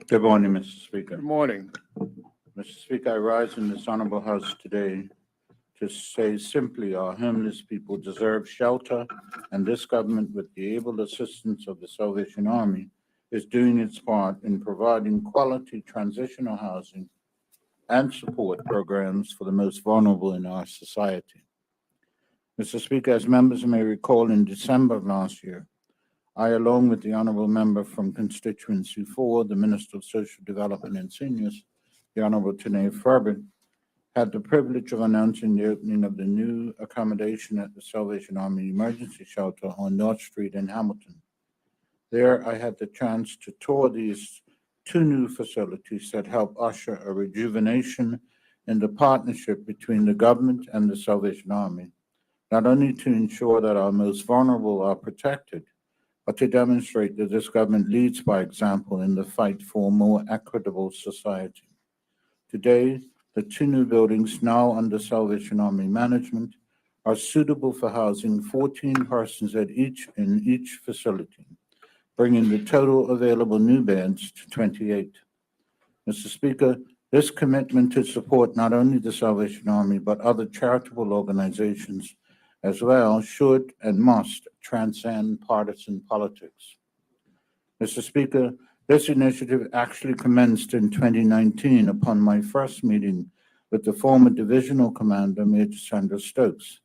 Good morning, Mr. Speaker. Good morning. Mr. Speaker, I rise in this honorable house today to say simply our homeless people deserve shelter, and this government, with the able assistance of the Salvation Army, is doing its part in providing quality transitional housing and support programs for the most vulnerable in our society. Mr. Speaker, as members may recall, in December of last year, I, along with the honorable member from constituency 4, the Minister of Social Development and Seniors, the Honorable Tanae Furbin, had the privilege of announcing the opening of the new accommodation at the Salvation Army Emergency Shelter on North Street in Hamilton. There, I had the chance to tour these two new facilities that help usher a rejuvenation in the partnership between the government and the Salvation Army, not only to ensure that our most vulnerable are protected, but to demonstrate that this government leads by example in the fight for a more equitable society. Today, the two new buildings, now under Salvation Army management, are suitable for housing 14 persons in each facility, bringing the total available new beds to 28. Mr. Speaker, this commitment to support not only the Salvation Army but other charitable organizations as well should and must transcend partisan politics. Mr. Speaker, this initiative actually commenced in 2019 upon my first meeting with the former divisional commander, Major Sandra Stokes.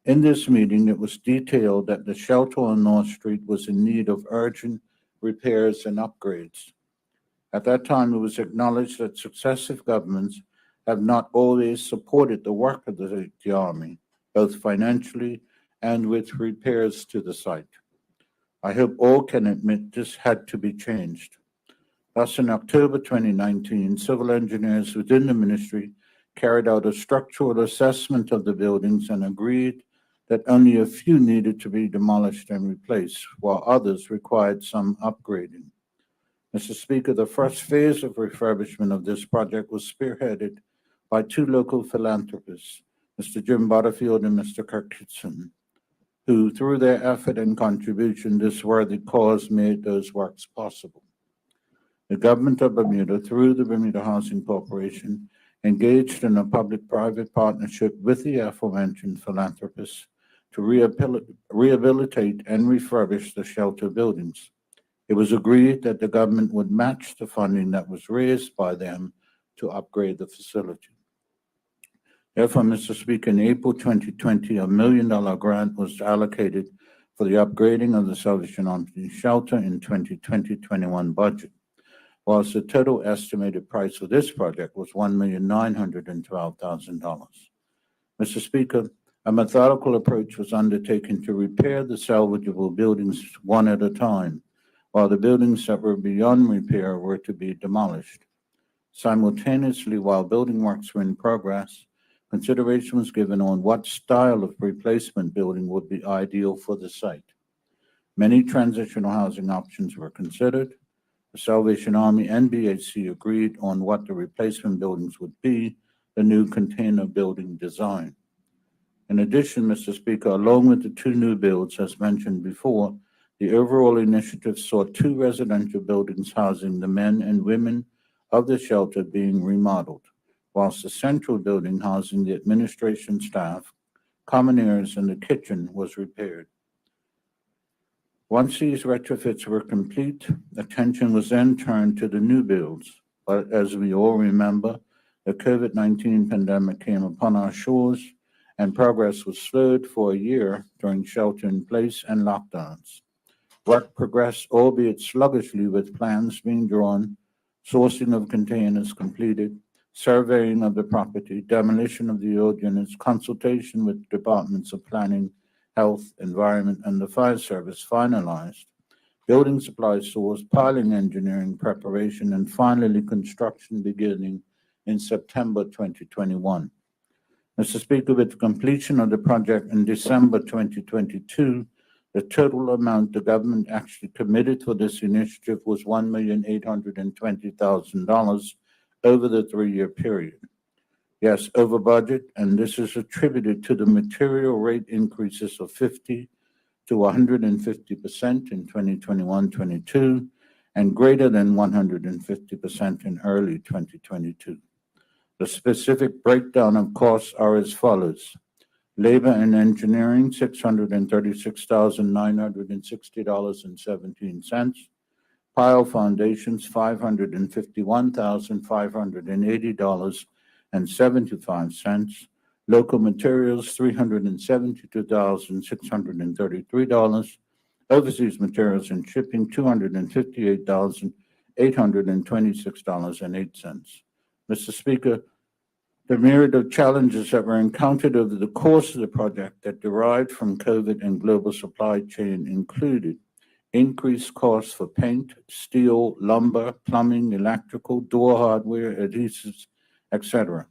In this meeting, it was detailed that the shelter on North Street was in need of urgent repairs and upgrades. At that time, it was acknowledged that successive governments have not always supported the work of the Army, both financially and with repairs to the site. I hope all can admit this had to be changed. Thus, in October 2019, civil engineers within the ministry carried out a structural assessment of the buildings and agreed that only a few needed to be demolished and replaced, while others required some upgrading. Mr. Speaker, the first phase of refurbishment of this project was spearheaded by two local philanthropists, Mr. Jim Butterfield and Mr. Kirk Kitson, who, through their effort and contribution, this worthy cause made those works possible. The government of Bermuda, through the Bermuda Housing Corporation, engaged in a public-private partnership with the aforementioned philanthropists to rehabilitate and refurbish the shelter buildings. It was agreed that the government would match the funding that was raised by them to upgrade the facility. Therefore, Mr. Speaker, in April 2020, a $1 million grant was allocated for the upgrading of the Salvation Army shelter in 2020-21 budget, whilst the total estimated price for this project was $1,912,000. Mr. Speaker, a methodical approach was undertaken to repair the salvageable buildings one at a time, while the buildings that were beyond repair were to be demolished. Simultaneously, while building works were in progress, consideration was given on what style of replacement building would be ideal for the site. Many transitional housing options were considered. The Salvation Army and BHC agreed on what the replacement buildings would be, the new container building design. In addition, Mr. Speaker, along with the two new builds, as mentioned before, the overall initiative saw two residential buildings housing the men and women of the shelter being remodeled, whilst the central building housing the administration staff, common areas, and the kitchen was repaired. Once these retrofits were complete, attention was then turned to the new builds. But as we all remember, the COVID-19 pandemic came upon our shores, and progress was slowed for a year during shelter-in-place and lockdowns. Work progressed, albeit sluggishly, with plans being drawn, sourcing of containers completed, surveying of the property, demolition of the old units, consultation with departments of planning, health, environment, and the fire service finalized, building supply source, piling engineering preparation, and finally construction beginning in September 2021. Mr. Speaker, with the completion of the project in December 2022, the total amount the government actually committed for this initiative was $1,820,000 over the 3-year period. Yes, over budget, and this is attributed to the material rate increases of 50 to 150% in 2021-22 and greater than 150% in early 2022. The specific breakdown of costs are as follows. Labor and engineering, $636,960.17. Pile foundations, $551,580.75. Local materials, $372,633. Overseas materials and shipping, $258,826.08. Mr. Speaker, the myriad of challenges that were encountered over the course of the project that derived from COVID and global supply chain included increased costs for paint, steel, lumber, plumbing, electrical, door hardware, adhesives, etc.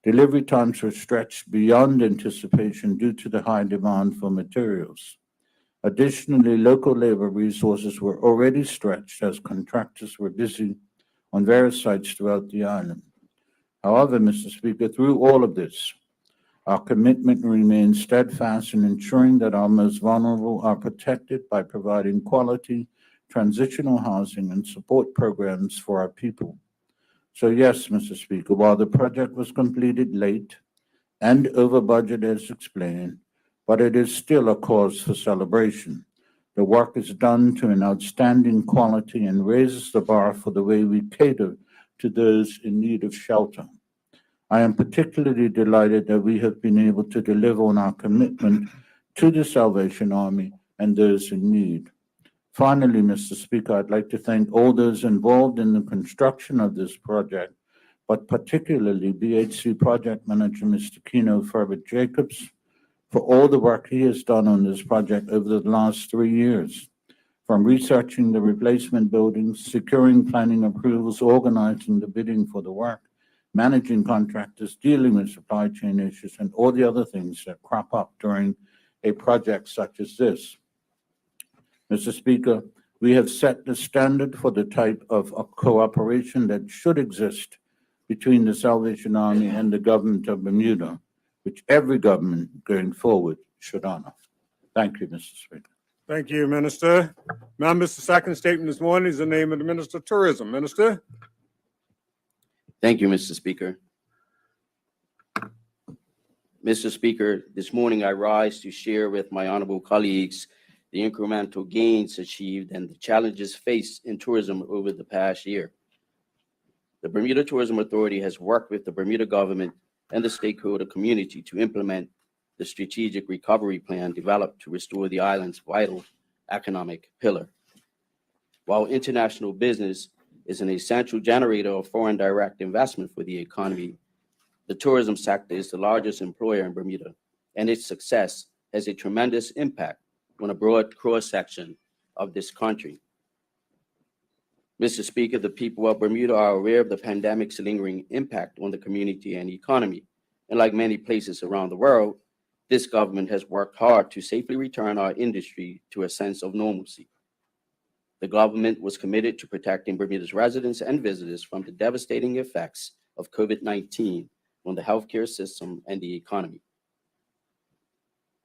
Delivery times were stretched beyond anticipation due to the high demand for materials. Additionally, local labor resources were already stretched as contractors were busy on various sites throughout the island. However, Mr. Speaker, through all of this, our commitment remains steadfast in ensuring that our most vulnerable are protected by providing quality transitional housing and support programs for our people. So yes, Mr. Speaker, while the project was completed late and over budget as explained, but it is still a cause for celebration. The work is done to an outstanding quality and raises the bar for the way we cater to those in need of shelter. I am particularly delighted that we have been able to deliver on our commitment to the Salvation Army and those in need. Finally, Mr. Speaker, I'd like to thank all those involved in the construction of this project, but particularly BHC Project Manager, Mr. Keno Furbert Jacobs, for all the work he has done on this project over the last 3 years, from researching the replacement buildings, securing planning approvals, organizing the bidding for the work, managing contractors, dealing with supply chain issues, and all the other things that crop up during a project such as this. Mr. Speaker, we have set the standard for the type of cooperation that should exist between the Salvation Army and the government of Bermuda, which every government going forward should honor. Thank you, Mr. Speaker. Thank you, Minister. Members, the second statement this morning is the name of the Minister of Tourism. Minister. Thank you, Mr. Speaker. Mr. Speaker, this morning I rise to share with my honorable colleagues the incremental gains achieved and the challenges faced in tourism over the past year. The Bermuda Tourism Authority has worked with the Bermuda government and the stakeholder community to implement the strategic recovery plan developed to restore the island's vital economic pillar. While international business is an essential generator of foreign direct investment for the economy, the tourism sector is the largest employer in Bermuda, and its success has a tremendous impact on a broad cross-section of this country. Mr. Speaker, the people of Bermuda are aware of the pandemic's lingering impact on the community and economy, and like many places around the world, this government has worked hard to safely return our industry to a sense of normalcy. The government was committed to protecting Bermuda's residents and visitors from the devastating effects of COVID-19 on the healthcare system and the economy.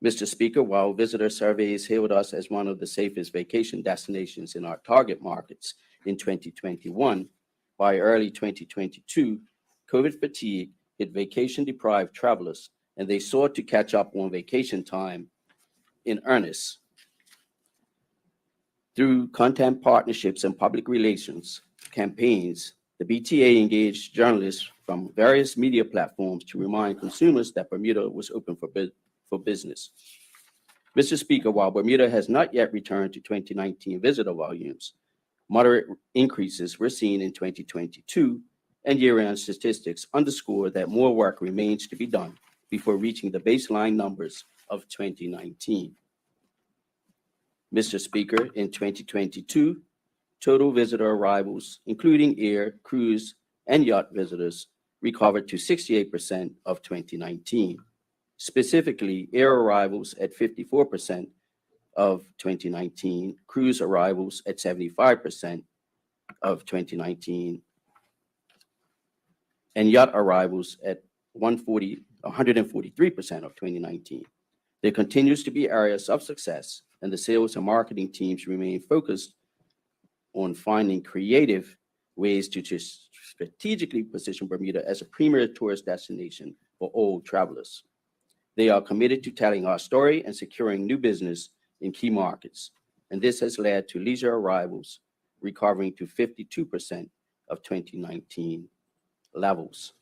Mr. Speaker, while visitor surveys hailed us as one of the safest vacation destinations in our target markets in 2021, by early 2022, COVID fatigue hit vacation-deprived travelers, and they sought to catch up on vacation time in earnest. Through content partnerships and public relations campaigns, the BTA engaged journalists from various media platforms to remind consumers that Bermuda was open for business. Mr. Speaker, while Bermuda has not yet returned to 2019 visitor volumes, moderate increases were seen in 2022, and year-end statistics underscore that more work remains to be done before reaching the baseline numbers of 2019. Mr. Speaker, in 2022, total visitor arrivals, including air, cruise, and yacht visitors, recovered to 68% of 2019. Specifically, air arrivals at 54% of 2019, cruise arrivals at 75% of 2019, and yacht arrivals at 143% of 2019. There continues to be areas of success, and the sales and marketing teams remain focused on finding creative ways to just strategically position Bermuda as a premier tourist destination for all travelers. They are committed to telling our story and securing new business in key markets, and this has led to leisure arrivals recovering to 52% of 2019 levels.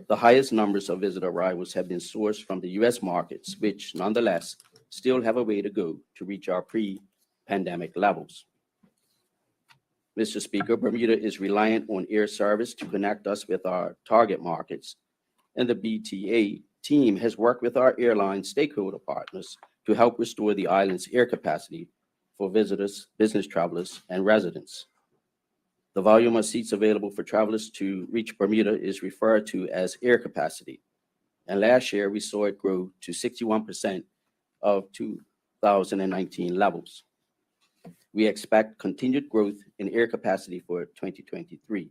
The highest numbers of visitor arrivals have been sourced from the U.S. markets, which nonetheless still have a way to go to reach our pre-pandemic levels. Mr. Speaker, Bermuda is reliant on air service to connect us with our target markets, and the BTA team has worked with our airline stakeholder partners to help restore the island's air capacity for visitors, business travelers, and residents. The volume of seats available for travelers to reach Bermuda is referred to as air capacity, and last year we saw it grow to 61% of 2019 levels. We expect continued growth in air capacity for 2023.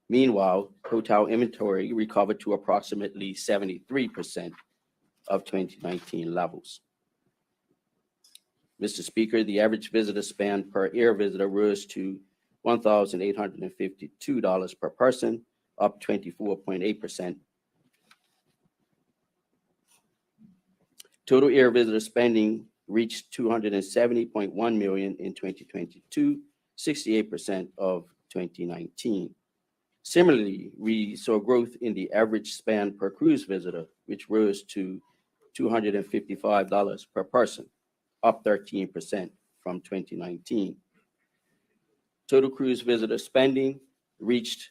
Meanwhile, hotel inventory recovered to approximately 73% of 2019 levels. Mr. Speaker, the average visitor spend per air visitor rose to $1,852 per person, up 24.8%. Total air visitor spending reached $270.1 million in 2022, 68% of 2019. Similarly, we saw growth in the average spend per cruise visitor, which rose to $255 per person, up 13% from 2019. Total cruise visitor spending reached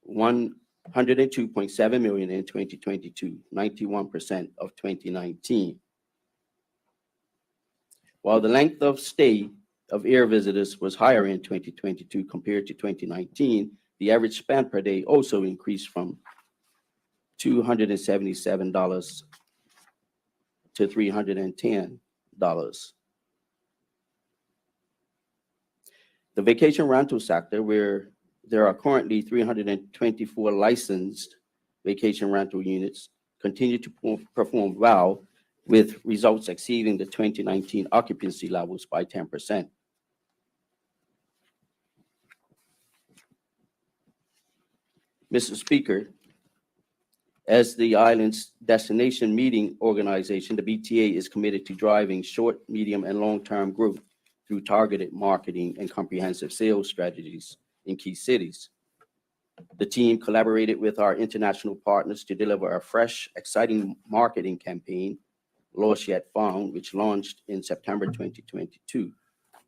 $102.7 million in 2022, 91% of 2019. While the length of stay of air visitors was higher in 2022 compared to 2019, the average spend per day also increased from $277 to $310. The vacation rental sector, where there are currently 324 licensed vacation rental units, continue to perform well, with results exceeding the 2019 occupancy levels by 10%. Mr. Speaker, as the island's destination meeting organization, the BTA is committed to driving short, medium, and long-term growth through targeted marketing and comprehensive sales strategies in key cities. The team collaborated with our international partners to deliver a fresh, exciting marketing campaign, Lost Yet Found, which launched in September 2022.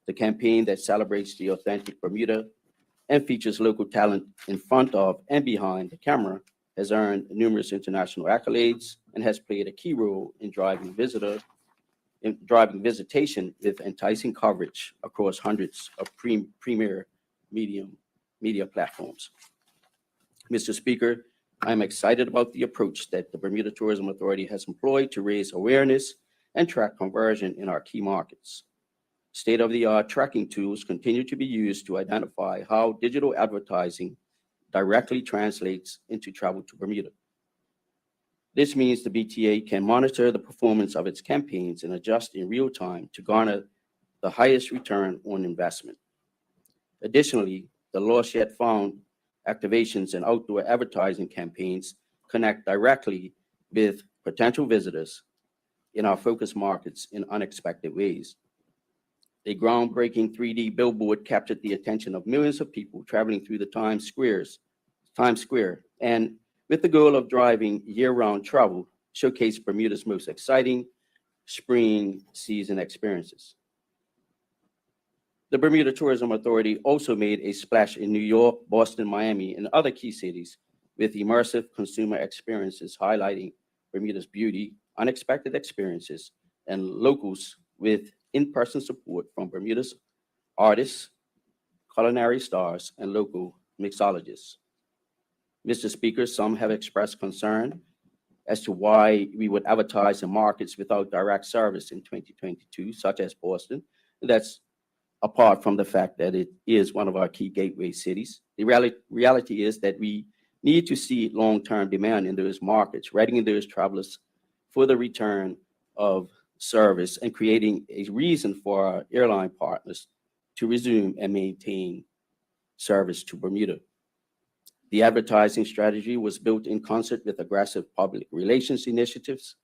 The campaign that celebrates the authentic Bermuda and features local talent in front of and behind the camera has earned numerous international accolades and has played a key role in driving visitation with enticing coverage across hundreds of premier media platforms. Mr. Speaker, I'm excited about the approach that the Bermuda Tourism Authority has employed to raise awareness and track conversion in our key markets. State-of-the-art tracking tools continue to be used to identify how digital advertising directly translates into travel to Bermuda. This means the BTA can monitor the performance of its campaigns and adjust in real time to garner the highest return on investment. Additionally, the Lost Yet Found activations and outdoor advertising campaigns connect directly with potential visitors in our focus markets in unexpected ways. A groundbreaking 3D billboard captured the attention of millions of people traveling through the Times Square, and with the goal of driving year-round travel, showcased Bermuda's most exciting spring season experiences. The Bermuda Tourism Authority also made a splash in New York, Boston, Miami, and other key cities with immersive consumer experiences highlighting Bermuda's beauty, unexpected experiences, and locals with in-person support from Bermuda's artists, culinary stars, and local mixologists. Mr. Speaker, some have expressed concern as to why we would advertise in markets without direct service in 2022, such as Boston. That's apart from the fact that it is one of our key gateway cities. The reality is that we need to see long-term demand in those markets, readying those travelers for the return of service and creating a reason for our airline partners to resume and maintain service to Bermuda. The advertising strategy was built in concert with aggressive public relations initiatives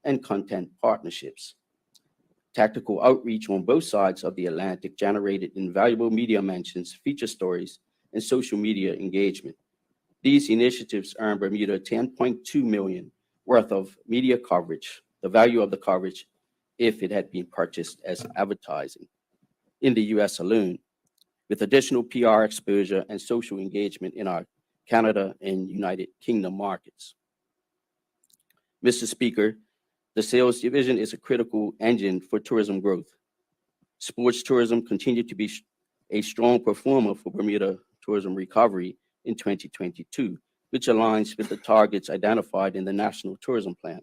and content partnerships. Tactical outreach on both sides of the Atlantic generated invaluable media mentions, feature stories, and social media engagement. These initiatives earned Bermuda $10.2 million worth of media coverage, the value of the coverage if it had been purchased as advertising in the US alone, with additional PR exposure and social engagement in our Canada and United Kingdom markets. Mr. Speaker, the sales division is a critical engine for tourism growth. Sports tourism continued to be a strong performer for Bermuda tourism recovery in 2022, which aligns with the targets identified in the National Tourism Plan.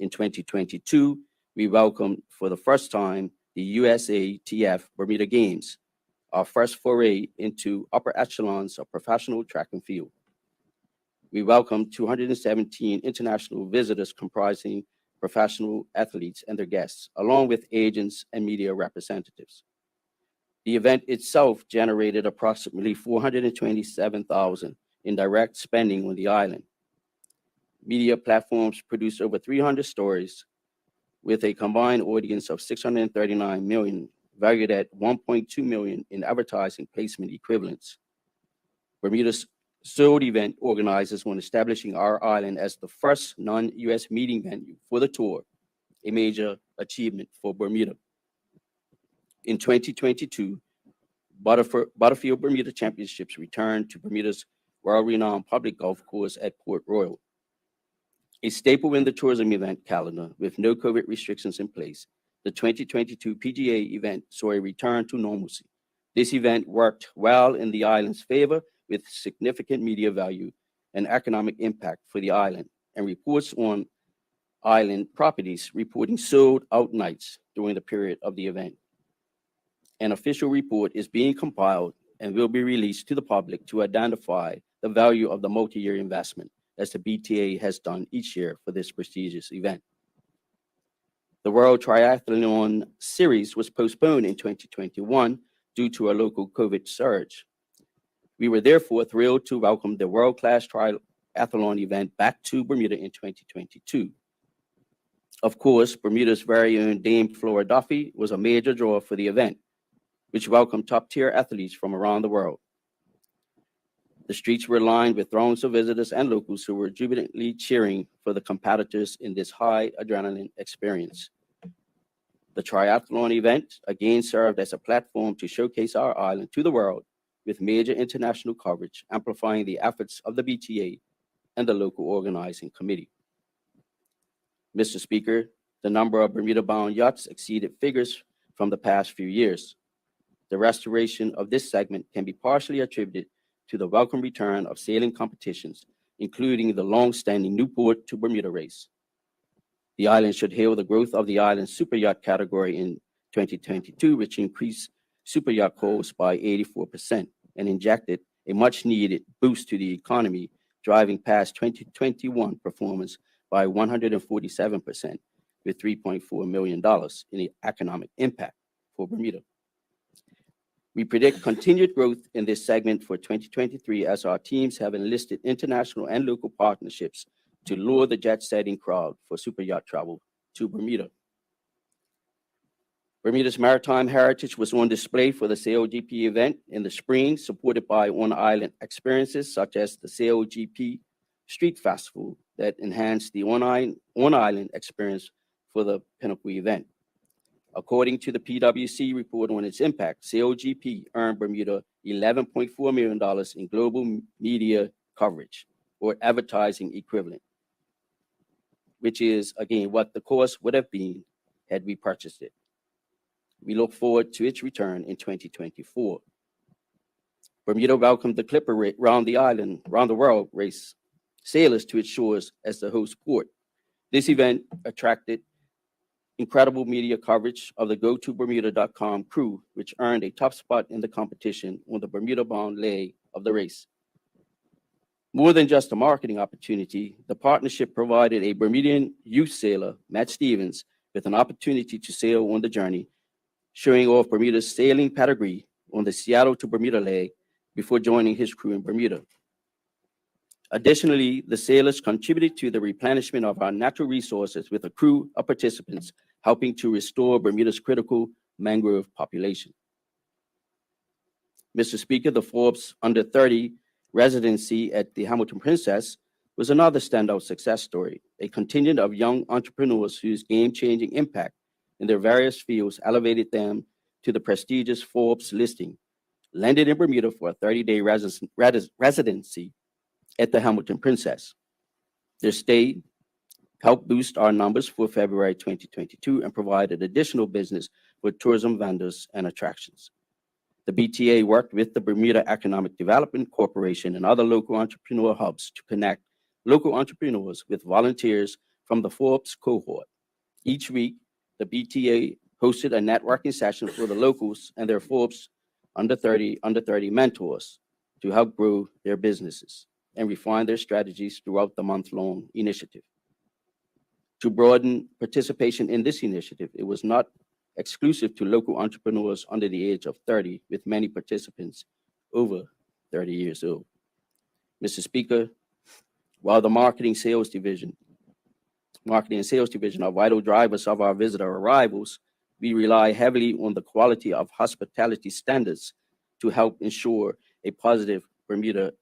In 2022, we welcomed for the first time the USATF Bermuda Games, our first foray into upper echelons of professional track and field. We welcomed 217 international visitors comprising professional athletes and their guests, along with agents and media representatives. The event itself generated approximately $427,000 in direct spending on the island. Media platforms produced over 300 stories with a combined audience of 639 million, valued at $1.2 million in advertising placement equivalents. Bermuda's sold event organizers when establishing our island as the first non-US meeting venue for the tour, a major achievement for Bermuda. In 2022, Butterfield Bermuda Championships returned to Bermuda's world-renowned public golf course at Port Royal. A staple in the tourism event calendar with no COVID restrictions in place, the 2022 PGA event saw a return to normalcy. This event worked well in the island's favor with significant media value and economic impact for the island, and reports on island properties reporting sold out nights during the period of the event. An official report is being compiled and will be released to the public to identify the value of the multi-year investment, as the BTA has done each year for this prestigious event. The World Triathlon Series was postponed in 2021 due to a local COVID surge. We were therefore thrilled to welcome the world-class triathlon event back to Bermuda in 2022. Of course, Bermuda's very own Dame Flora Duffy was a major draw for the event, which welcomed top-tier athletes from around the world. The streets were lined with throngs of visitors and locals who were jubilantly cheering for the competitors in this high adrenaline experience. The triathlon event again served as a platform to showcase our island to the world with major international coverage, amplifying the efforts of the BTA and the local organizing committee. Mr. Speaker, the number of Bermuda-bound yachts exceeded figures from the past few years. The restoration of this segment can be partially attributed to the welcome return of sailing competitions, including the long-standing Newport to Bermuda race. The island should hail the growth of the island's super yacht category in 2022, which increased super yacht calls by 84% and injected a much-needed boost to the economy, driving past 2021 performance by 147%, with $3.4 million in the economic impact for Bermuda. We predict continued growth in this segment for 2023 as our teams have enlisted international and local partnerships to lure the jet-setting crowd for super yacht travel to Bermuda. Bermuda's maritime heritage was on display for the SailGP event in the spring, supported by on-island experiences such as the SailGP Street Festival that enhanced the on-island experience for the Pinnacle event. According to the PwC report on its impact, SailGP earned Bermuda $11.4 million in global media coverage, or advertising equivalent, which is, again, what the cost would have been had we purchased it. We look forward to its return in 2024. Bermuda welcomed the Clipper round the world race sailors to its shores as the host port. This event attracted incredible media coverage of the GoToBermuda.com crew, which earned a top spot in the competition on the Bermuda-bound leg of the race. More than just a marketing opportunity, the partnership provided a Bermudian youth sailor, Matt Stevens, with an opportunity to sail on the journey, showing off Bermuda's sailing pedigree on the Seattle to Bermuda leg before joining his crew in Bermuda. Additionally, the sailors contributed to the replenishment of our natural resources with a crew of participants helping to restore Bermuda's critical mangrove population. Mr. Speaker, the Forbes Under 30 residency at the Hamilton Princess was another standout success story, a contingent of young entrepreneurs whose game-changing impact in their various fields elevated them to the prestigious Forbes listing, landed in Bermuda for a 30-day residency at the Hamilton Princess. Their stay helped boost our numbers for February 2022 and provided additional business for tourism vendors and attractions. The BTA worked with the Bermuda Economic Development Corporation and other local entrepreneur hubs to connect local entrepreneurs with volunteers from the Forbes cohort. Each week, the BTA hosted a networking session for the locals and their Forbes Under 30 mentors to help grow their businesses and refine their strategies throughout the month-long initiative. To broaden participation in this initiative, it was not exclusive to local entrepreneurs under the age of 30, with many participants over 30 years old. Mr. Speaker, while the marketing and sales division are vital drivers of our visitor arrivals, we rely heavily on the quality of hospitality standards to help ensure a positive Bermuda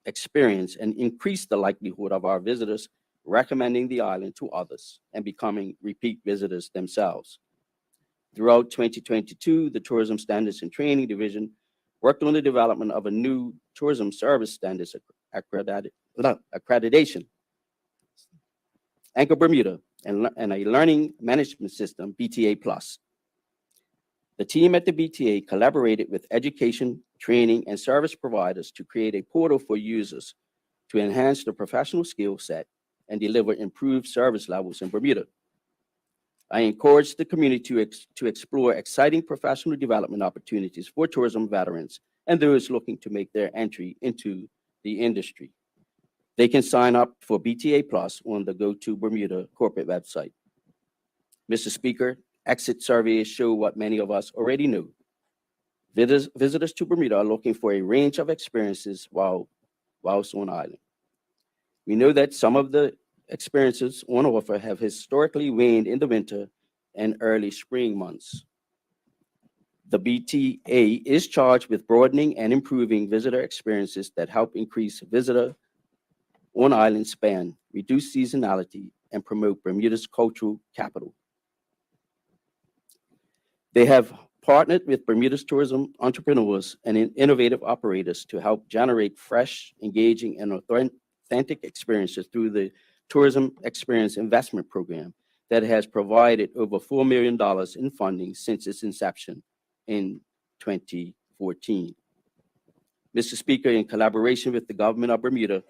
experience and increase the likelihood of our visitors recommending the island to others and becoming repeat visitors themselves. Throughout 2022, the Tourism Standards and Training Division worked on the development of a new tourism service standards accreditation, Anchor Bermuda, and a learning management system, BTA Plus. The team at the BTA collaborated with education, training, and service providers to create a portal for users to enhance their professional skill set and deliver improved service levels in Bermuda. I encourage the community to explore exciting professional development opportunities for tourism veterans and those looking to make their entry into the industry. They can sign up for BTA Plus on the Go to Bermuda corporate website. Mr. Speaker, exit surveys show what many of us already knew. Visitors to Bermuda are looking for a range of experiences whilst on island. We know that some of the experiences on offer have historically waned in the winter and early spring months. The BTA is charged with broadening and improving visitor experiences that help increase visitor on island span, reduce seasonality, and promote Bermuda's cultural capital. They have partnered with Bermuda's tourism entrepreneurs and innovative operators to help generate fresh, engaging, and authentic experiences through the Tourism Experience Investment Program that has provided over $4 million in funding since its inception in 2014. Mr. Speaker, in collaboration with the government of Bermuda,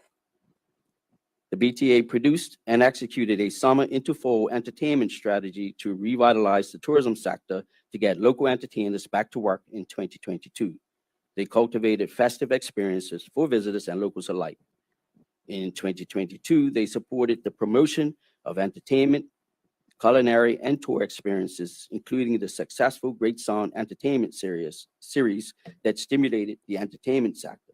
the BTA produced and executed a summer into fall entertainment strategy to revitalize the tourism sector to get local entertainers back to work in 2022. They cultivated festive experiences for visitors and locals alike. In 2022, they supported the promotion of entertainment, culinary, and tour experiences, including the successful Great Sound Entertainment series that stimulated the entertainment sector.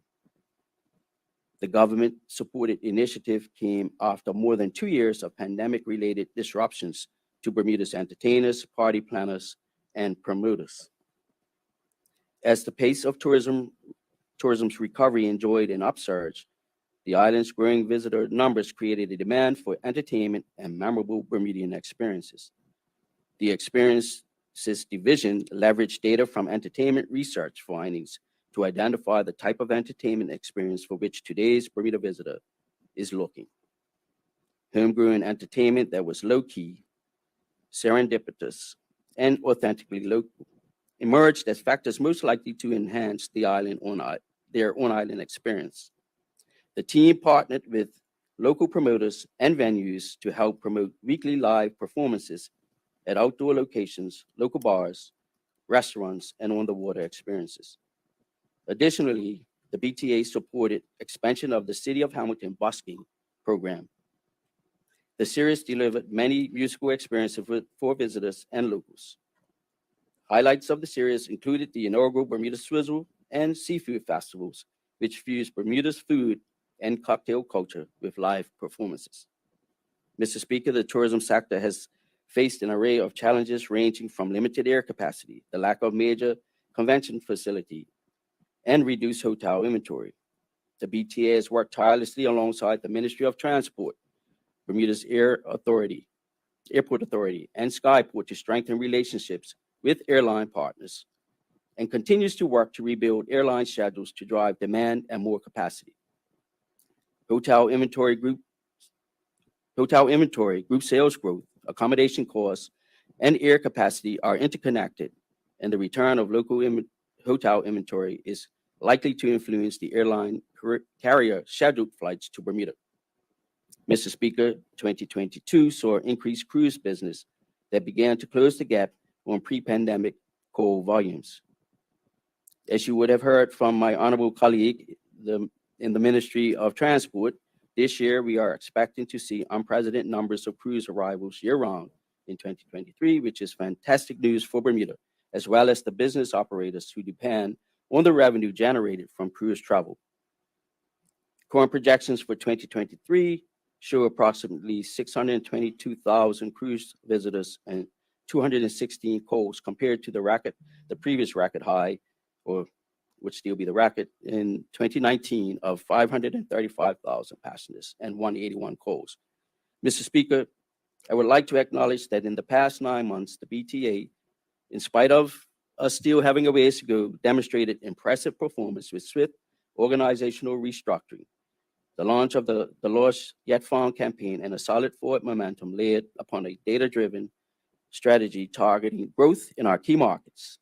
The government-supported initiative came after more than 2 years of pandemic-related disruptions to Bermuda's entertainers, party planners, and promoters. As the pace of tourism's recovery enjoyed an upsurge, the island's growing visitor numbers created a demand for entertainment and memorable Bermudian experiences. The Experiences Division leveraged data from entertainment research findings to identify the type of entertainment experience for which today's Bermuda visitor is looking. Homegrown entertainment that was low-key, serendipitous, and authentically local emerged as factors most likely to enhance their on-island experience. The team partnered with local promoters and venues to help promote weekly live performances at outdoor locations, local bars, restaurants, and on-the-water experiences. Additionally, the BTA supported expansion of the City of Hamilton busking program. The series delivered many musical experiences for visitors and locals. Highlights of the series included the inaugural Bermuda Swizzle and Seafood Festivals, which fused Bermuda's food and cocktail culture with live performances. Mr. Speaker, the tourism sector has faced an array of challenges ranging from limited air capacity, the lack of major convention facility, and reduced hotel inventory. The BTA has worked tirelessly alongside the Ministry of Transport, Bermuda's Airport Authority, and Skyport to strengthen relationships with airline partners, and continues to work to rebuild airline schedules to drive demand and more capacity. Hotel inventory, group sales growth, accommodation costs, and air capacity are interconnected, and the return of local hotel inventory is likely to influence the airline carrier scheduled flights to Bermuda. Mr. Speaker, 2022 saw increased cruise business that began to close the gap on pre-pandemic call volumes. As you would have heard from my honorable colleague in the Ministry of Transport, this year we are expecting to see unprecedented numbers of cruise arrivals year-round in 2023, which is fantastic news for Bermuda, as well as the business operators who depend on the revenue generated from cruise travel. Current projections for 2023 show approximately 622,000 cruise visitors and 216 calls compared to the previous record high, or would still be the record in 2019 of 535,000 passengers and 181 calls. Mr. Speaker, I would like to acknowledge that in the past 9 months, the BTA, in spite of us still having a ways to go, demonstrated impressive performance with swift organizational restructuring, the launch of the Lost Yet Found campaign, and a solid forward momentum led upon a data-driven strategy targeting growth in our key markets.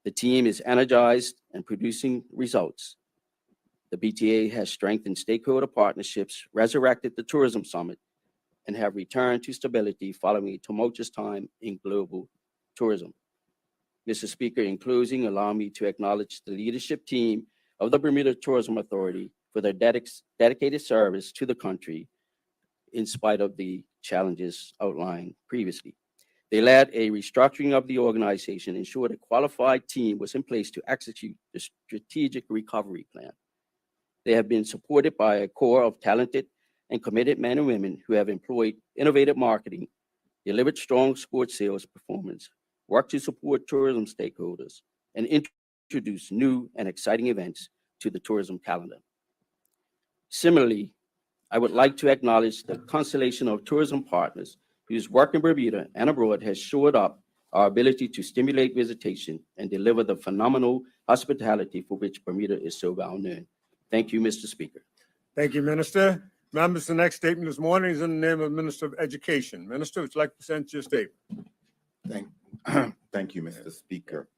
The team is energized and producing results. The BTA has strengthened stakeholder partnerships, resurrected the tourism summit, and have returned to stability following a tumultuous time in global tourism. Mr. Speaker, in closing, allow me to acknowledge the leadership team of the Bermuda Tourism Authority for their dedicated service to the country in spite of the challenges outlined previously. They led a restructuring of the organization, ensured a qualified team was in place to execute the strategic recovery plan. They have been supported by a core of talented and committed men and women who have employed innovative marketing, delivered strong sports sales performance, worked to support tourism stakeholders, and introduced new and exciting events to the tourism calendar. Similarly, I would like to acknowledge the constellation of tourism partners whose work in Bermuda and abroad has shored up our ability to stimulate visitation and deliver the phenomenal hospitality for which Bermuda is so well known. Thank you, Mr. Speaker. Thank you, Minister. Members, the next statement this morning is in the name of the Minister of Education. Minister, would you like to present your statement? Thank you, Mr. Speaker.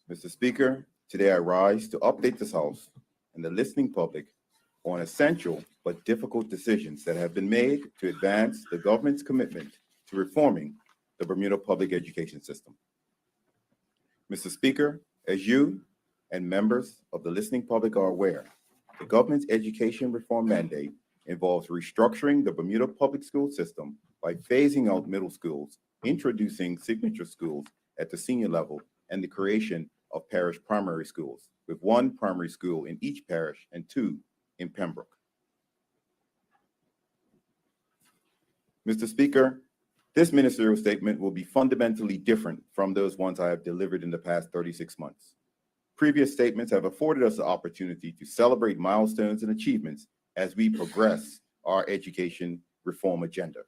Mr. Speaker, today I rise to update this House and the listening public on essential but difficult decisions that have been made to advance the government's commitment to reforming the Bermuda public education system. Mr. Speaker, as you and members of the listening public are aware, the government's education reform mandate involves restructuring the Bermuda public school system by phasing out middle schools, introducing signature schools at the senior level, and the creation of parish primary schools, with 1 primary school in each parish and 2 in Pembroke. Mr. Speaker, this ministerial statement will be fundamentally different from those ones I have delivered in the past 36 months. Previous statements have afforded us the opportunity to celebrate milestones and achievements as we progress our education reform agenda.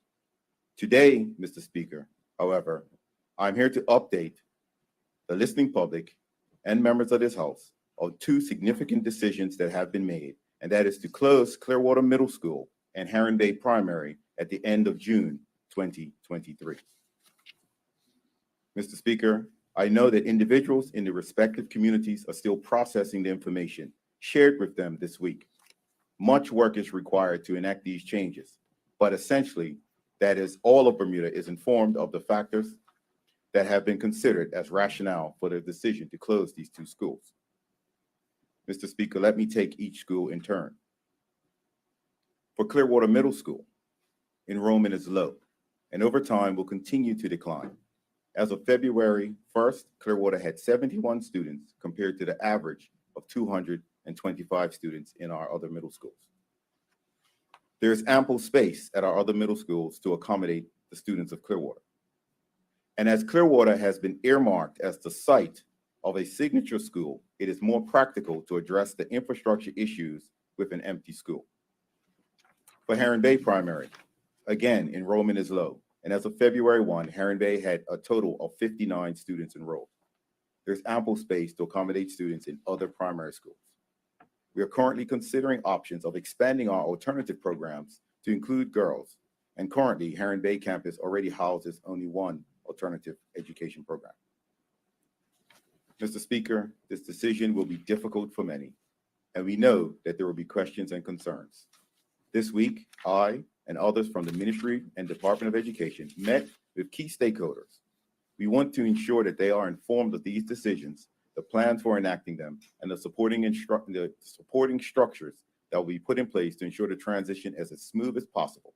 Today, Mr. Speaker, however, I'm here to update the listening public and members of this House on 2 significant decisions that have been made, and that is to close Clearwater Middle School and Heron Bay Primary at the end of June 2023. Mr. Speaker, I know that individuals in the respective communities are still processing the information shared with them this week. Much work is required to enact these changes, but essentially, that is, all of Bermuda is informed of the factors that have been considered as rationale for the decision to close these 2 schools. Mr. Speaker, let me take each school in turn. For Clearwater Middle School, enrollment is low, and over time will continue to decline. As of February 1st, Clearwater had 71 students compared to the average of 225 students in our other middle schools. There is ample space at our other middle schools to accommodate the students of Clearwater. And as Clearwater has been earmarked as the site of a signature school, it is more practical to address the infrastructure issues with an empty school. For Heron Bay Primary, again, enrollment is low. And as of February 1, Heron Bay had a total of 59 students enrolled. There's ample space to accommodate students in other primary schools. We are currently considering options of expanding our alternative programs to include girls. And currently, Heron Bay campus already houses only one alternative education program. Mr. Speaker, this decision will be difficult for many, and we know that there will be questions and concerns. This week, I and others from the Ministry and Department of Education met with key stakeholders. We want to ensure that they are informed of these decisions, the plans for enacting them, and the supporting structures that will be put in place to ensure the transition is as smooth as possible.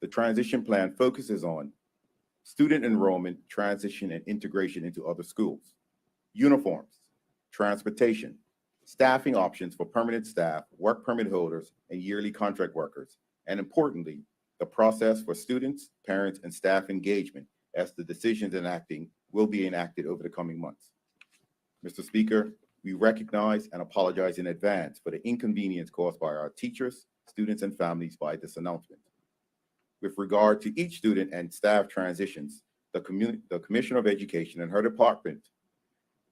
The transition plan focuses on student enrollment, transition, and integration into other schools, uniforms, transportation, staffing options for permanent staff, work permit holders, and yearly contract workers, and importantly, the process for students, parents, and staff engagement as the decisions will be enacted over the coming months. Mr. Speaker, we recognize and apologize in advance for the inconvenience caused by our teachers, students, and families by this announcement. With regard to each student and staff transitions, the Commissioner of Education and her department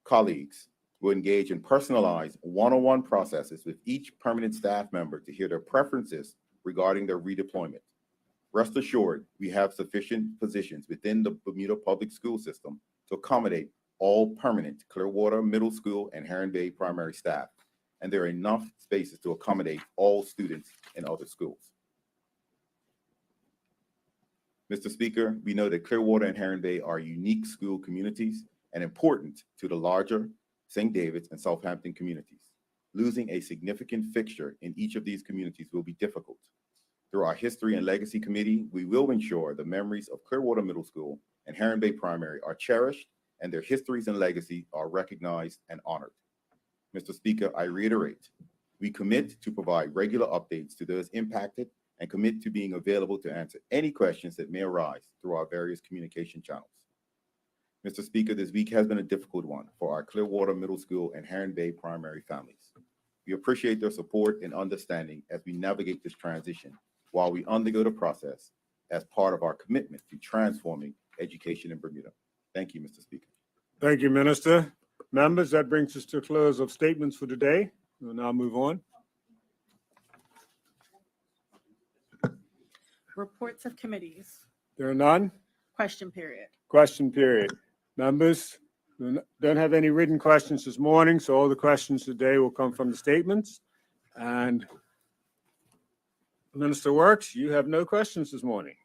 colleagues will engage in personalized one-on-one processes with each permanent staff member to hear their preferences regarding their redeployment. Rest assured, we have sufficient positions within the Bermuda Public School System to accommodate all permanent Clearwater Middle School and Heron Bay primary staff, and there are enough spaces to accommodate all students in other schools. Mr. Speaker, we know that Clearwater and Heron Bay are unique school communities and important to the larger St. David's and Southampton communities. Losing a significant fixture in each of these communities will be difficult. Through our History and Legacy Committee, we will ensure the memories of Clearwater Middle School and Heron Bay Primary are cherished and their histories and legacy are recognized and honored. Mr. Speaker, I reiterate, we commit to provide regular updates to those impacted and commit to being available to answer any questions that may arise through our various communication channels. Mr. Speaker, this week has been a difficult one for our Clearwater Middle School and Heron Bay primary families. We appreciate their support and understanding as we navigate this transition while we undergo the process as part of our commitment to transforming education in Bermuda. Thank you, Mr. Speaker. Thank you, Minister. Members, that brings us to a close of statements for today. We'll now move on. Reports of committees. There are none. Question period. Question period. Members, we don't have any written questions this morning, so all the questions today will come from the statements. And Minister Works, you have no questions this morning.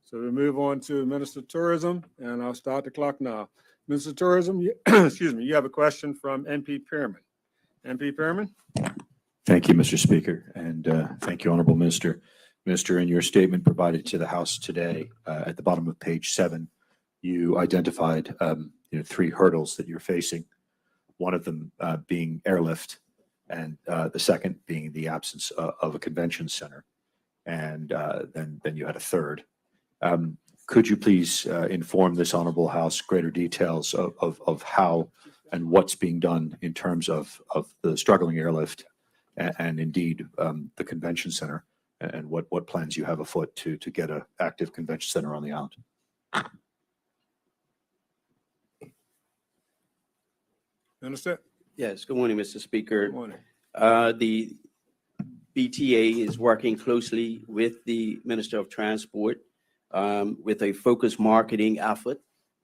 So we move on to Minister of Tourism, and I'll start the clock now. Minister of Tourism, excuse me, you have a question from MP Pearman. MP Pearman? Thank you, Mr. Speaker, and thank you, Honorable Minister. Minister, in your statement provided to the House today, at the bottom of page 7, you identified 3 hurdles that you're facing. One of them being airlift, and the second being the absence of a convention center, and then you had a third. Could you please inform this Honorable House greater details of how and what's being done in terms of the struggling airlift and indeed the convention center, and what plans you have afoot to get an active convention center on the island? Minister? Yes, good morning, Mr. Speaker. Good morning. The BTA is working closely with the Minister of Transport with a focused marketing effort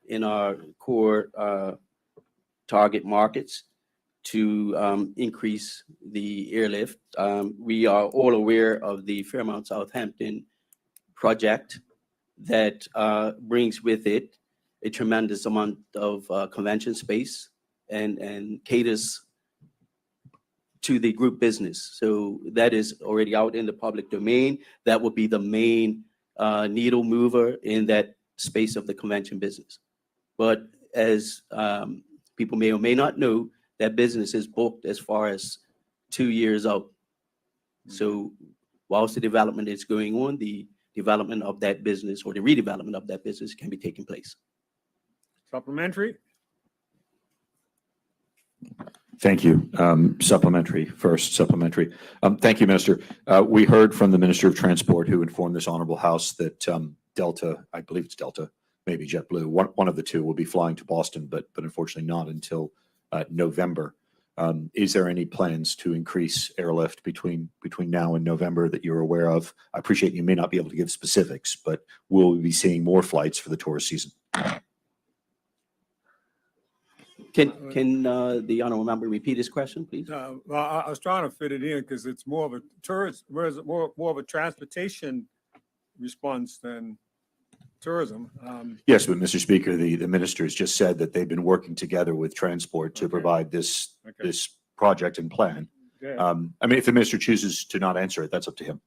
in our core target markets to increase the airlift. We are all aware of the Fairmont Southampton project that brings with it a tremendous amount of convention space and caters to the group business. So that is already out in the public domain. That will be the main needle mover in that space of the convention business. But as people may or may not know, that business is booked as far as 2 years out. So whilst the development is going on, the development of that business or the redevelopment of that business can be taking place. Supplementary? Thank you. Supplementary, first supplementary. Thank you, Minister. We heard from the Minister of Transport who informed this honorable House that Delta, I believe it's Delta, maybe JetBlue, one of the two will be flying to Boston, but unfortunately not until November. Is there any plans to increase airlift between now and November that you're aware of? I appreciate you may not be able to give specifics, but will we be seeing more flights for the tourist season? Can the honorable member repeat his question, please? Well, I was trying to fit it in because it's more of a tourist, whereas more of a transportation response than tourism. Yes, but Mr. Speaker, the minister has just said that they've been working together with transport to Okay. provide this Okay. project and plan. Yeah. I mean, if the minister chooses to not answer it, that's up to him.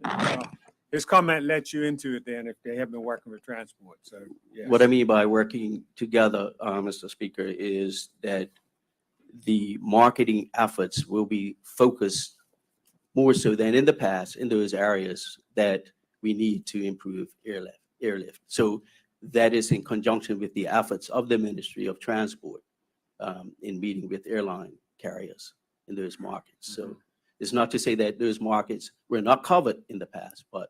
His comment lets you into it then if they have been working with transport, so, yes. What I mean by working together, Mr. Speaker, is that the marketing efforts will be focused more so than in the past in those areas that we need to improve airlift. So that is in conjunction with the efforts of the Ministry of Transport in meeting with airline carriers in those markets. So it's not to say that those markets were not covered in the past, but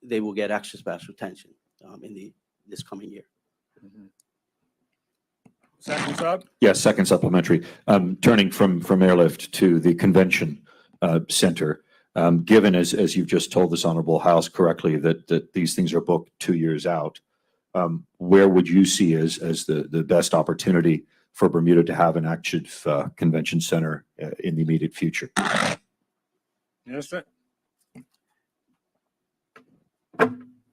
they will get extra special attention in this coming year. Second sub? Yes, second supplementary. Turning from airlift to the convention center, given as you've just told this honorable House correctly that these things are booked 2 years out, where would you see as the best opportunity for Bermuda to have an active convention center in the immediate future? Yes, sir.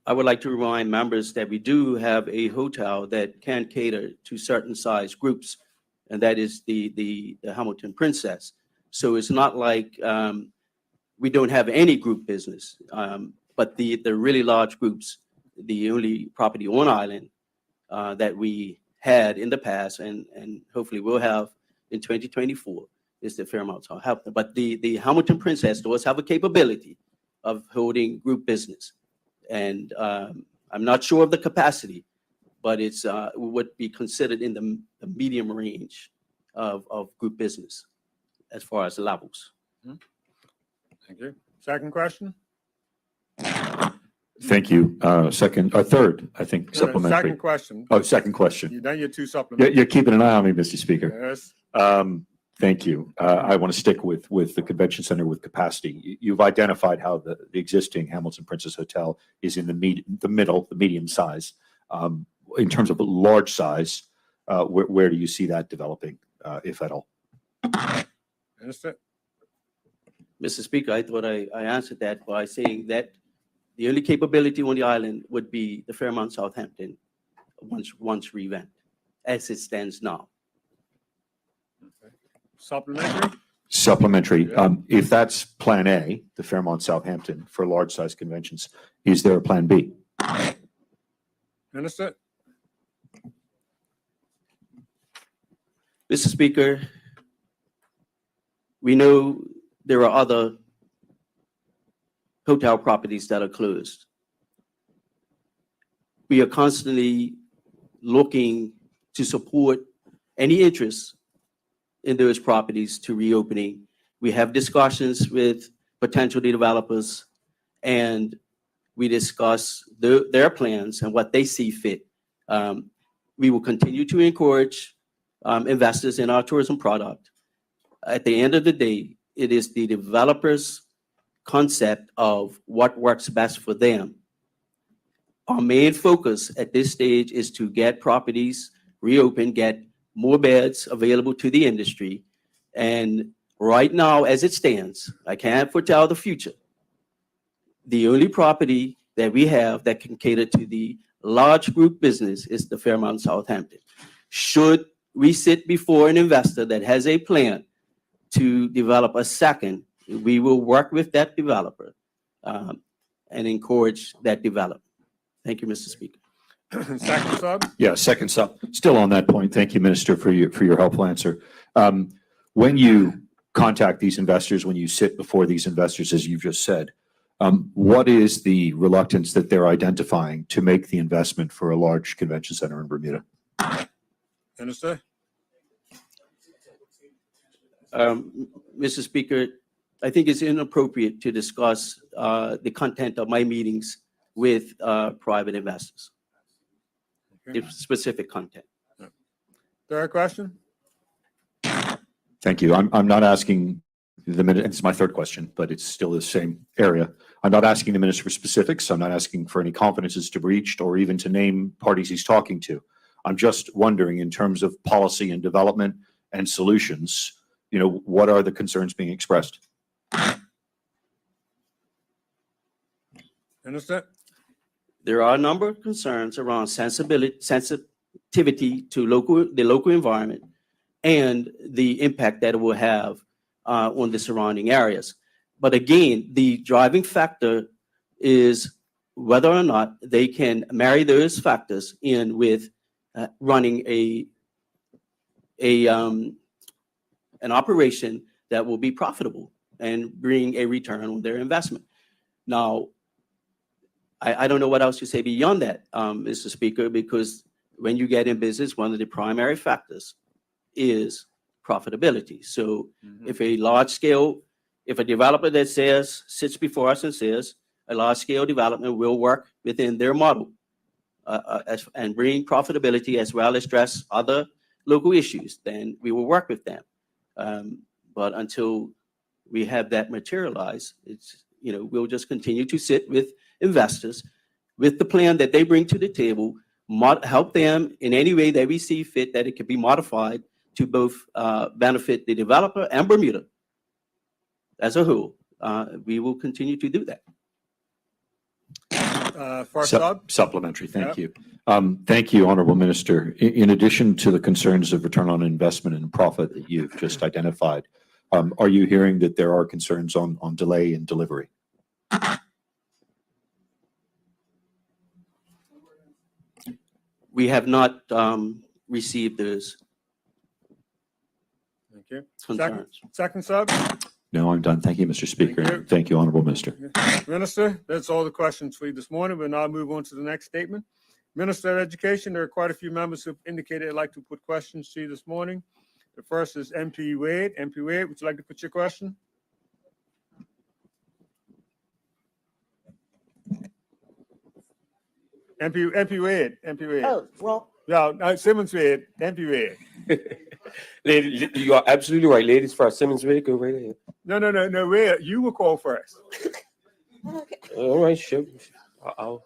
I would like to remind members that we do have a hotel that can cater to certain size groups, and that is the Hamilton Princess. So it's not like we don't have any group business, but the really large groups, the only property on island that we had in the past and hopefully will have in 2024 is the Fairmont Southampton. But the Hamilton Princess does have a capability of holding group business. And I'm not sure of the capacity, but it's would be considered in the medium range of group business as far as levels. Thank you. Second question? Thank you. Third, I think, supplementary. Second question. Oh, second question. You've done your two supplements. You're keeping an eye on me, Mr. Speaker. Yes. Thank you. I want to stick with the convention center with capacity. You've identified how the existing Hamilton Princess Hotel is in the medium size. In terms of large size, where do you see that developing, if at all? Yes, sir. Mr. Speaker, I thought I answered that by saying that the only capability on the island would be the Fairmont Southampton once revamped, as it stands now. Supplementary? Supplementary. Yeah. If that's Plan A, the Fairmont Southampton for large size conventions, is there a Plan B? Minister? Mr. Speaker, we know there are other hotel properties that are closed. We are constantly looking to support any interest in those properties to reopening. We have discussions with potential developers, and we discuss their plans and what they see fit. We will continue to encourage investors in our tourism product. At the end of the day, it is the developer's concept of what works best for them. Our main focus at this stage is to get properties reopened, get more beds available to the industry. And right now, as it stands, I can't foretell the future. The only property that we have that can cater to the large group business is the Fairmont Southampton. Should we sit before an investor that has a plan to develop a second, we will work with that developer and encourage that development. Thank you, Mr. Speaker. Second sub? Yeah, second sub. Still on that point, thank you, Minister, for your helpful answer. When you contact these investors, when you sit before these investors, as you've just said, what is the reluctance that they're identifying to make the investment for a large convention center in Bermuda? Minister? Mr. Speaker, I think it's inappropriate to discuss the content of my meetings with private investors. Okay. The specific content. Third question? Thank you. I'm not asking the minister, it's my third question, but it's still the same area. I'm not asking the minister for specifics. I'm not asking for any confidences to breached or even to name parties he's talking to. I'm just wondering, in terms of policy and development and solutions, what are the concerns being expressed? Minister? There are a number of concerns around sensitivity to the local environment and the impact that it will have on the surrounding areas. But again, the driving factor is whether or not they can marry those factors in with running an operation that will be profitable and bring a return on their investment. Now, I don't know what else to say beyond that, Mr. Speaker, because when you get in business, one of the primary factors is profitability. So if a developer that sits before us and says a large scale development will work within their model and bring profitability as well as address other local issues, then we will work with them. But until we have that materialize, we'll just continue to sit with investors with the plan that they bring to the table, help them in any way that we see fit that it can be modified to both benefit the developer and Bermuda as a whole. We will continue to do that. First sub? Supplementary, thank Yep. you. Thank you, Honorable Minister. In addition to the concerns of return on investment and profit that you've just identified, are you hearing that there are concerns on delay in delivery? We have not received those Thank you. concerns. Second sub? No, I'm done. Thank you, Mr. Speaker. Thank you. Thank you, Honorable Minister. Minister, that's all the questions for you this morning. We'll now move on to the next statement. Minister of Education, there are quite a few members who indicated they'd like to put questions to you this morning. The first is MP Wade. MP Wade, would you like to put your question? MP Wade, MP Wade. Oh, well, No, Simmons Wade, MP Wade. Lady, you are absolutely right. Ladies first. Simmons, Wade, go right ahead. No, Wade, you were called first. okay. All right, sure. I'll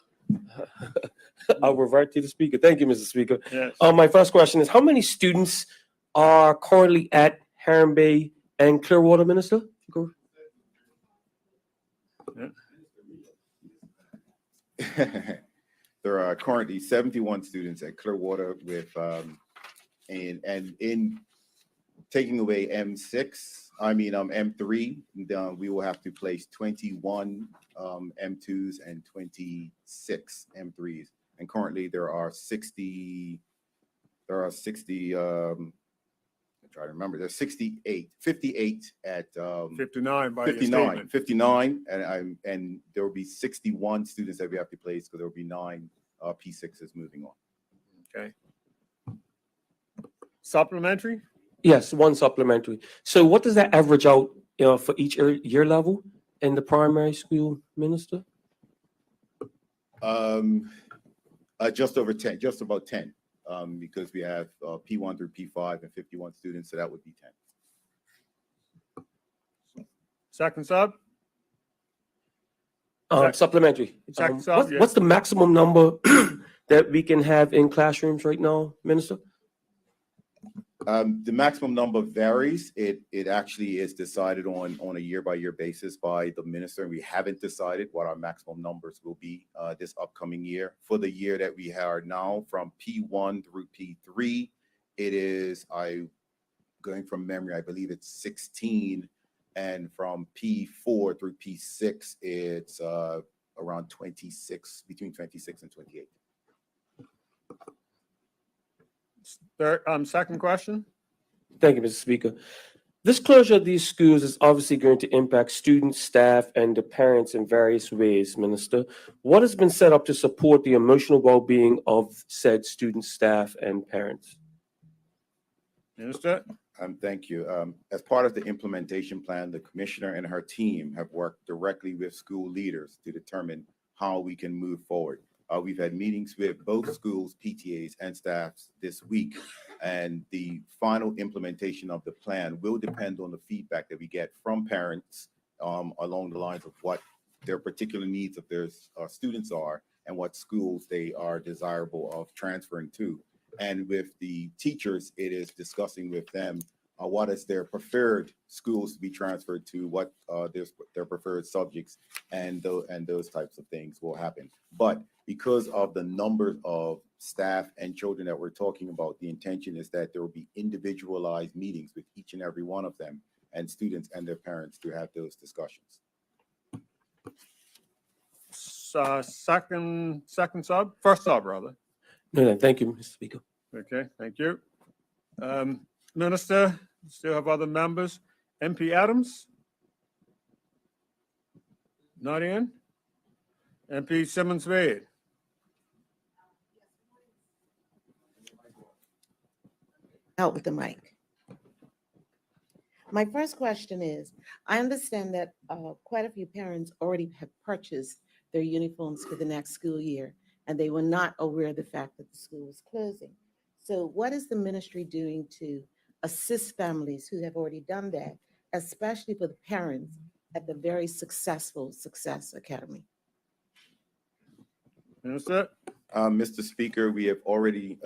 revert to the speaker. Thank you, Mr. Speaker. Yes. My first question is, how many students are currently at Heron Bay and Clearwater, Minister? Go. There are currently 71 students at Clearwater with, and in taking away M3, we will have to place 21 M2s and 26 M3s. And currently there are 60, I'm trying to remember, there's 58 at 59 by your statement. 59, and there will be 61 students that we have to place because there will be 9 P6s moving on. Okay. Supplementary? Yes, one supplementary. So what does that average out for each year level in the primary school, Minister? Just over 10, just about 10, because we have P1 through P5 and 51 students, so that would be 10. Second sub? Supplementary. Second sub, yes. What's the maximum number that we can have in classrooms right now, Minister? The maximum number varies. It actually is decided on a year-by-year basis by the minister. We haven't decided what our maximum numbers will be this upcoming year. For the year that we are now, from P1 through P3, it is, going from memory, I believe it's 16, and from P4 through P6, it's around 26, between 26 and 28. Second question? Thank you, Mr. Speaker. This closure of these schools is obviously going to impact students, staff, and the parents in various ways, Minister. What has been set up to support the emotional well-being of said students, staff, and parents? Minister? Thank you. As part of the implementation plan, the commissioner and her team have worked directly with school leaders to determine how we can move forward. We've had meetings with both schools, PTAs, and staffs this week, and the final implementation of the plan will depend on the feedback that we get from parents along the lines of what their particular needs of their students are and what schools they are desirable of transferring to. And with the teachers, it is discussing with them what is their preferred schools to be transferred to, what their preferred subjects, and those types of things will happen. But because of the number of staff and children that we're talking about, the intention is that there will be individualized meetings with each and every one of them and students and their parents to have those discussions. First sub, rather. No, thank you, Mr. Speaker. Okay, thank you. Minister, still have other members. MP Adams? Not in? MP Simmons Wade? Out with the mic. My first question is, I understand that quite a few parents already have purchased their uniforms for the next school year, and they were not aware of the fact that the school was closing. So what is the ministry doing to assist families who have already done that, especially for the parents at the very successful Success Academy? Minister? Mr. Speaker, we have already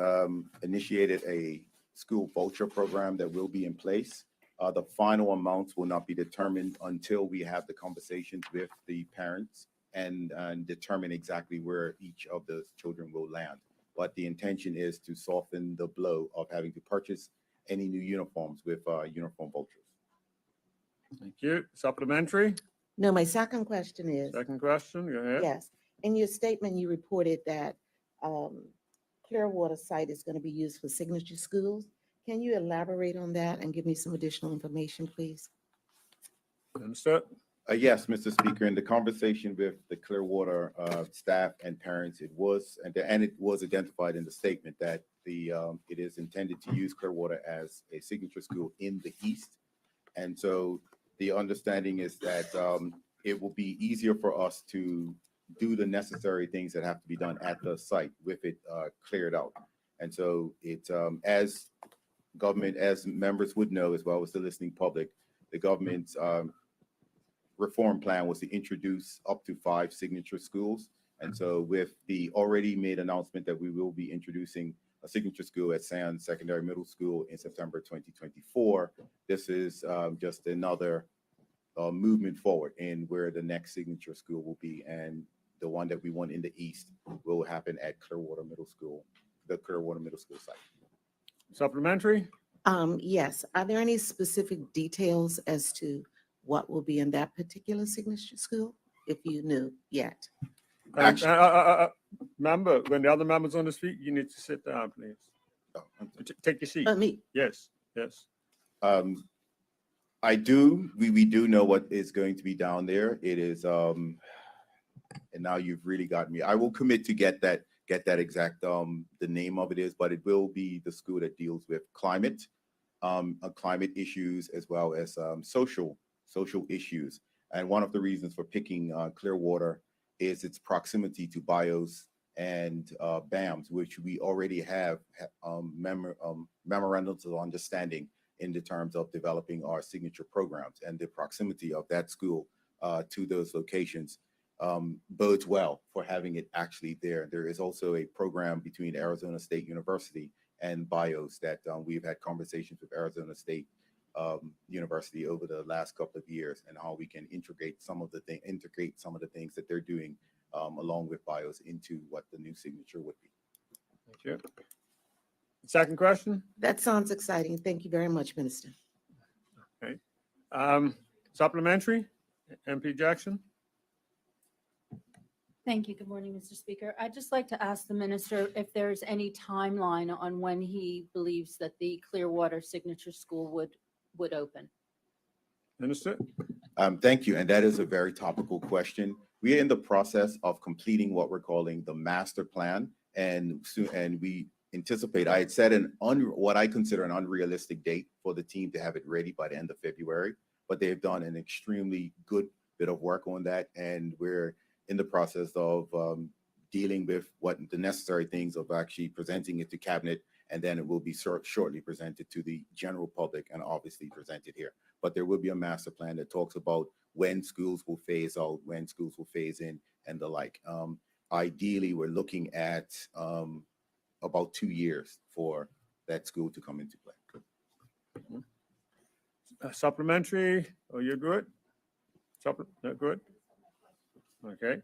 initiated a school voucher program that will be in place. The final amounts will not be determined until we have the conversations with the parents and determine exactly where each of the children will land. But the intention is to soften the blow of having to purchase any new uniforms with uniform vouchers. Thank you. Supplementary? No, my second question is, Second question, go ahead. yes, in your statement, you reported that Clearwater site is going to be used for signature schools. Can you elaborate on that and give me some additional information, please? Minister? Yes, Mr. Speaker, in the conversation with the Clearwater staff and parents, it was identified in the statement that it is intended to use Clearwater as a signature school in the East. And so the understanding is that it will be easier for us to do the necessary things that have to be done at the site with it cleared out. And so it, as government, as members would know, as well as the listening public, the government's reform plan was to introduce up to 5 signature schools. And so with the already made announcement that we will be introducing a signature school at Sands Secondary Middle School in September 2024, this is just another movement forward in where the next signature school will be. And the one that we want in the East will happen at Clearwater Middle School, the Clearwater Middle School site. Supplementary? Yes, are there any specific details as to what will be in that particular signature school, if you knew yet? Member, when the other members on the speak, you need to sit down, please. Take your seat. Me. Yes, yes. I do, we do know what is going to be down there. It is, and now you've really got me. I will commit to get that exact, the name of it is, but it will be the school that deals with climate issues as well as social issues. And one of the reasons for picking Clearwater is its proximity to BIOS and BAMS, which we already have memorandums of understanding in the terms of developing our signature programs, and the proximity of that school to those locations bodes well for having it actually there. There is also a program between Arizona State University and BIOS that we've had conversations with Arizona State University over the last couple of years, and how we can integrate some of the things that they're doing along with BIOS into what the new signature would be. Thank you. Second question? That sounds exciting. Thank you very much, Minister. Supplementary? MP Jackson? Thank you. Good morning, Mr. Speaker. I'd just like to ask the minister if there's any timeline on when he believes that the Clearwater Signature School would open. Minister? Thank you, and that is a very topical question. We are in the process of completing what we're calling the master plan, and we anticipate, I had set what I consider an unrealistic date for the team to have it ready by the end of February, but they've done an extremely good bit of work on that, and we're in the process of dealing with what the necessary things of actually presenting it to cabinet, and then it will be shortly presented to the general public and obviously presented here. But there will be a master plan that talks about when schools will phase out, when schools will phase in, and the like. Ideally, we're looking at about 2 years for that school to come into play. Supplementary, oh, you're good? No, good? Okay.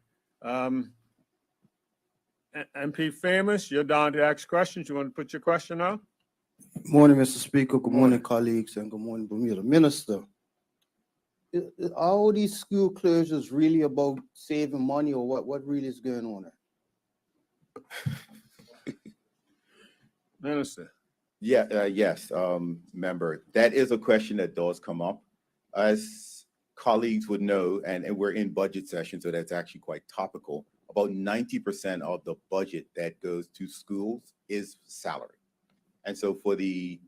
MP Famous, you're down to ask questions. You want to put your question on? Morning, Mr. Speaker. Good Morning. morning, colleagues, and good morning, Bermuda. Minister, are all these school closures really about saving money, or what really is going on there? Minister? Yeah, yes, member, that is a question that does come up. As colleagues would know, and we're in budget session, so that's actually quite topical. About 90% of the budget that goes to schools is salary. And so for the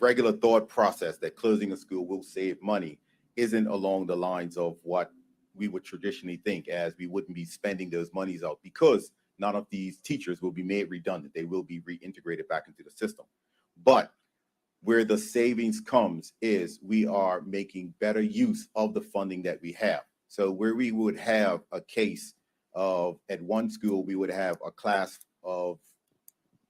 regular thought process that closing a school will save money isn't along the lines of what we would traditionally think, as we wouldn't be spending those monies out, because none of these teachers will be made redundant. They will be reintegrated back into the system. But where the savings comes is we are making better use of the funding that we have. So where we would have a case of, at one school, we would have a class of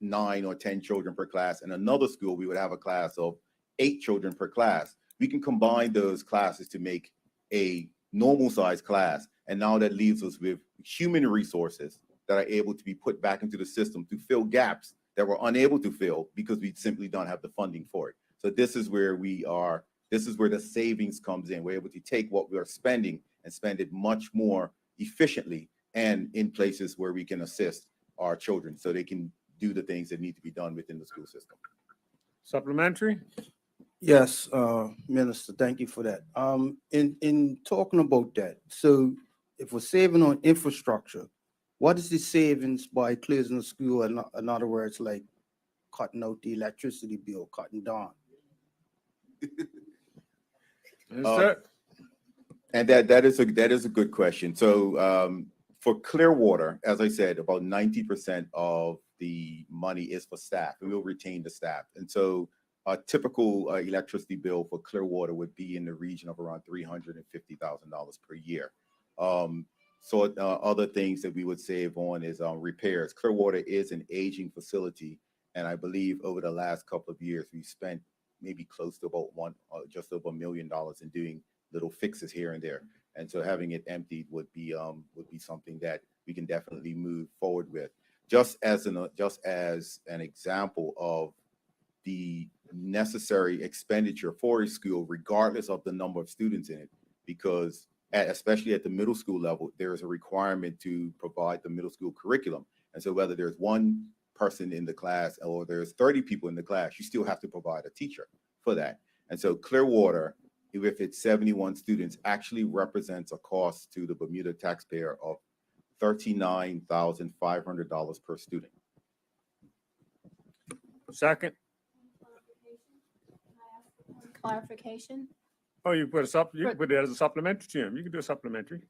9 or 10 children per class. In another school, we would have a class of 8 children per class. We can combine those classes to make a normal size class. And now that leaves us with human resources that are able to be put back into the system to fill gaps that we're unable to fill because we simply don't have the funding for it. So this is where we are. This is where the savings comes in. We're able to take what we are spending and spend it much more efficiently and in places where we can assist our children so they can do the things that need to be done within the school system. Supplementary? Yes, Minister, thank you for that. In talking about that, so if we're saving on infrastructure, what is the savings by closing the school? In other words, like cutting out the electricity bill, cutting down? Minister? And that is a good question. So for Clearwater, as I said, about 90% of the money is for staff, and we'll retain the staff. And so a typical electricity bill for Clearwater would be in the region of around $350,000 per year. So other things that we would save on is repairs. Clearwater is an aging facility, and I believe over the last couple of years, we spent maybe close to about just over $1 million in doing little fixes here and there. And so having it emptied would be something that we can definitely move forward with. Just as an example of the necessary expenditure for a school, regardless of the number of students in it, because especially at the middle school level, there is a requirement to provide the middle school curriculum. And so whether there's one person in the class or there's 30 people in the class, you still have to provide a teacher for that. And so Clearwater, if it's 71 students, actually represents a cost to the Bermuda taxpayer of $39,500 per student. Second? Clarification? Oh, you put it as a supplementary to him. You can do a supplementary.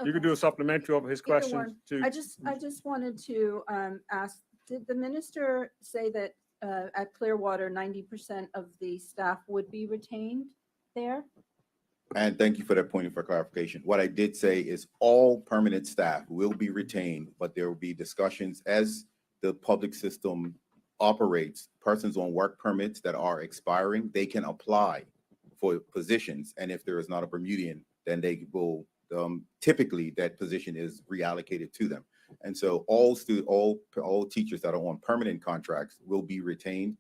You can do a supplementary over his Either question one. to. I just wanted to ask, did the minister say that at Clearwater, 90% of the staff would be retained there? And thank you for that point for clarification. What I did say is all permanent staff will be retained, but there will be discussions as the public system operates. Persons on work permits that are expiring, they can apply for positions. And if there is not a Bermudian, then they will, typically that position is reallocated to them. And so all teachers that are on permanent contracts will be retained.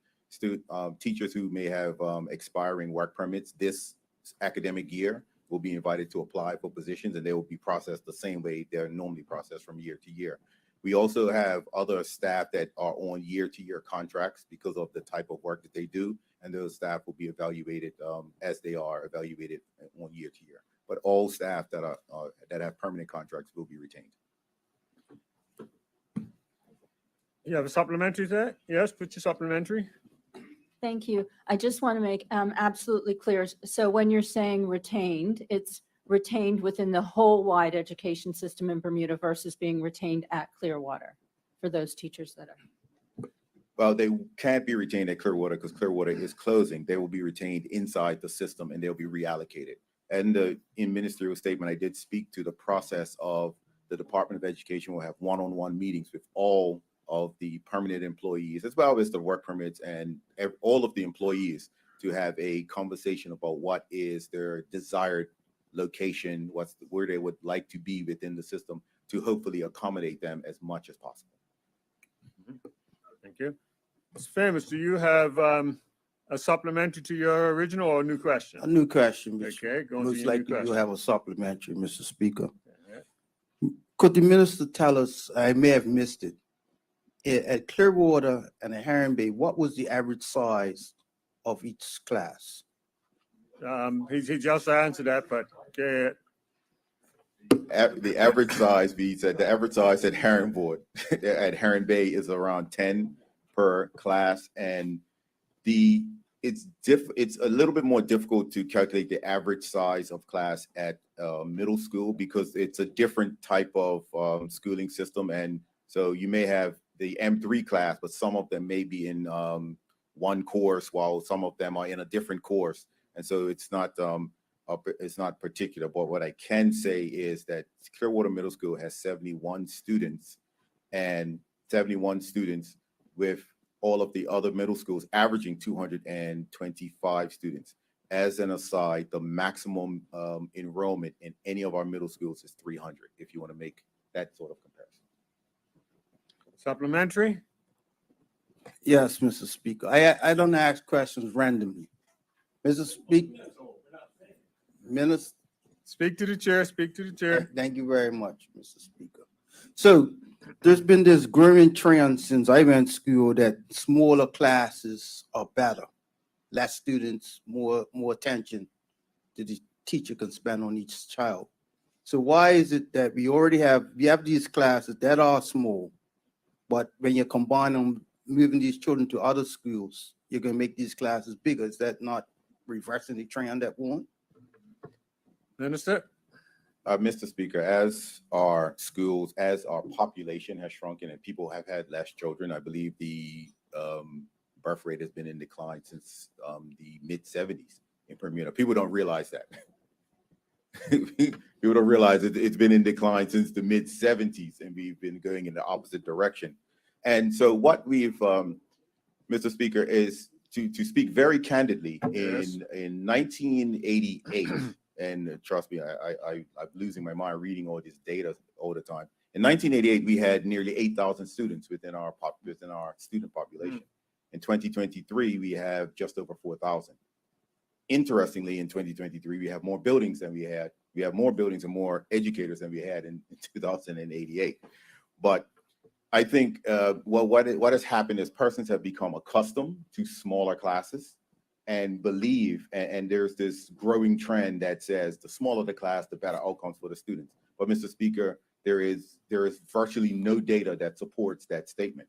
Teachers who may have expiring work permits this academic year will be invited to apply for positions, and they will be processed the same way they're normally processed from year to year. We also have other staff that are on year-to-year contracts because of the type of work that they do, and those staff will be evaluated as they are evaluated on year to year. But all staff that are that have permanent contracts will be retained. You have a supplementary there? Yes, put your supplementary. Thank you. I just want to make absolutely clear. So when you're saying retained, it's retained within the whole wide education system in Bermuda versus being retained at Clearwater for those teachers that are. Well, they can't be retained at Clearwater because Clearwater is closing. They will be retained inside the system and they'll be reallocated. And in ministerial statement, I did speak to the process of the Department of Education will have one-on-one meetings with all of the permanent employees, as well as the work permits and all of the employees, to have a conversation about what is their desired location, where they would like to be within the system, to hopefully accommodate them as much as possible. Thank you. Mr. Famous, do you have a supplementary to your original or a new question? A new question, Mr. Okay, go on to Most your new likely you'll question. have a supplementary, Mr. Speaker. Okay. Could the minister tell us, I may have missed it, at Clearwater and at Heron Bay, what was the average size of each class? He just answered that, but okay, The average size, we said the average size at at Heron Bay is around 10 per class, and it's a little bit more difficult to calculate the average size of class at middle school because it's a different type of schooling system, and so you may have the M3 class, but some of them may be in one course while some of them are in a different course, and so it's not particular. But what I can say is that Clearwater Middle School has 71 students, and 71 students with all of the other middle schools averaging 225 students. As an aside, the maximum enrollment in any of our middle schools is 300, if you want to make that sort of comparison. supplementary? Yes, Mr. Speaker. I don't ask questions randomly. Mr. Speaker. Minister. Speak to the chair, speak to the chair. Thank you very much, Mr. Speaker. So there's been this growing trend since I went to school that smaller classes are better. Less students, more attention that the teacher can spend on each child. So why is it that we have these classes that are small, but when you combine them, moving these children to other schools, you're going to make these classes bigger? Is that not reversing the trend that we want? Minister? Mr. Speaker, as our schools, as our population has shrunken and people have had less children, I believe the birth rate has been in decline since the mid-70s in Bermuda. People don't realize that. People don't realize it's been in decline since the mid-70s, and we've been going in the opposite direction. And so what we've, Mr. Speaker, is to speak very candidly, in 1988, and trust me, I'm losing my mind reading all this data all the time. In 1988, we had nearly 8,000 students within our student population. In 2023, we have just over 4,000. Interestingly, in 2023, we have more buildings than we had. We have more buildings and more educators than we had in 2088. But I think what has happened is persons have become accustomed to smaller classes and believe, and there's this growing trend that says the smaller the class, the better outcomes for the students. But Mr. Speaker, there is virtually no data that supports that statement.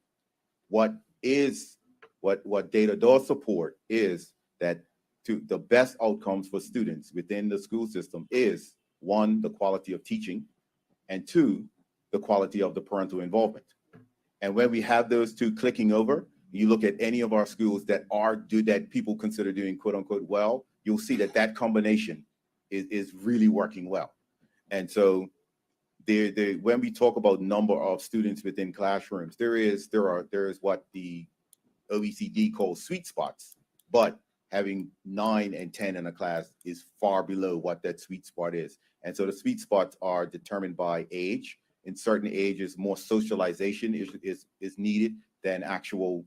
What data does support is that the best outcomes for students within the school system is, one, the quality of teaching, and two, the quality of the parental involvement. And when we have those two clicking over, you look at any of our schools that people consider doing quote unquote well, you'll see that combination is really working well. And so when we talk about number of students within classrooms, there is what the OECD calls sweet spots, but having 9 and 10 in a class is far below what that sweet spot is. And so the sweet spots are determined by age. In certain ages, more socialization is needed than actual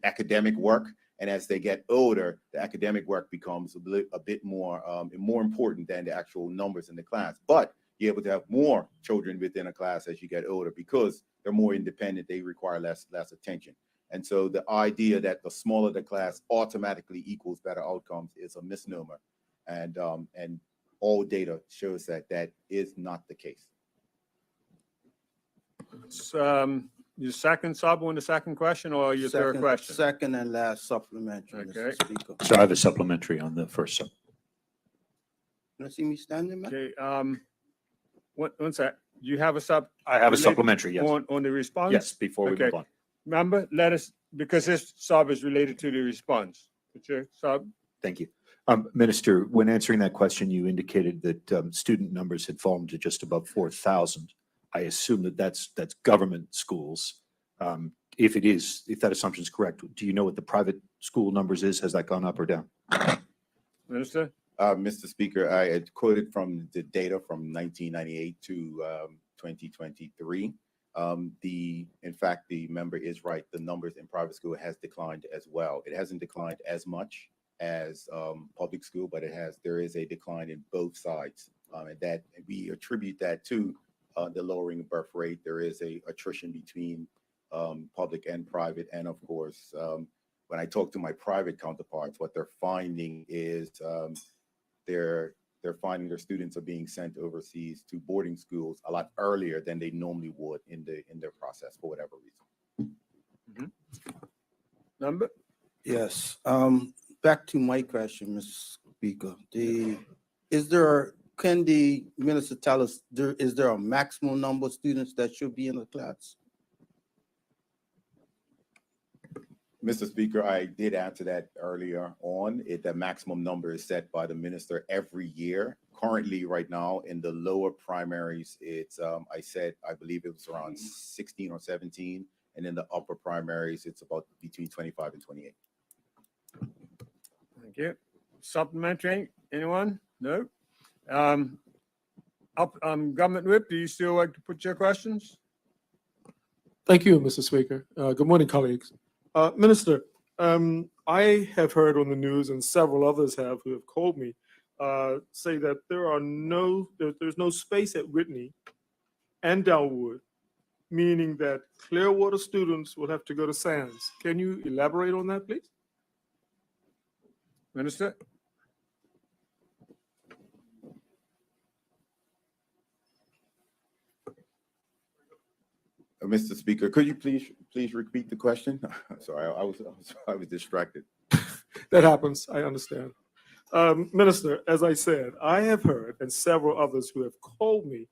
academic work. And as they get older, the academic work becomes a bit more important than the actual numbers in the class. But you're able to have more children within a class as you get older because they're more independent. They require less attention. And so the idea that the smaller the class automatically equals better outcomes is a misnomer. And all data shows that that is not the case. Your second sub on the second question or your third Second- question? Second and last supplementary, Okay. Mr. Speaker. So I have a supplementary on the first sub. You see me standing, man? Okay, one sec. You have a sub I have a Related supplementary, yes. on the response? Yes, before we Okay. move on. Remember, because this sub is related to the response. Put your sub. Thank you. Minister, when answering that question, you indicated that student numbers had fallen to just above 4,000. I assume that that's government schools. If that assumption is correct, do you know what the private school numbers is? Has that gone up or down? Minister? Mr. Speaker, I had quoted from the data from 1998 to 2023. In fact, the member is right. The numbers in private school has declined as well. It hasn't declined as much as public school, but there is a decline in both sides. And that we attribute that to the lowering birth rate. There is a attrition between public and private. And of course, when I talk to my private counterparts, what they're finding is they're finding their students are being sent overseas to boarding schools a lot earlier than they normally would in their process for whatever reason. Number? Yes, back to my question, Mr. Speaker. Can the minister tell us, is there a maximum number of students that should be in the class? Mr. Speaker, I did answer that earlier on. The maximum number is set by the minister every year. Currently, right now, in the lower primaries, it's, I believe it was around 16 or 17. And in the upper primaries, it's about between 25 and 28. Thank you. Supplementary, anyone? No? Government Whip, do you still like to put your questions? Thank you, Mr. Speaker. Good morning, colleagues. Minister, I have heard on the news, and several others have who have called me, say that there's no space at Whitney and Delwood, meaning that Clearwater students will have to go to Sands. Can you elaborate on that, please? Minister? Mr. Speaker, could you please repeat the question? Sorry, I was distracted. That happens, I understand. Minister, as I said, I have heard, and several others who have called me,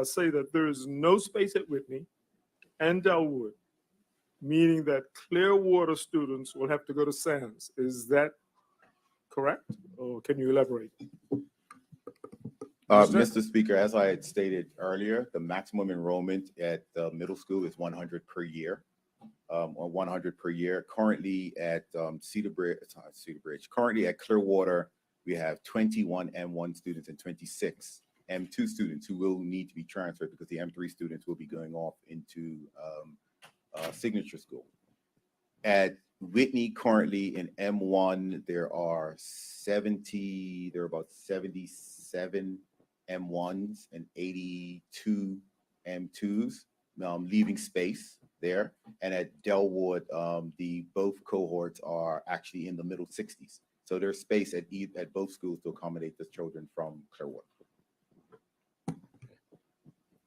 say that there is no space at Whitney and Delwood, meaning that Clearwater students will have to go to Sands. Is that correct? Or can you elaborate? Mr. Speaker, as I had stated earlier, the maximum enrollment at the middle school is 100 per year, or 100 per year. Currently at Cedar Bridge, currently at Clearwater, we have 21 M1 students and 26 M2 students who will need to be transferred because the M3 students will be going off into signature school. At Whitney, currently in M1, there are about 77 M1s and 82 M2s, leaving space there. And at Delwood, both cohorts are actually in the middle 60s. So there's space at both schools to accommodate the children from Clearwater.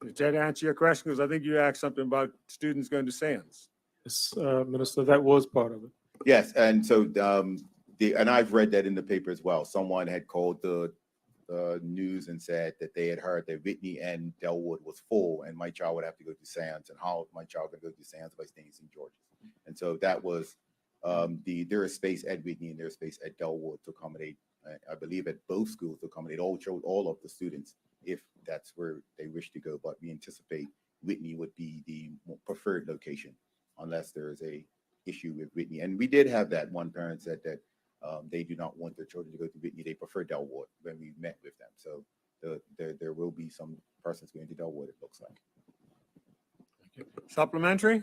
Did that answer your question? Because I think you asked something about students going to Sands. Yes, Minister, that was part of it. Yes, and so and I've read that in the paper as well. Someone had called the news and said that they had heard that Whitney and Delwood was full, and my child would have to go to Sands, and how my child could go to Sands by staying in St. George's. And so that was there is space at Whitney and there's space at Delwood to accommodate, I believe, at both schools to accommodate all of the students if that's where they wish to go. But we anticipate Whitney would be the preferred location unless there is a issue with Whitney. And we did have that one parent said that they do not want their children to go to Whitney. They prefer Delwood when we met with them. So there will be some persons going to Delwood, it looks like. Supplementary?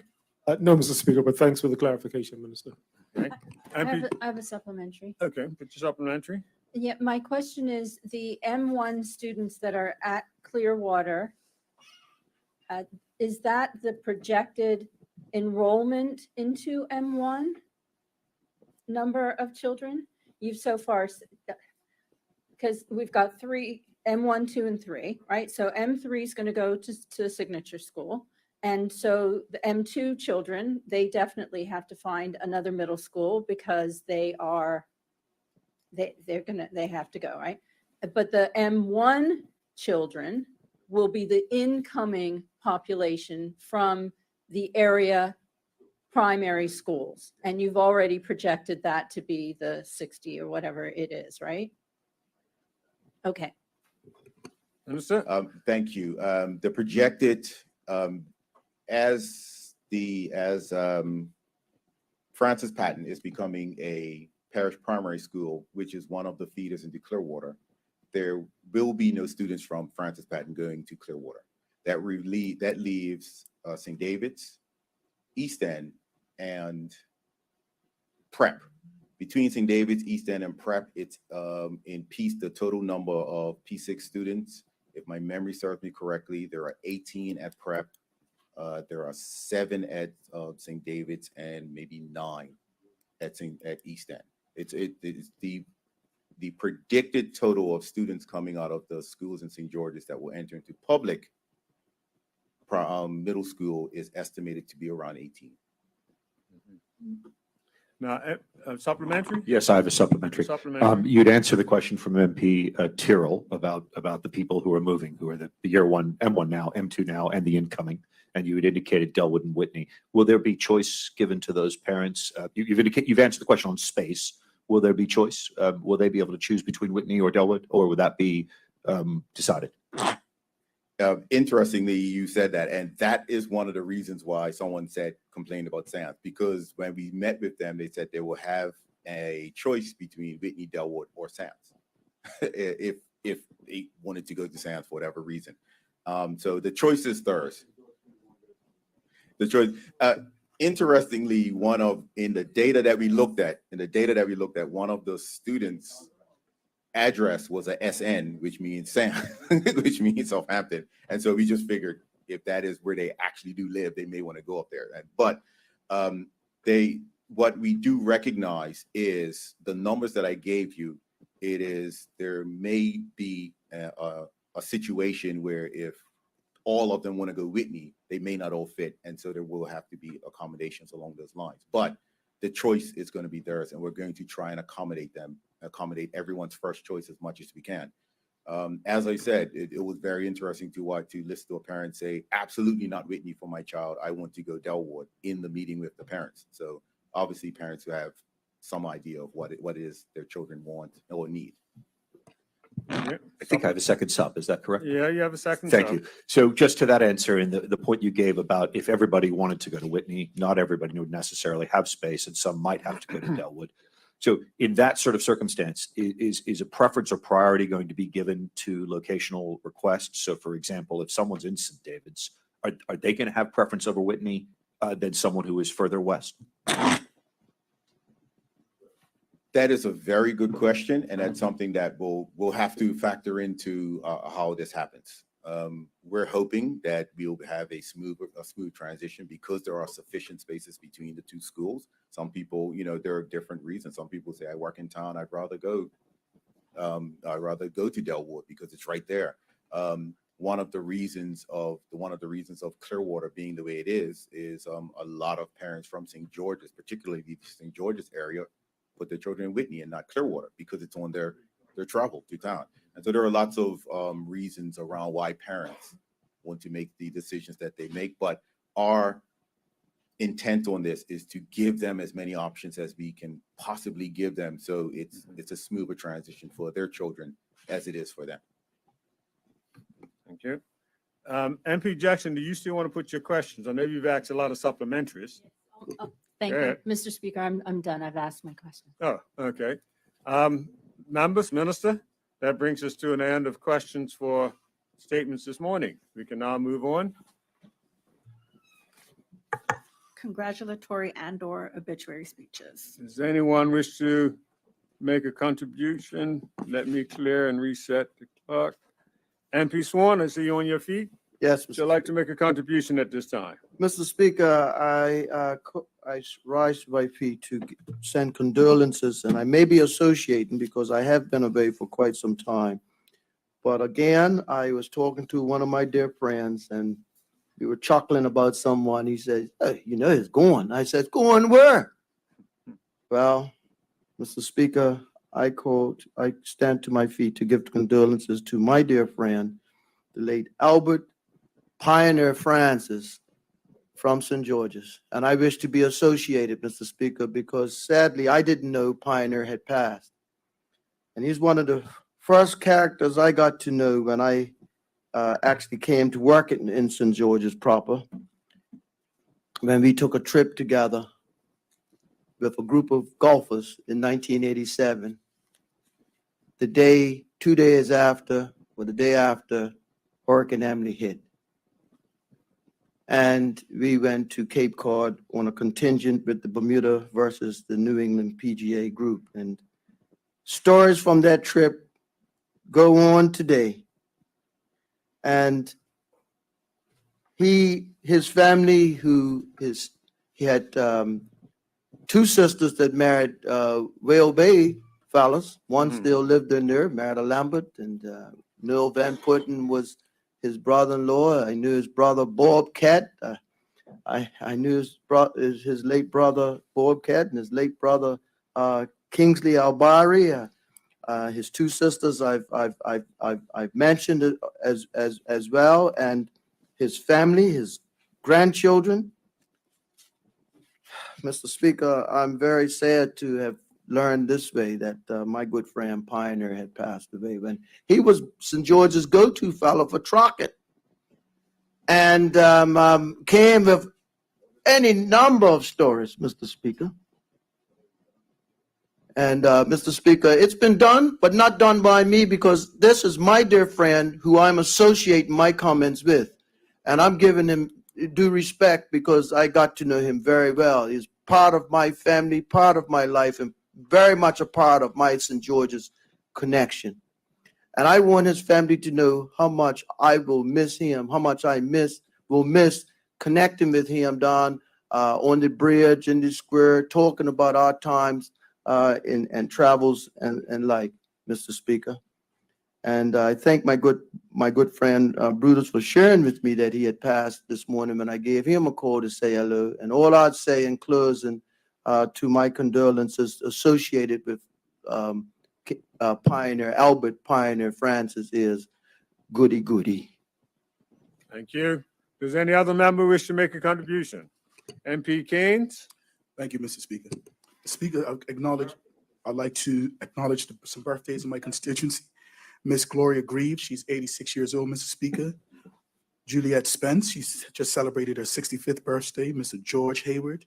No, Mr. Speaker, but thanks for the clarification, Minister. Okay. MP I have a supplementary. Okay, put your supplementary. Yeah, my question is, the M1 students that are at Clearwater, is that the projected enrollment into M1 number of children? You've so far, because we've got three, M1, 2, and 3, right? So M3 is going to go to Signature School. And so the M2 children, they definitely have to find another middle school because they have to go, right? But the M1 children will be the incoming population from the area primary schools. And you've already projected that to be the 60 or whatever it is, right? Okay. Minister? Thank you. The projected, as Francis Patton is becoming a parish primary school, which is one of the feeders into Clearwater, there will be no students from Francis Patton going to Clearwater. That leaves St. David's, East End, and Prep. Between St. David's, East End, and Prep, it's in Peace, the total number of P6 students, if my memory serves me correctly, there are 18 at Prep. There are 7 at St. David's and maybe 9 at East End. It's the predicted total of students coming out of the schools in St. George's that will enter into public middle school is estimated to be around 18. Now, supplementary? Yes, I have a supplementary. Supplementary. You'd answer the question from MP Tyrrell about the people who are moving, who are the year one, M1 now, M2 now, and the incoming. And you had indicated Delwood and Whitney. Will there be choice given to those parents? You've answered the question on space. Will there be choice? Will they be able to choose between Whitney or Delwood, or would that be decided? Interestingly, you said that, and that is one of the reasons why someone complained about Sands, because when we met with them, they said they will have a choice between Whitney, Delwood, or Sands if they wanted to go to Sands for whatever reason. So the choice is theirs. The choice. Interestingly, in the data that we looked at, one of the students' address was a SN, which means which means Southampton. And so we just figured if that is where they actually do live, they may want to go up there. But what we do recognize is the numbers that I gave you. There may be a situation where if all of them want to go Whitney, they may not all fit. And so there will have to be accommodations along those lines. But the choice is going to be theirs, and we're going to try and accommodate everyone's first choice as much as we can. As I said, it was very interesting to listen to a parent say, absolutely not Whitney for my child. I want to go Delwood in the meeting with the parents. So obviously parents who have some idea of what it is their children want or need. I think I have a second sub. Is that correct? Yeah, you have a second. Thank you. So just to that answer and the point you gave about if everybody wanted to go to Whitney, not everybody would necessarily have space and some might have to go to Delwood. So in that sort of circumstance, is a preference or priority going to be given to locational requests? So for example, if someone's in St. David's, are they going to have preference over Whitney than someone who is further west? That is a very good question, and that's something that we'll have to factor into how this happens. We're hoping that we'll have a smooth transition because there are sufficient spaces between the two schools. Some people, there are different reasons. Some people say, I work in town, I'd rather go to Delwood because it's right there. One of the reasons of Clearwater being the way it is a lot of parents from St. George's, particularly the St. George's area, put their children in Whitney and not Clearwater because it's on their travel to town. And so there are lots of reasons around why parents want to make the decisions that they make. But our intent on this is to give them as many options as we can possibly give them. So it's a smoother transition for their children as it is for them. Thank you. MP Jackson, do you still want to put your questions? I know you've asked a lot of supplementaries. Thank Go you. ahead. Mr. Speaker, I'm done. I've asked my question. Oh, okay. Members, Minister, that brings us to an end of questions for statements this morning. We can now move on. congratulatory and/or obituary speeches. Does anyone wish to make a contribution? Let me clear and reset the clock. MP Swan, I see you on your feet. Yes, Would you like to make a contribution at this time? Mr. Speaker, I rise to my feet to send condolences, and I may be associating because I have been away for quite some time. But again, I was talking to one of my dear friends, and we were chuckling about someone. He said, "Hey, you know, it's going." I said, "Going where?" Well, Mr. Speaker, I stand to my feet to give condolences to my dear friend, the late Albert Pioneer Francis from St. George's. And I wish to be associated, Mr. Speaker, because sadly, I didn't know Pioneer had passed. And he's one of the first characters I got to know when I actually came to work in St. George's proper, when we took a trip together with a group of golfers in 1987, the day, 2 days after, or the day after Hurricane Emily hit. And we went to Cape Cod on a contingent with the Bermuda versus the New England PGA group. And stories from that trip go on today. And his family, he had two sisters that married Whale Bay fellas. One still lived in there, married a Lambert, and Noel Van Putten was his brother-in-law. I knew his brother Bob Cat. I knew his late brother Bob Cat and his late brother Kingsley Albari. His two sisters I've mentioned it as well, and his family, his grandchildren. Mr. Speaker, I'm very sad to have learned this way that my good friend Pioneer had passed away when he was St. George's go-to fellow for Trocket, and came with any number of stories, Mr. Speaker. And Mr. Speaker, it's been done, but not done by me, because this is my dear friend who I'm associating my comments with. And I'm giving him due respect because I got to know him very well. He's part of my family, part of my life, and very much a part of my St. George's connection. And I want his family to know how much I will miss him, how much I will miss connecting with him down on the bridge, in the square, talking about our times and travels and like, Mr. Speaker. And I thank my good friend Brutus for sharing with me that he had passed this morning when I gave him a call to say hello. And all I'd say in closing to my condolences associated with Pioneer, Albert Pioneer Francis, is goody goody. Thank you. Does any other member wish to make a contribution? MP Keynes? Thank you, Mr. Speaker. Speaker, I'd like to acknowledge some birthdays in my constituency. Miss Gloria Grieve, she's 86 years old, Mr. Speaker. Juliet Spence, she's just celebrated her 65th birthday. Mr. George Hayward,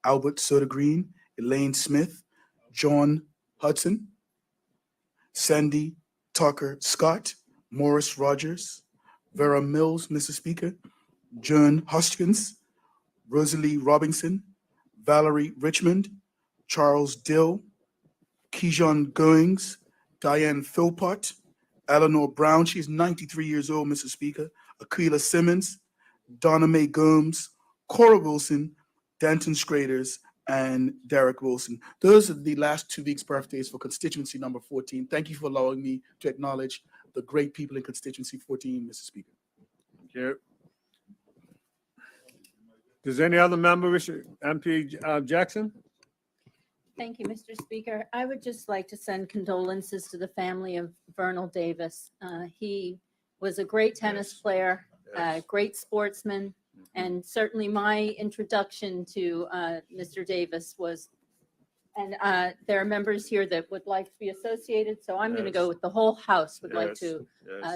Albert Sodergreen, Elaine Smith, John Hudson, Sandy Tucker Scott, Morris Rogers, Vera Mills, Mr. Speaker, John Hoskins, Rosalie Robinson, Valerie Richmond, Charles Dill, Kejon Goings, Diane Philpott, Eleanor Brown, she's 93 years old, Mr. Speaker, Aquila Simmons, Donna Mae Gomes, Cora Wilson, Danton Schraders, and Derek Wilson. Those are the last 2 weeks' birthdays for constituency number 14. Thank you for allowing me to acknowledge the great people in constituency 14, Mr. Speaker. Thank you. Does any other member wish, MP Jackson? Thank you, Mr. Speaker. I would just like to send condolences to the family of Vernal Davis. He was a great tennis player, great sportsman, and certainly my introduction to Mr. Davis was, and there are members here that would like to be associated, so I'm going to go with the whole House would like to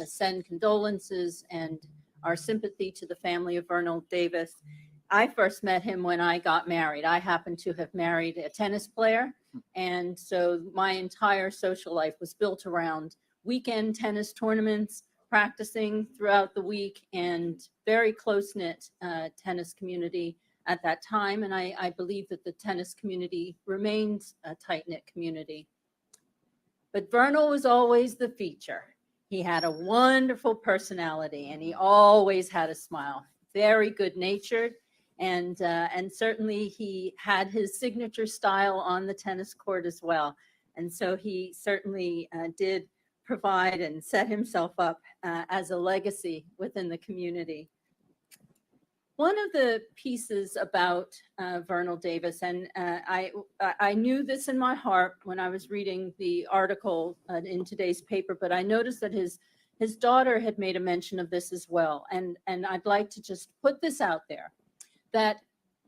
send condolences and our sympathy to the family of Vernal Davis. I first met him when I got married. I happened to have married a tennis player, and so my entire social life was built around weekend tennis tournaments, practicing throughout the week, and very close-knit tennis community at that time, and I believe that the tennis community remains a tight-knit community. But Vernal was always the feature. He had a wonderful personality, and he always had a smile. Very good-natured, and certainly he had his signature style on the tennis court as well. And so he certainly did provide and set himself up as a legacy within the community. One of the pieces about Vernal Davis, and I knew this in my heart when I was reading the article in today's paper, but I noticed that his daughter had made a mention of this as well. And I'd like to just put this out there, that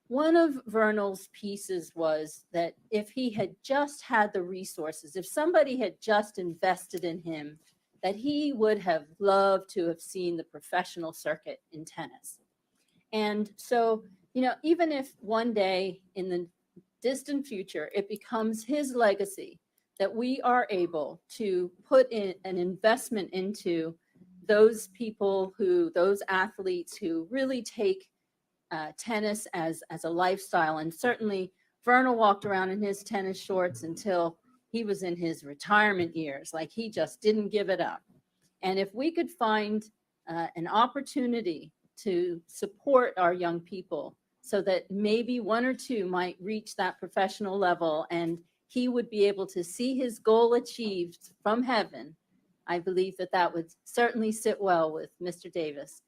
one of Vernal's pieces was that if he had just had the resources, if somebody had just invested in him, that he would have loved to have seen the professional circuit in tennis. And so, even if one day in the distant future, it becomes his legacy that we are able to put in an investment into those people those athletes who really take tennis as a lifestyle. And certainly Vernal walked around in his tennis shorts until he was in his retirement years, like he just didn't give it up. And if we could find an opportunity to support our young people so that maybe one or two might reach that professional level and he would be able to see his goal achieved from heaven, I believe that would certainly sit well with Mr. Davis.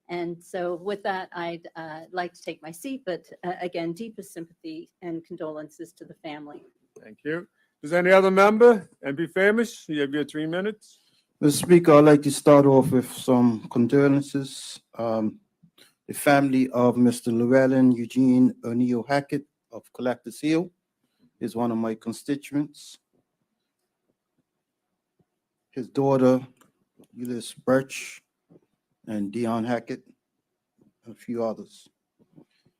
And so with that, I'd like to take my seat, but again, deepest sympathy and condolences to the family. Thank you. Does any other member? MP Famous, you have your 3 minutes. Mr. Speaker, I'd like to start off with some condolences. The family of Mr. Llewellyn Eugene O'Neill Hackett of Collectors Hill is one of my constituents. His daughter, Eunice Birch, and Dion Hackett, and a few others.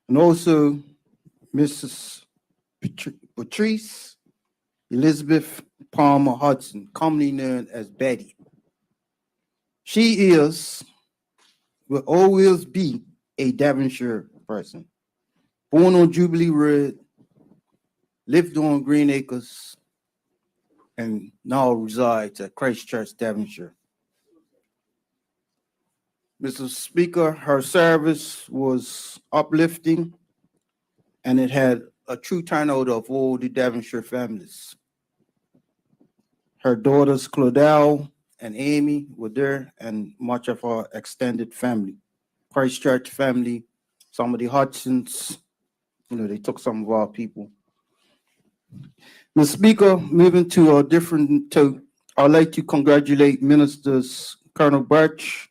And also Mrs. Patrice Elizabeth Palmer Hudson, commonly known as Betty. She will always be a Devonshire person. Born on Jubilee Road, lived on Green Acres, and now resides at Christchurch, Devonshire. Mr. Speaker, her service was uplifting, and it had a true turnout of all the Devonshire families. Her daughters, Claudel and Amy, were there, and much of our extended family. Christchurch family, some of the Hudsons, they took some of our people. Mr. Speaker, moving to a different topic, I'd like to congratulate Ministers Colonel Birch,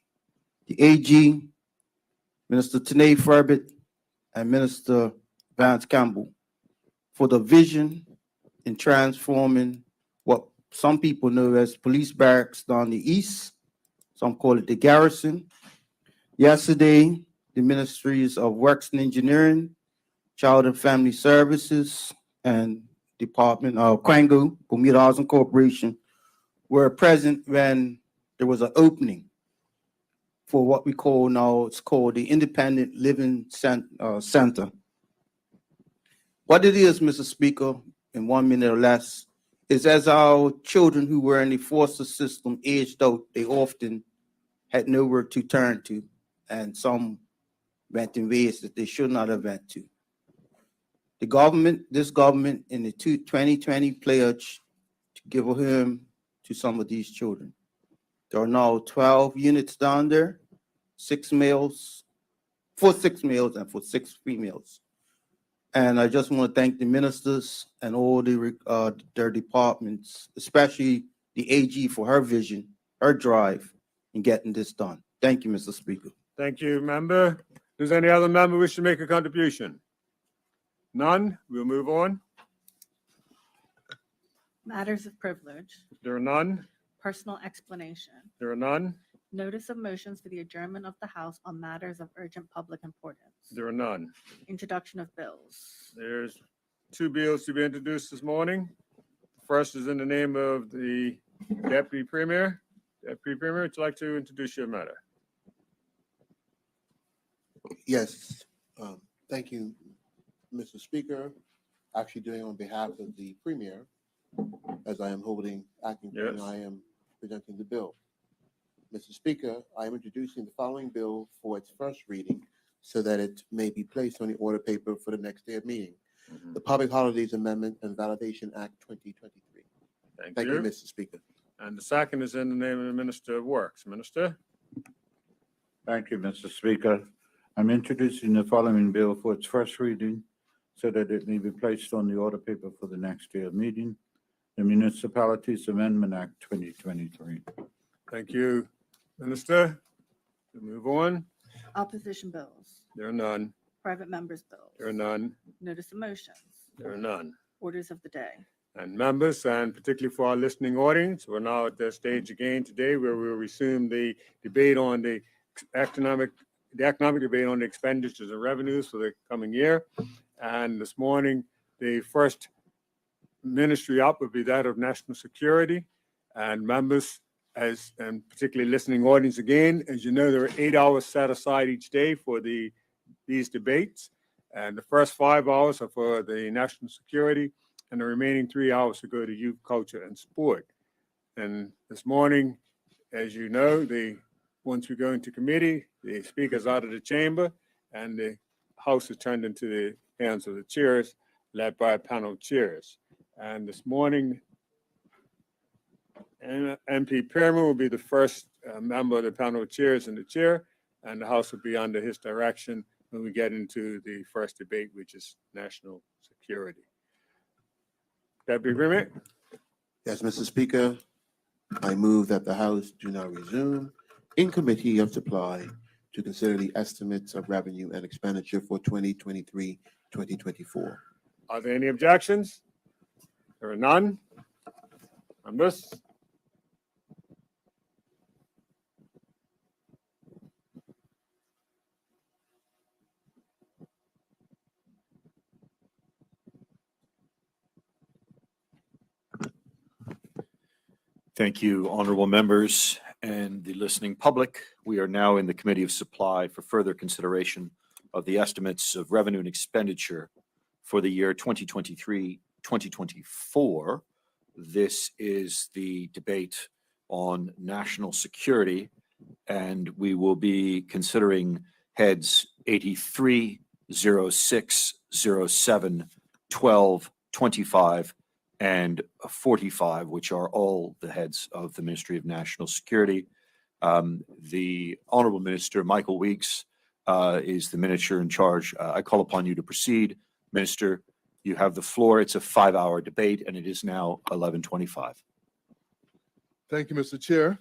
the AG, Minister Tanae Furbett, and Minister Vance Campbell for the vision in transforming what some people know as police barracks down the east. Some call it the garrison. Yesterday, the Ministries of Works and Engineering, Child and Family Services, and Department of Quango, Bermuda Housing Corporation, were present when there was an opening for what we call now, it's called the Independent Living Center. What it is, Mr. Speaker, in 1 minute or less, is as our children who were in the foster system aged out, they often had nowhere to turn to, and some went in ways that they should not have went to. This government in the 2020 pledge to give a home to some of these children. There are now 12 units down there, 6 males, for 6 males and for 6 females. And I just want to thank the ministers and all their departments, especially the AG for her vision, her drive in getting this done. Thank you, Mr. Speaker. Thank you, member. Does any other member wish to make a contribution? None? We'll move on. Matters of privilege, There are none. personal explanation, There are none. notice of motions for the adjournment of the House on matters of urgent public importance, There are none. introduction of bills. There's 2 bills to be introduced this morning. First is in the name of the Deputy Premier. Deputy Premier, would you like to introduce your matter? Yes, thank you, Mr. Speaker, actually doing on behalf of the Premier, as I am holding acting Premier, Yes. I am presenting the bill. Mr. Speaker, I am introducing the following bill for its first reading so that it may be placed on the order paper for the next day of meeting. The Public Holidays Amendment and Validation Act 2023. Thank Thank you, you. Mr. Speaker. And the second is in the name of the Minister of Works. Minister? Thank you, Mr. Speaker. I'm introducing the following bill for its first reading so that it may be placed on the order paper for the next day of meeting. The Municipalities Amendment Act 2023. Thank you. Minister? We move on. Opposition bills, There are none. private members' bills. There are none. Notice of motions, There are none. orders of the day. And members, and particularly for our listening audience, we're now at the stage again today where we'll resume the debate on the economic debate on the expenditures and revenues for the coming year. And this morning, the first ministry up would be that of national security. And members, and particularly listening audience again, as you know, there are 8 hours set aside each day for these debates. And the first 5 hours are for the national security, and the remaining 3 hours to go to youth, culture, and sport. And this morning, as you know, once we go into committee, the speaker's out of the chamber, and the House is turned into the hands of the chairs, led by a panel of chairs. And this morning, MP Pearman will be the first member of the panel of chairs in the chair, and the House will be under his direction when we get into the first debate, which is national security. Deputy Premier? Yes, Mr. Speaker, I move that the House do now resume in Committee of Supply to consider the estimates of revenue and expenditure for 2023, 2024. Are there any objections? There are none. Members? Thank you, honorable members and the listening public. We are now in the Committee of Supply for further consideration of the estimates of revenue and expenditure for the year 2023, 2024. This is the debate on national security, and we will be considering heads 83, 06, 07, 12, 25, and 45, which are all the heads of the Ministry of National Security. The Honorable Minister, Michael Weeks, is the minister in charge. I call upon you to proceed. Minister, you have the floor. It's a 5-hour debate, and it is now 11:25. Thank you, Mr. Chair.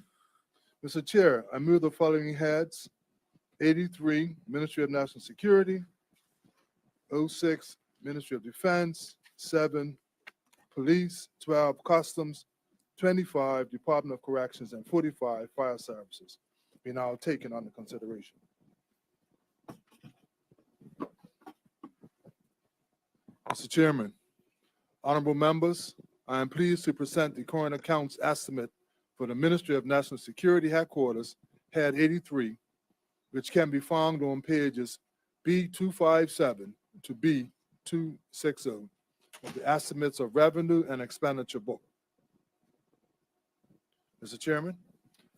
Mr. Chair, I move the following heads: 83, Ministry of National Security; 06, Ministry of Defense; 7, Police; 12, Customs; 25, Department of Corrections; and 45, Fire Services be now taken under consideration. Mr. Chairman, honorable members, I am pleased to present the current accounts estimate for the Ministry of National Security Headquarters, Head 83, which can be found on pages B257 to B260 of the estimates of revenue and expenditure book. Mr. Chairman,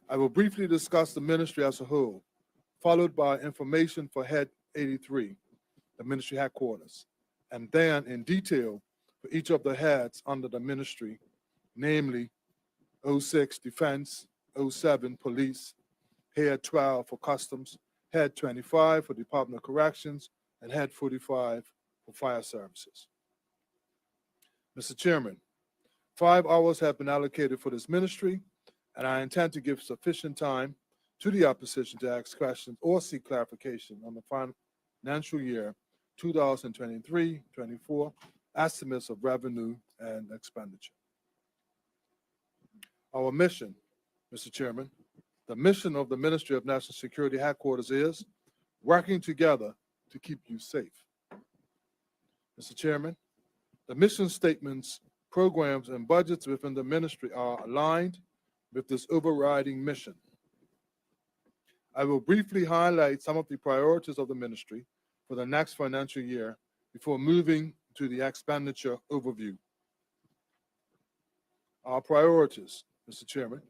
I will briefly discuss the ministry as a whole, followed by information for Head 83, the ministry headquarters, and then in detail for each of the heads under the ministry, namely 06 Defense, 07 Police, Head 12 for Customs, Head 25 for Department of Corrections, and Head 45 for Fire Services. Mr. Chairman, 5 hours have been allocated for this ministry, and I intend to give sufficient time to the opposition to ask questions or seek clarification on the financial year 2023-24 estimates of revenue and expenditure. Our mission, Mr. Chairman, the mission of the Ministry of National Security Headquarters is working together to keep you safe. Mr. Chairman, the mission statements, programs, and budgets within the ministry are aligned with this overriding mission. I will briefly highlight some of the priorities of the ministry for the next financial year before moving to the expenditure overview. Our priorities, Mr. Chairman.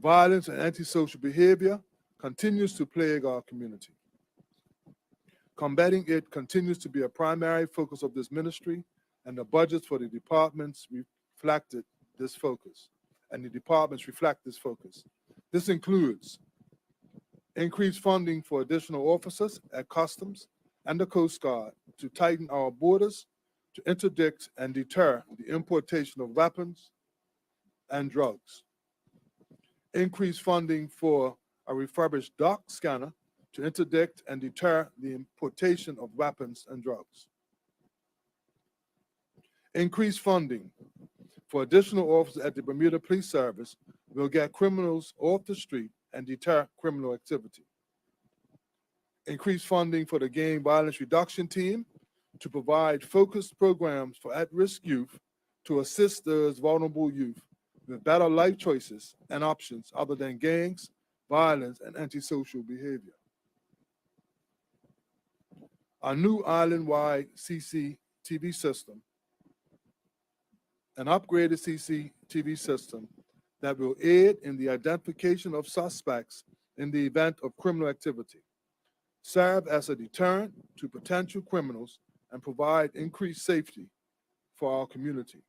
Violence and antisocial behavior continues to plague our community. Combating it continues to be a primary focus of this ministry, and the budgets for the departments reflected this focus, and the departments reflect this focus. This includes increased funding for additional officers at Customs and the Coast Guard to tighten our borders, to interdict and deter the importation of weapons and drugs. Increased funding for a refurbished dock scanner to interdict and deter the importation of weapons and drugs. Increased funding for additional officers at the Bermuda Police Service will get criminals off the street and deter criminal activity. Increased funding for the Gang Violence Reduction Team to provide focused programs for at-risk youth to assist those vulnerable youth with better life choices and options other than gangs, violence, and antisocial behavior. Our new island-wide CCTV system, an upgraded CCTV system that will aid in the identification of suspects in the event of criminal activity, serve as a deterrent to potential criminals, and provide increased safety for our community.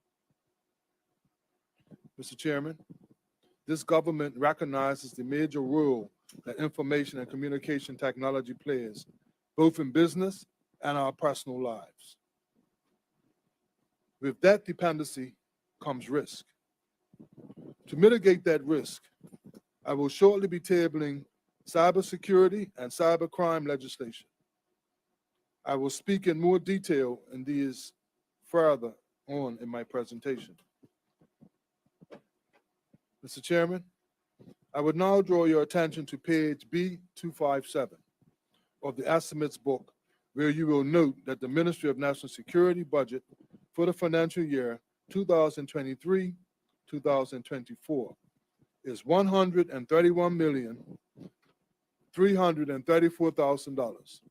Mr. Chairman, this government recognizes the major role that information and communication technology plays, both in business and our personal lives. With that dependency comes risk. To mitigate that risk, I will shortly be tabling cybersecurity and cybercrime legislation. I will speak in more detail in these further on in my presentation. Mr. Chairman, I would now draw your attention to page B257 of the estimates book, where you will note that the Ministry of National Security budget for the financial year 2023-2024 is $131,334,000,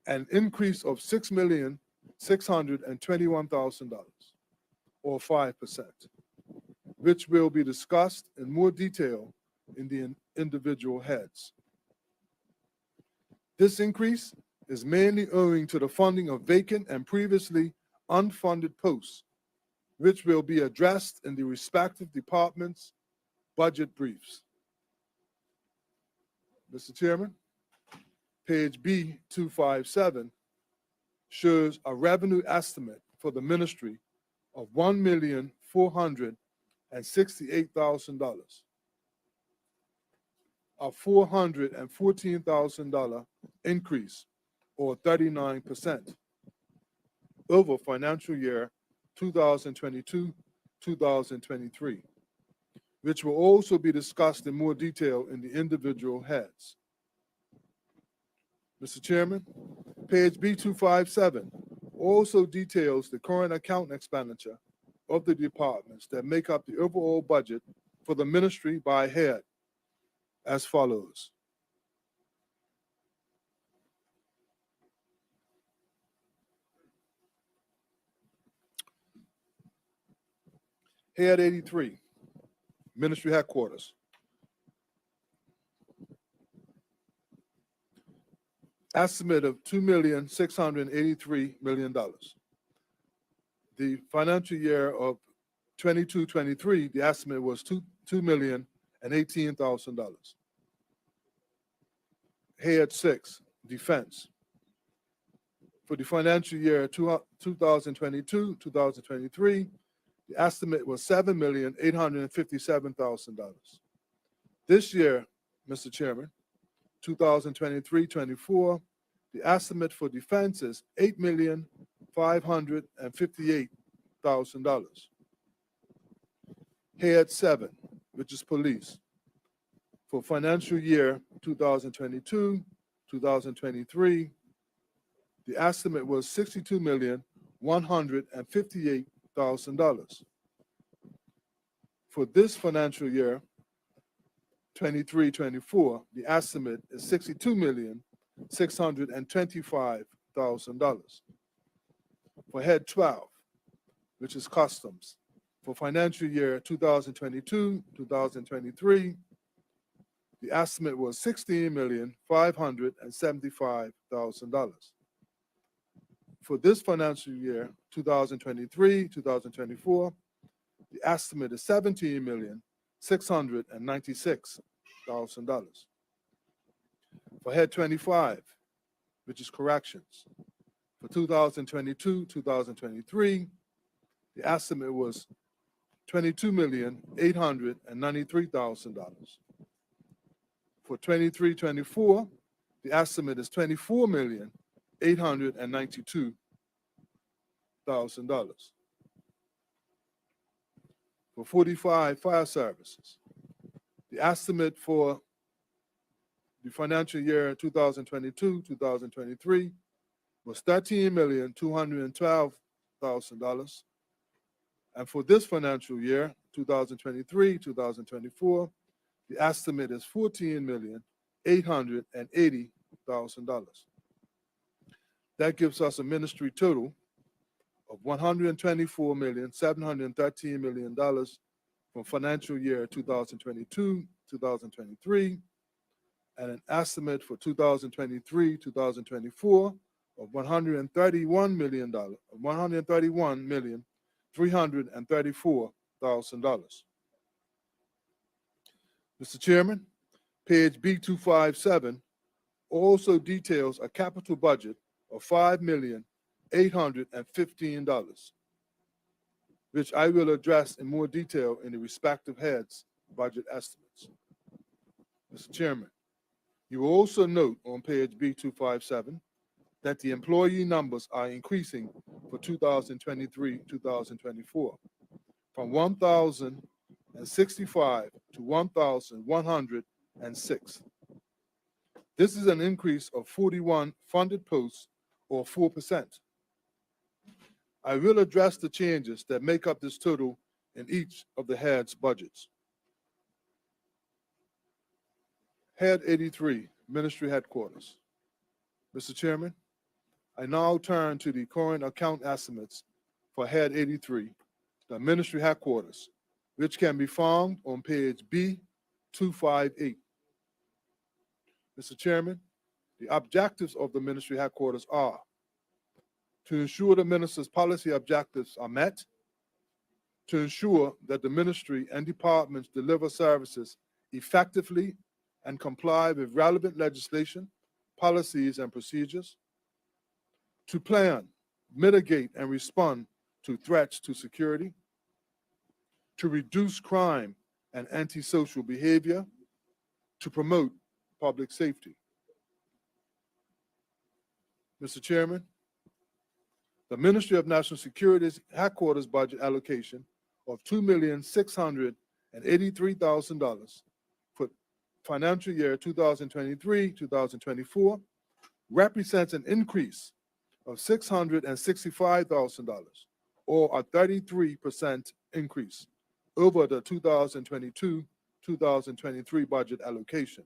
an increase of $6,621,000, or 5%, which will be discussed in more detail in the individual heads. This increase is mainly owing to the funding of vacant and previously unfunded posts, which will be addressed in the respective departments' budget briefs. Mr. Chairman, page B257 shows a revenue estimate for the ministry of $1,468,000, a $414,000 increase, or 39%, over financial year 2022-2023, which will also be discussed in more detail in the individual heads. Mr. Chairman, page B257 also details the current account expenditure of the departments that make up the overall budget for the ministry by head as follows. Head 83, Ministry Headquarters. Estimate of $2,683,000. The financial year of 22-23, the estimate was $2,018,000. Head 6, Defense. For the financial year 2022-2023, the estimate was $7,857,000. This year, Mr. Chairman, 2023-24, the estimate for defense is $8,558,000. Head 7, which is police. For financial year 2022-2023, the estimate was $62,158,000. For this financial year, 23-24, the estimate is $62,625,000. for Head 12, which is Customs, for financial year 2022, 2023, the estimate was $16,575,000. For this financial year, 2023, 2024, the estimate is $17,696,000. For Head 25, which is Corrections, for 2022, 2023, the estimate was $22,893,000. For 23, 24, the estimate is $24,892,000. For 45 fire services, the estimate for the financial year 2022, 2023 was $13,212,000. And for this financial year, 2023, 2024, the estimate is $14,880,000. That gives us a ministry total of $124,713 million from financial year 2022, 2023, and an estimate for 2023, 2024 of $131,334,000. Mr. Chairman, page B257 also details a capital budget of $5,815,000, which I will address in more detail in the respective heads' budget estimates. Mr. Chairman, you will also note on page B257 that the employee numbers are increasing for 2023-2024 from 1,065 to 1,106. This is an increase of 41 funded posts or 4%. I will address the changes that make up this total in each of the heads' budgets. Head 83, Ministry Headquarters. Mr. Chairman, I now turn to the current account estimates for Head 83, the Ministry Headquarters, which can be found on page B258. Mr. Chairman, the objectives of the Ministry Headquarters are to ensure the minister's policy objectives are met, to ensure that the ministry and departments deliver services effectively and comply with relevant legislation, policies, and procedures, to plan, mitigate, and respond to threats to security, to reduce crime and antisocial behavior, to promote public safety. Mr. Chairman, the Ministry of National Security's headquarters budget allocation of $2,683,000 for financial year 2023-2024 represents an increase of $665,000 or a 33% increase over the 2022-2023 budget allocation.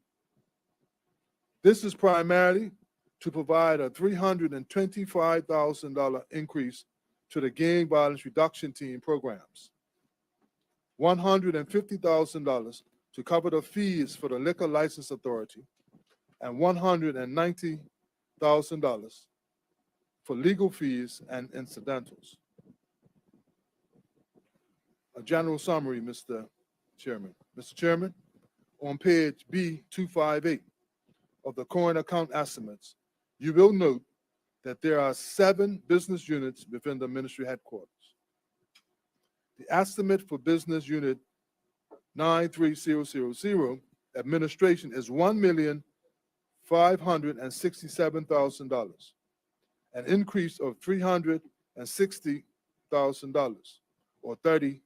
This is primarily to provide a $325,000 increase to the gang violence reduction team programs, $150,000 to cover the fees for the Liquor License Authority, and $190,000 for legal fees and incidentals. A general summary, Mr. Chairman. Mr. Chairman, on page B258 of the current account estimates, you will note that there are 7 business units within the ministry headquarters. The estimate for business unit 93000 administration is $1,567,000, an increase of $360,000 or 30%.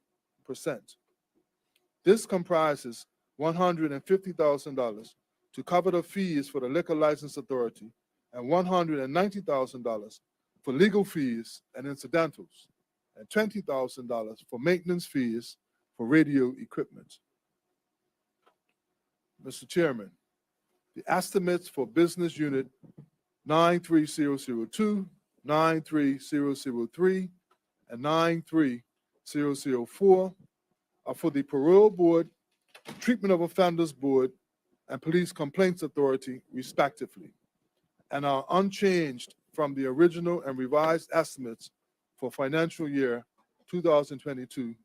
This comprises $150,000 to cover the fees for the Liquor License Authority and $190,000 for legal fees and incidentals, and $20,000 for maintenance fees for radio equipment. Mr. Chairman, the estimates for business unit 93002 93003 and 93004 are for the Parole Board, Treatment of Offenders Board, and Police Complaints Authority, respectively, and are unchanged from the original and revised estimates for financial year 2022-2023.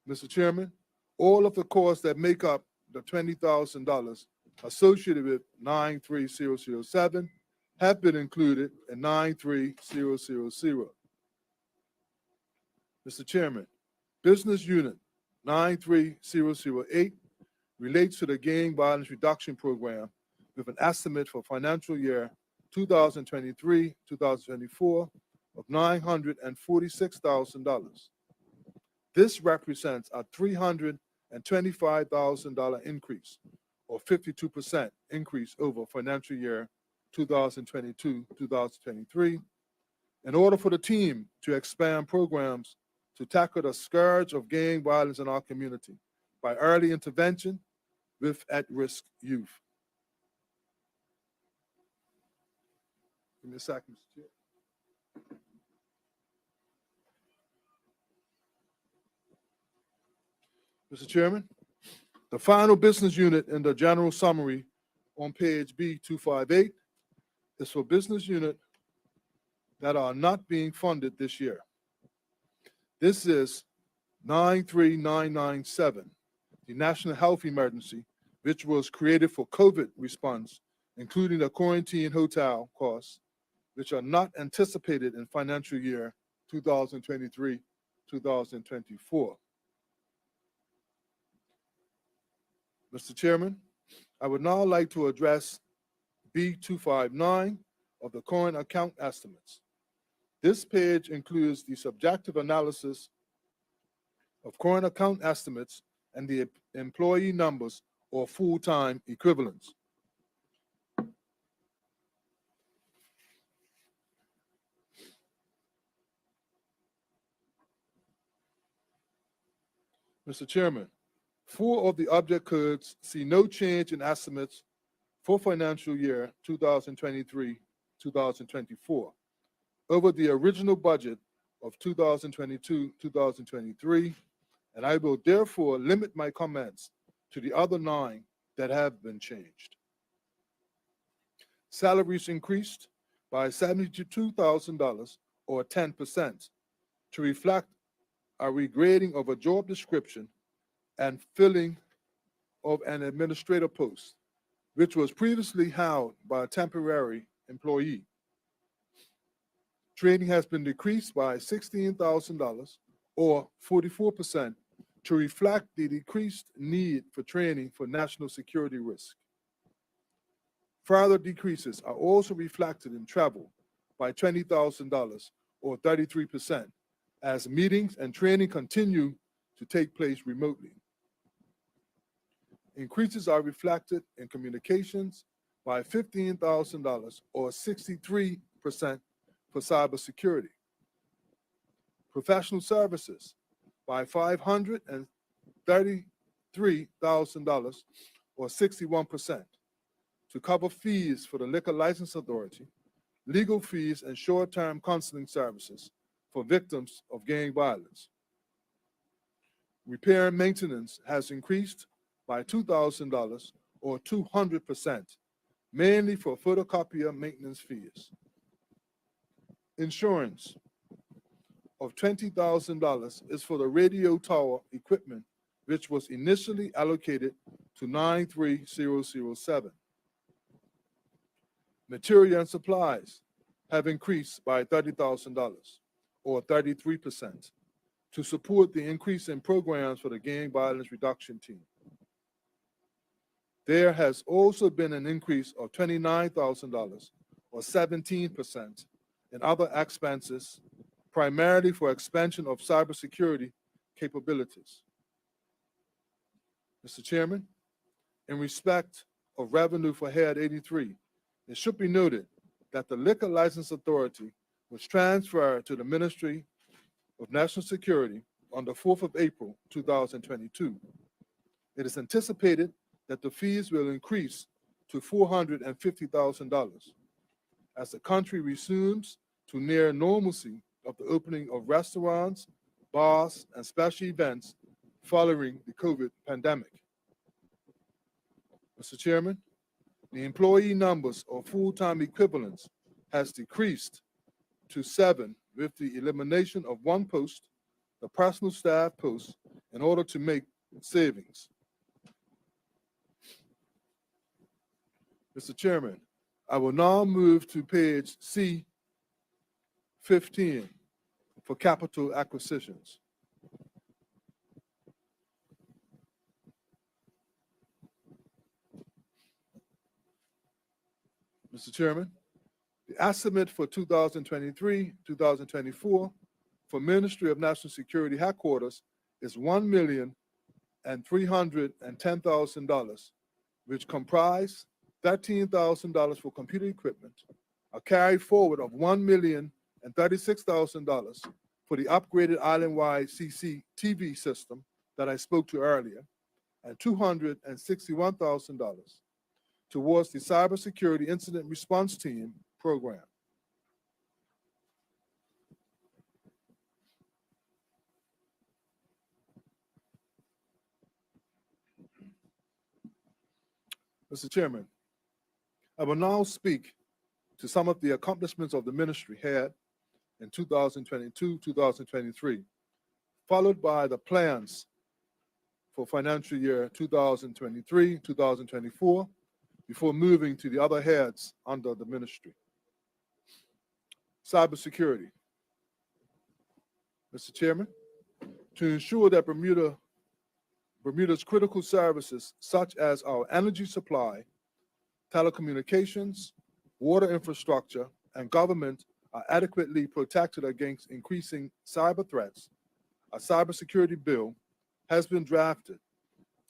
Mr. Chairman, all of the costs that make up the $20,000 associated with 93007 have been included in 93000. Mr. Chairman, Business Unit 93008 relates to the Gang Violence Reduction Program with an estimate for financial year 2023-2024 of $946,000. This represents a $325,000 increase, or 52% increase over financial year 2022-2023, in order for the team to expand programs to tackle the scourge of gang violence in our community by early intervention with at-risk youth. Give me a second, Mr. Chair. Mr. Chairman, the final business unit in the general summary on page B258 is for business unit that are not being funded this year. This is 93997, the National Health Emergency, which was created for COVID response, including the quarantine hotel costs, which are not anticipated in financial year 2023-2024. Mr. Chairman, I would now like to address B259 of the current account estimates. This page includes the subjective analysis of current account estimates and the employee numbers or full-time equivalents. Mr. Chairman, 4 of the object codes see no change in estimates for financial year 2023-2024 over the original budget of 2022-2023, and I will therefore limit my comments to the other 9 that have been changed. Salaries increased by $72,000 or 10% to reflect a regrading of a job description and filling of an administrative post, which was previously held by a temporary employee. Training has been decreased by $16,000 or 44% to reflect the decreased need for training for national security risk. Further decreases are also reflected in travel by $20,000 or 33% as meetings and training continue to take place remotely. Increases are reflected in communications by $15,000 or 63% for cybersecurity. Professional services by $533,000 or 61% to cover fees for the Liquor License Authority, legal fees, and short-term counseling services for victims of gang violence. Repair and maintenance has increased by $2,000 or 200%, mainly for photocopier maintenance fees. Insurance of $20,000 is for the radio tower equipment, which was initially allocated to 93007. Material and supplies have increased by $30,000 or 33% to support the increase in programs for the gang violence reduction team. There has also been an increase of $29,000 or 17% in other expenses, primarily for expansion of cybersecurity capabilities. Mr. Chairman, in respect of revenue for Head 83, it should be noted that the Liquor License Authority was transferred to the Ministry of National Security on the 4th of April, 2022. It is anticipated that the fees will increase to $450,000 as the country resumes to near normalcy of the opening of restaurants, bars, and special events following the COVID pandemic. Mr. Chairman, the employee numbers of full-time equivalents has decreased to 7 with the elimination of one post, the personal staff post, in order to make savings. Mr. Chairman, I will now move to page C15 for capital acquisitions. Mr. Chairman, the estimate for 2023-2024 for Ministry of National Security headquarters is $1,310,000, which comprise $13,000 for computer equipment, a carry forward of $1,036,000 for the upgraded island-wide CCTV system that I spoke to earlier, and $261,000 towards the Cybersecurity Incident Response Team program. Mr. Chairman, I will now speak to some of the accomplishments of the ministry had in 2022-2023, followed by the plans for financial year 2023-2024, before moving to the other heads under the ministry. Cybersecurity. Mr. Chairman, to ensure that Bermuda's critical services, such as our energy supply, telecommunications, water infrastructure, and government are adequately protected against increasing cyber threats, a cybersecurity bill has been drafted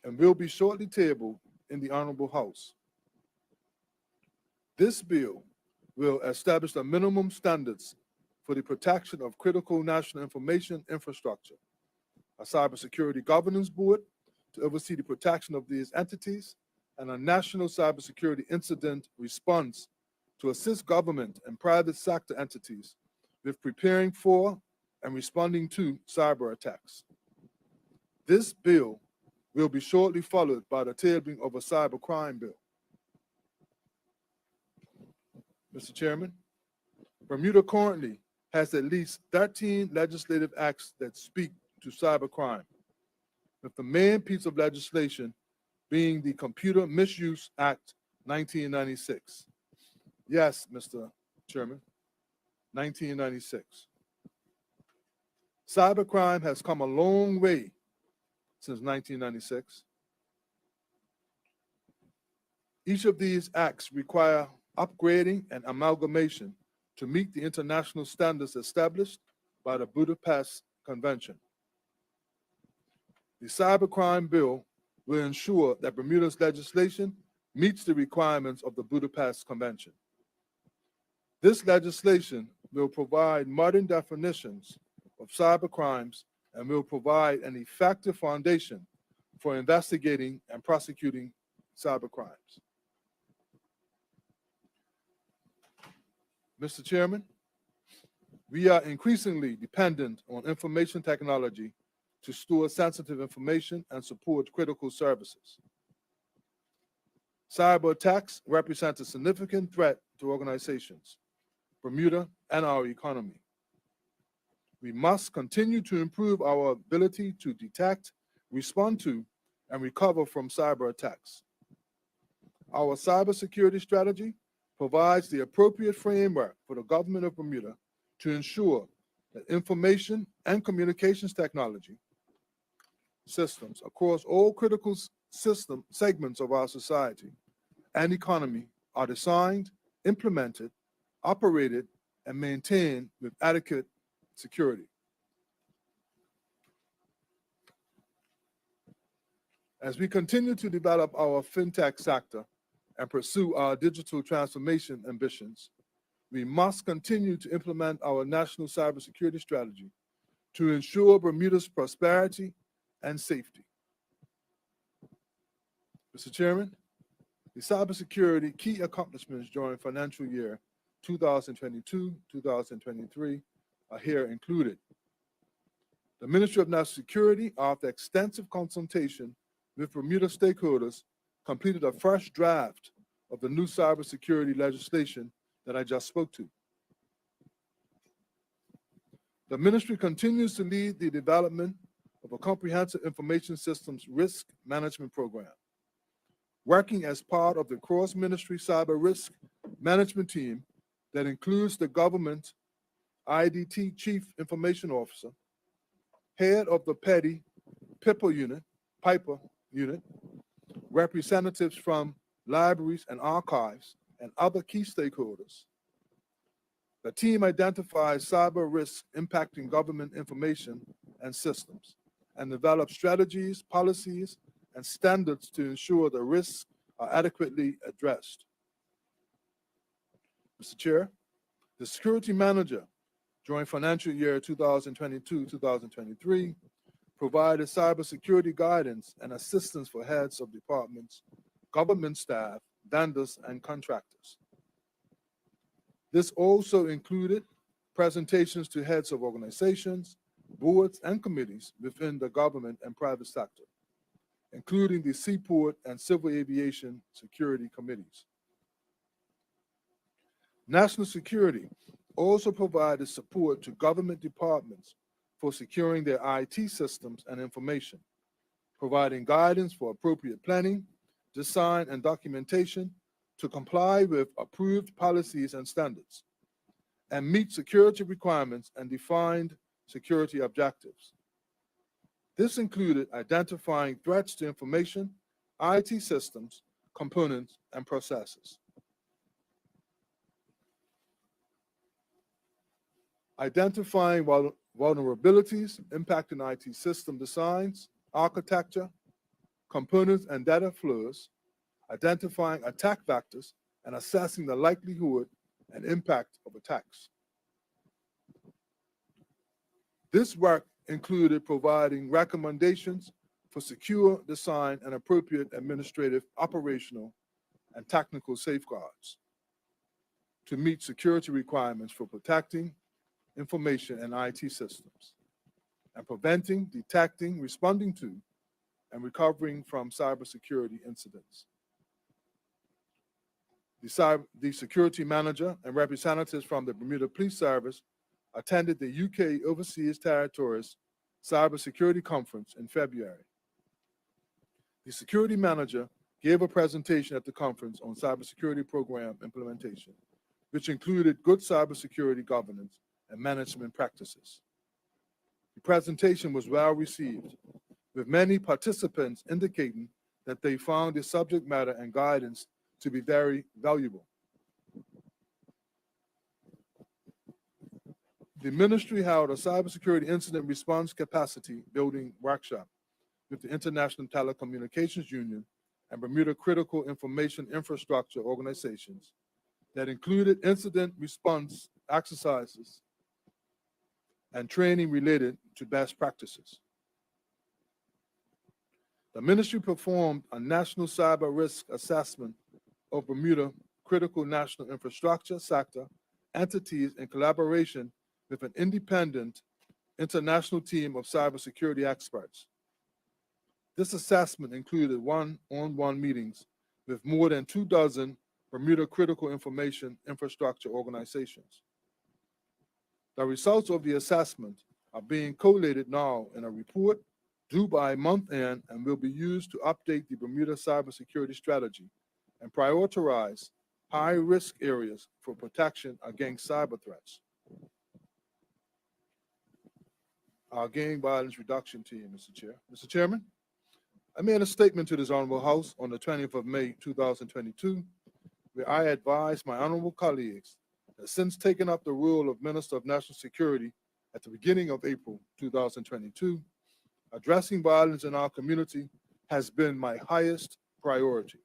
and will be shortly tabled in the Honorable House. This bill will establish the minimum standards for the protection of critical national information infrastructure, a cybersecurity governance board to oversee the protection of these entities, and a national cybersecurity incident response to assist government and private sector entities with preparing for and responding to cyber attacks. This bill will be shortly followed by the tabling of a cybercrime bill. Mr. Chairman, Bermuda currently has at least 13 legislative acts that speak to cybercrime, with the main piece of legislation being the Computer Misuse Act 1996. Yes, Mr. Chairman, 1996. Cybercrime has come a long way since 1996. Each of these acts require upgrading and amalgamation to meet the international standards established by the Budapest Convention. The Cybercrime Bill will ensure that Bermuda's legislation meets the requirements of the Budapest Convention. This legislation will provide modern definitions of cybercrimes and will provide an effective foundation for investigating and prosecuting cybercrimes. Mr. Chairman, we are increasingly dependent on information technology to store sensitive information and support critical services. Cyber attacks represent a significant threat to organizations, Bermuda, and our economy. We must continue to improve our ability to detect, respond to, and recover from cyber attacks. Our cybersecurity strategy provides the appropriate framework for the government of Bermuda to ensure that information and communications technology systems across all critical system segments of our society and economy are designed, implemented, operated, and maintained with adequate security. As we continue to develop our fintech sector and pursue our digital transformation ambitions, we must continue to implement our national cybersecurity strategy to ensure Bermuda's prosperity and safety. Mr. Chairman, The cybersecurity key accomplishments during financial year 2022-2023 are here included. The Ministry of National Security, after extensive consultation with Bermuda stakeholders, completed a fresh draft of the new cybersecurity legislation that I just spoke to. The ministry continues to lead the development of a comprehensive information systems risk management program, working as part of the cross-ministry cyber risk management team that includes the government IDT Chief Information Officer, head of the Petty Piper Unit, representatives from libraries and archives, and other key stakeholders. The team identifies cyber risks impacting government information and systems and develops strategies, policies, and standards to ensure the risks are adequately addressed. Mr. Chair, the security manager during financial year 2022-2023 provided cybersecurity guidance and assistance for heads of departments, government staff, vendors, and contractors. This also included presentations to heads of organizations, boards, and committees within the government and private sector, including the Seaport and Civil Aviation Security Committees. National Security also provided support to government departments for securing their IT systems and information, providing guidance for appropriate planning, design, and documentation to comply with approved policies and standards, and meet security requirements and defined security objectives. This included identifying threats to information, IT systems, components, and processes. Identifying vulnerabilities impacting IT system designs, architecture, components, and data flows, identifying attack vectors, and assessing the likelihood and impact of attacks. This work included providing recommendations for secure design and appropriate administrative, operational, and technical safeguards to meet security requirements for protecting information and IT systems, and preventing, detecting, responding to, and recovering from cybersecurity incidents. The security manager and representatives from the Bermuda Police Service attended the UK Overseas Territories Cybersecurity Conference in February. The security manager gave a presentation at the conference on cybersecurity program implementation, which included good cybersecurity governance and management practices. The presentation was well received, with many participants indicating that they found the subject matter and guidance to be very valuable. The ministry held a cybersecurity incident response capacity building workshop with the International Telecommunications Union and Bermuda Critical Information Infrastructure organizations that included incident response exercises and training related to best practices. The ministry performed a national cyber risk assessment of Bermuda critical national infrastructure sector entities in collaboration with an independent international team of cybersecurity experts. This assessment included one-on-one meetings with more than 24 Bermuda critical information infrastructure organizations. The results of the assessment are being collated now in a report due by month end and will be used to update the Bermuda cybersecurity strategy and prioritize high-risk areas for protection against cyber threats. Our gang violence reduction team, Mr. Chair. Mr. Chairman, I made a statement to this Honorable House on the 20th of May, 2022, where I advised my honorable colleagues that since taking up the role of Minister of National Security at the beginning of April 2022, addressing violence in our community has been my highest priority.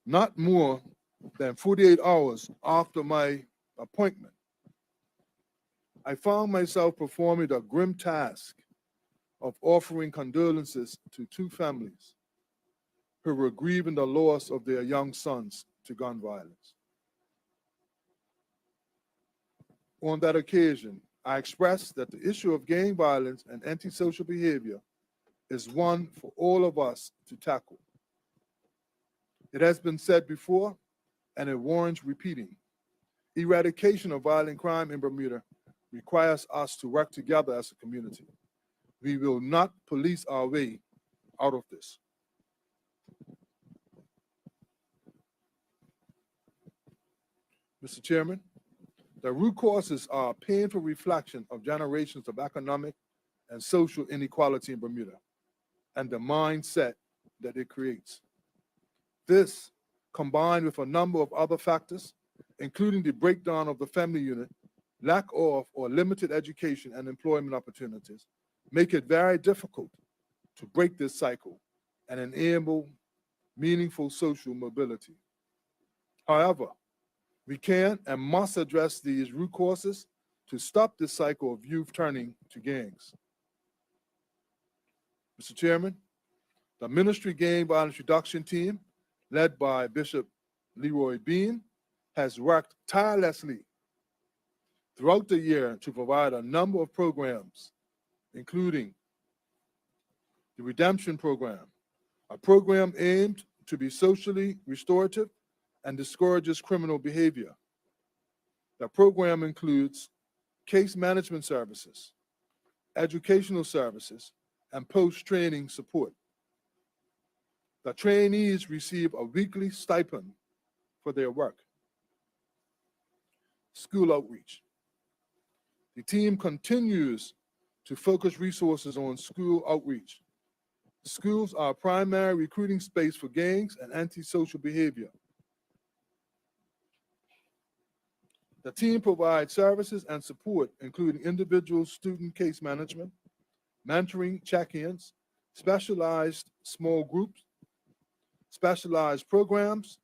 Not more than 48 hours after my appointment, I found myself performing the grim task of offering condolences to two families who were grieving the loss of their young sons to gun violence. On that occasion, I expressed that the issue of gang violence and antisocial behavior is one for all of us to tackle. It has been said before, and it warrants repeating. Eradication of violent crime in Bermuda requires us to work together as a community. We will not police our way out of this. Mr. Chairman, the root causes are a painful reflection of generations of economic and social inequality in Bermuda and the mindset that it creates. This, combined with a number of other factors, including the breakdown of the family unit, lack of or limited education and employment opportunities, make it very difficult to break this cycle and enable meaningful social mobility. However, we can and must address these root causes to stop this cycle of youth turning to gangs. Mr. Chairman, the Ministry Gang Violence Reduction Team, led by Bishop Leroy Bean, has worked tirelessly throughout the year to provide a number of programs, including the Redemption Program, a program aimed to be socially restorative and discourages criminal behavior. The program includes case management services, educational services, and post-training support. The trainees receive a weekly stipend for their work. School outreach. The team continues to focus resources on school outreach. Schools are a primary recruiting space for gangs and antisocial behavior. The team provides services and support, including individual student case management, mentoring check-ins, specialized small groups, specialized programs,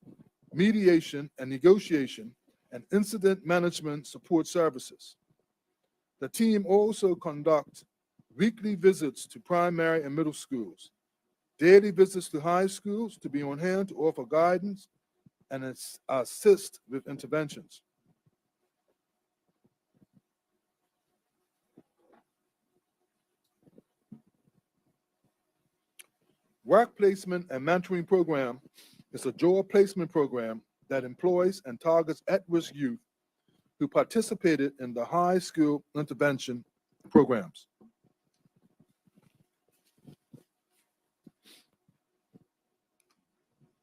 mediation and negotiation, and incident management support services. The team also conducts weekly visits to primary and middle schools, daily visits to high schools to be on hand to offer guidance and assist with interventions. Work Placement and Mentoring Program is a job placement program that employs and targets at-risk youth who participated in the high school intervention programs.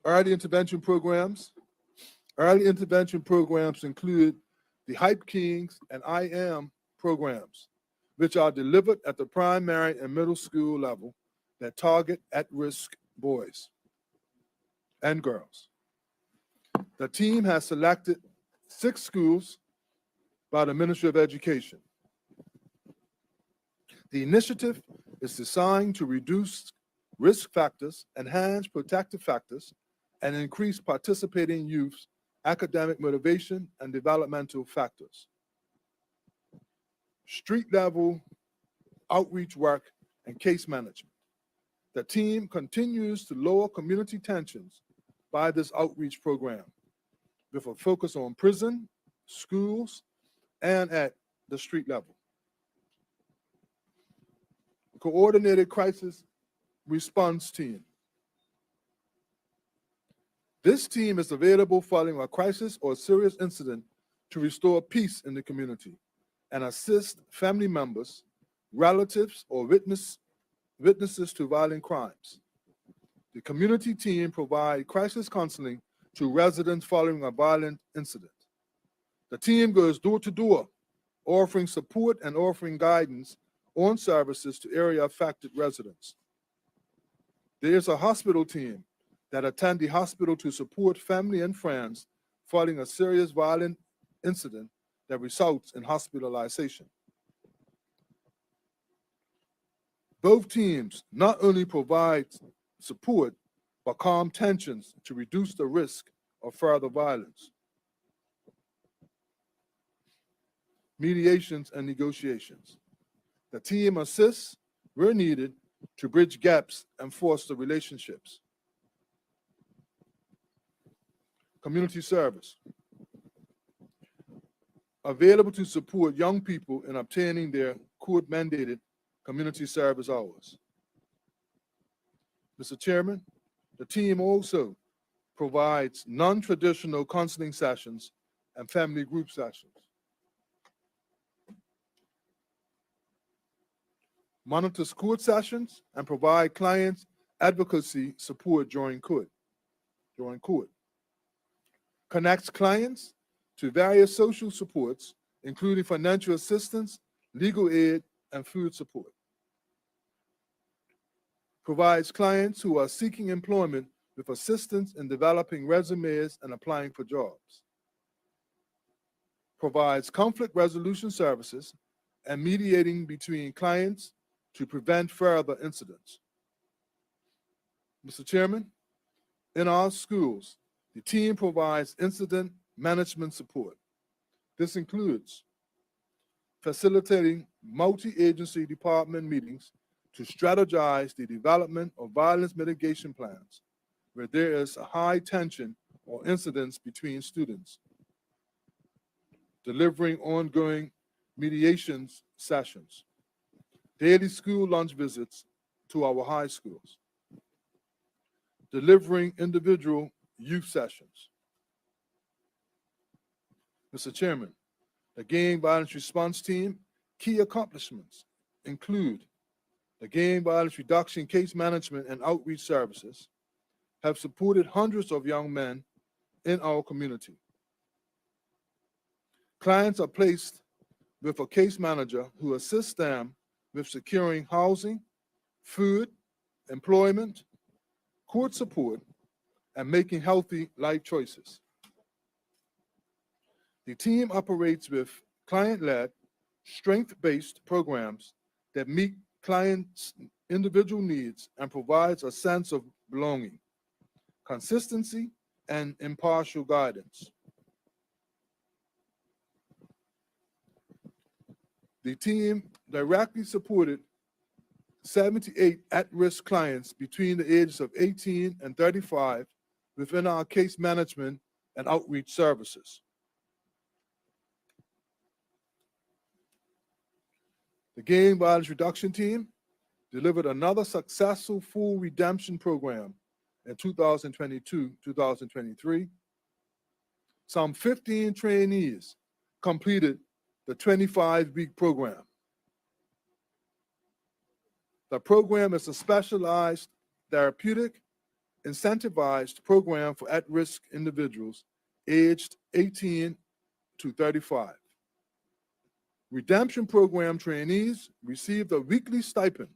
Early intervention programs. Early intervention programs include the Hype Kings and I Am programs, which are delivered at the primary and middle school level that target at-risk boys and girls. The team has selected 6 schools by the Ministry of Education. The initiative is designed to reduce risk factors, enhance protective factors, and increase participating youth's academic motivation and developmental factors. Street-level outreach work and case management. The team continues to lower community tensions by this outreach program, with a focus on prison, schools, and at the street level. Coordinated Crisis Response Team. This team is available following a crisis or serious incident to restore peace in the community and assist family members, relatives, or witnesses to violent crimes. The community team provides crisis counseling to residents following a violent incident. The team goes door to door, offering support and offering guidance on services to area-affected residents. There is a hospital team that attend the hospital to support family and friends following a serious violent incident that results in hospitalization. Both teams not only provide support, but calm tensions to reduce the risk of further violence. Mediations and negotiations. The team assists where needed to bridge gaps and foster relationships. community service, available to support young people in obtaining their court-mandated community service hours. Mr. Chairman, the team also provides non-traditional counseling sessions and family group sessions. Monitors court sessions and provide clients advocacy support during court. Connects clients to various social supports, including financial assistance, legal aid, and food support. Provides clients who are seeking employment with assistance in developing resumes and applying for jobs. Provides conflict resolution services and mediating between clients to prevent further incidents. Mr. Chairman, in our schools, the team provides incident management support. This includes facilitating multi-agency department meetings to strategize the development of violence mitigation plans where there is a high tension or incidents between students. Delivering ongoing mediations sessions. Daily school lunch visits to our high schools. Delivering individual youth sessions. Mr. Chairman, the Gang Violence Response Team key accomplishments include the Gang Violence Reduction Case Management and Outreach Services have supported hundreds of young men in our community. Clients are placed with a case manager who assists them with securing housing, food, employment, court support, and making healthy life choices. The team operates with client-led, strength-based programs that meet clients' individual needs and provides a sense of belonging, consistency, and impartial guidance. The team directly supported 78 at-risk clients between the ages of 18 and 35 within our case management and outreach services. The Gang Violence Reduction Team delivered another successful full redemption program in 2022-2023. Some 15 trainees completed the 25-week program. The program is a specialized, therapeutic, incentivized program for at-risk individuals aged 18 to 35. Redemption program trainees received a weekly stipend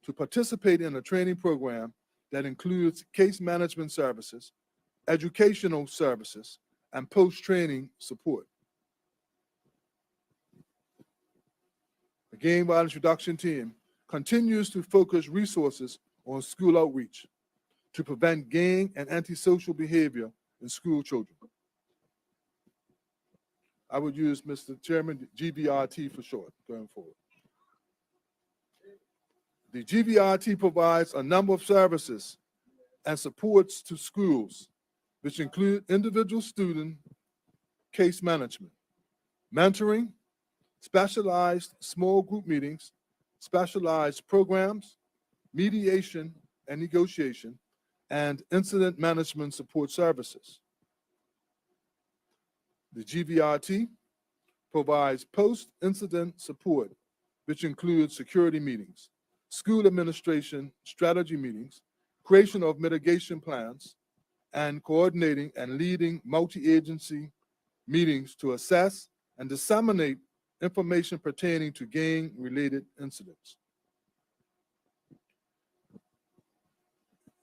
to participate in a training program that includes case management services, educational services, and post-training support. The Gang Violence Reduction Team continues to focus resources on school outreach to prevent gang and antisocial behavior in school children. I would use, Mr. Chairman, GVRT for short going forward. The GVRT provides a number of services and supports to schools, which include individual student case management, mentoring, specialized small group meetings, specialized programs, mediation and negotiation, and incident management support services. The GVRT provides post-incident support, which includes security meetings, school administration strategy meetings, creation of mitigation plans, and coordinating and leading multi-agency meetings to assess and disseminate information pertaining to gang-related incidents.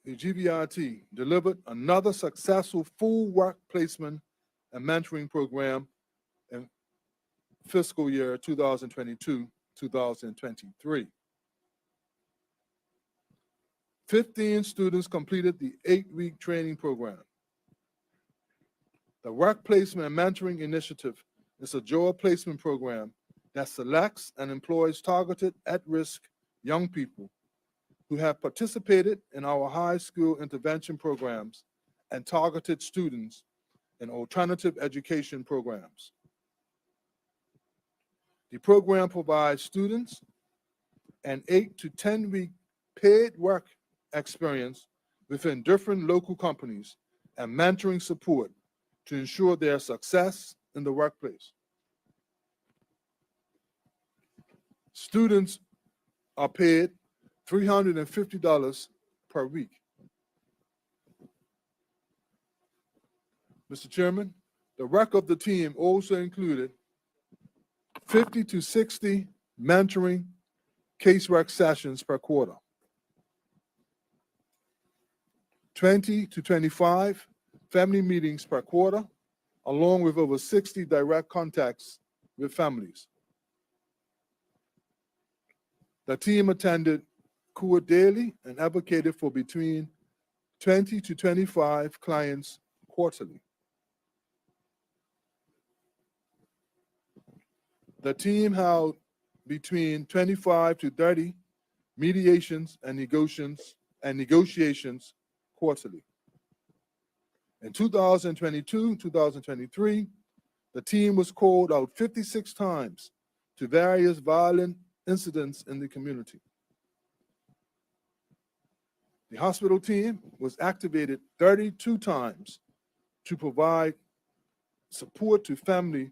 The GVRT delivered another successful full work placement and mentoring program in fiscal year 2022-2023. 15 students completed the 8-week training program. The Work Placement and Mentoring Initiative is a job placement program that selects and employs targeted at-risk young people who have participated in our high school intervention programs and targeted students and alternative education programs. The program provides students an 8 to 10-week paid work experience within different local companies and mentoring support to ensure their success in the workplace. Students are paid $350 per week. Mr. Chairman, the work of the team also included 50 to 60 mentoring casework sessions per quarter, 20 to 25 family meetings per quarter, along with over 60 direct contacts with families. The team attended court daily and advocated for between 20 to 25 clients quarterly. The team held between 25 to 30 mediations and negotiations quarterly. In 2022-2023, the team was called out 56 times to various violent incidents in the community. The hospital team was activated 32 times to provide support to family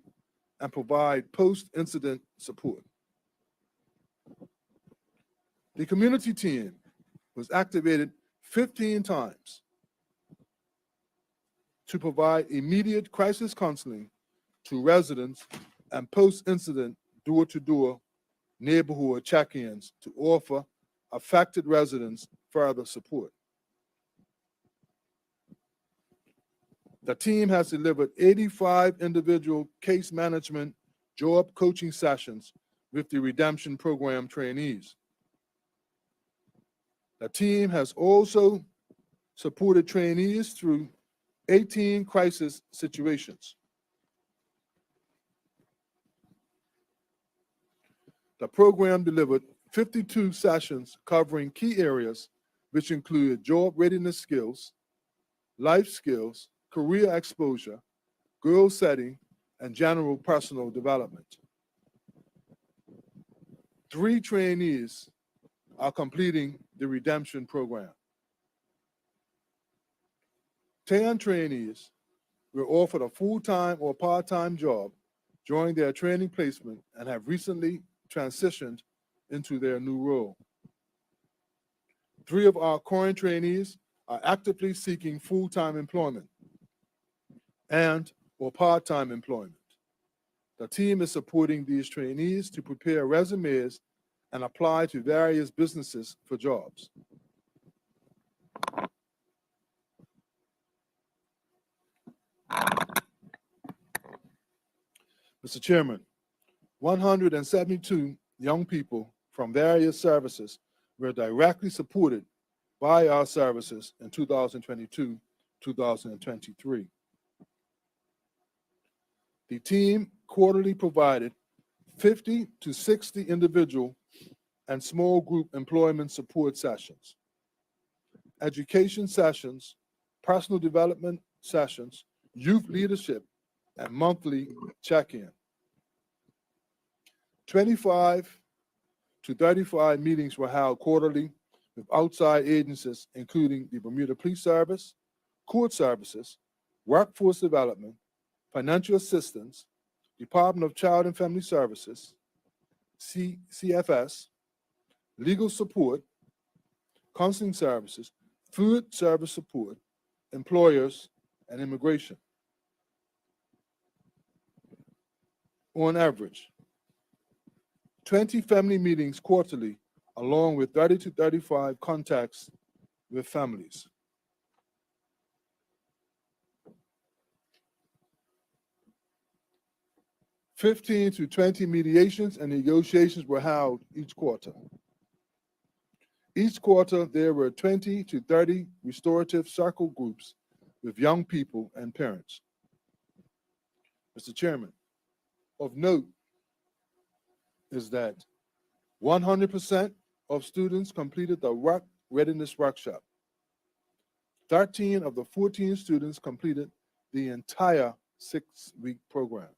and provide post-incident support. The community team was activated 15 times to provide immediate crisis counseling to residents and post-incident door-to-door neighborhood check-ins to offer affected residents further support. The team has delivered 85 individual case management job coaching sessions with the Redemption Program trainees. The team has also supported trainees through 18 crisis situations. The program delivered 52 sessions covering key areas, which included job readiness skills, life skills, career exposure, goal setting, and general personal development. 3 trainees are completing the Redemption Program. 10 trainees were offered a full-time or part-time job during their training placement and have recently transitioned into their new role. 3 of our current trainees are actively seeking full-time employment and or part-time employment. The team is supporting these trainees to prepare resumes and apply to various businesses for jobs. Mr. Chairman, 172 young people from various services were directly supported by our services in 2022-2023. The team quarterly provided 50 to 60 individual and small group employment support sessions, education sessions, personal development sessions, youth leadership, and monthly check-in. 25 to 35 meetings were held quarterly with outside agencies, including the Bermuda Police Service, court services, workforce development, financial assistance, Department of Child and Family Services, CFS, legal support, counseling services, food service support, employers, and immigration. On average, 20 family meetings quarterly, along with 30 to 35 contacts with families. "15 to 20 mediations and negotiations were held each quarter. Each quarter, there were 20 to 30 restorative circle groups with young people and parents. Mr. Chairman, of note is that 100% of students completed the work readiness workshop. 13 of the 14 students completed the entire 6-week program.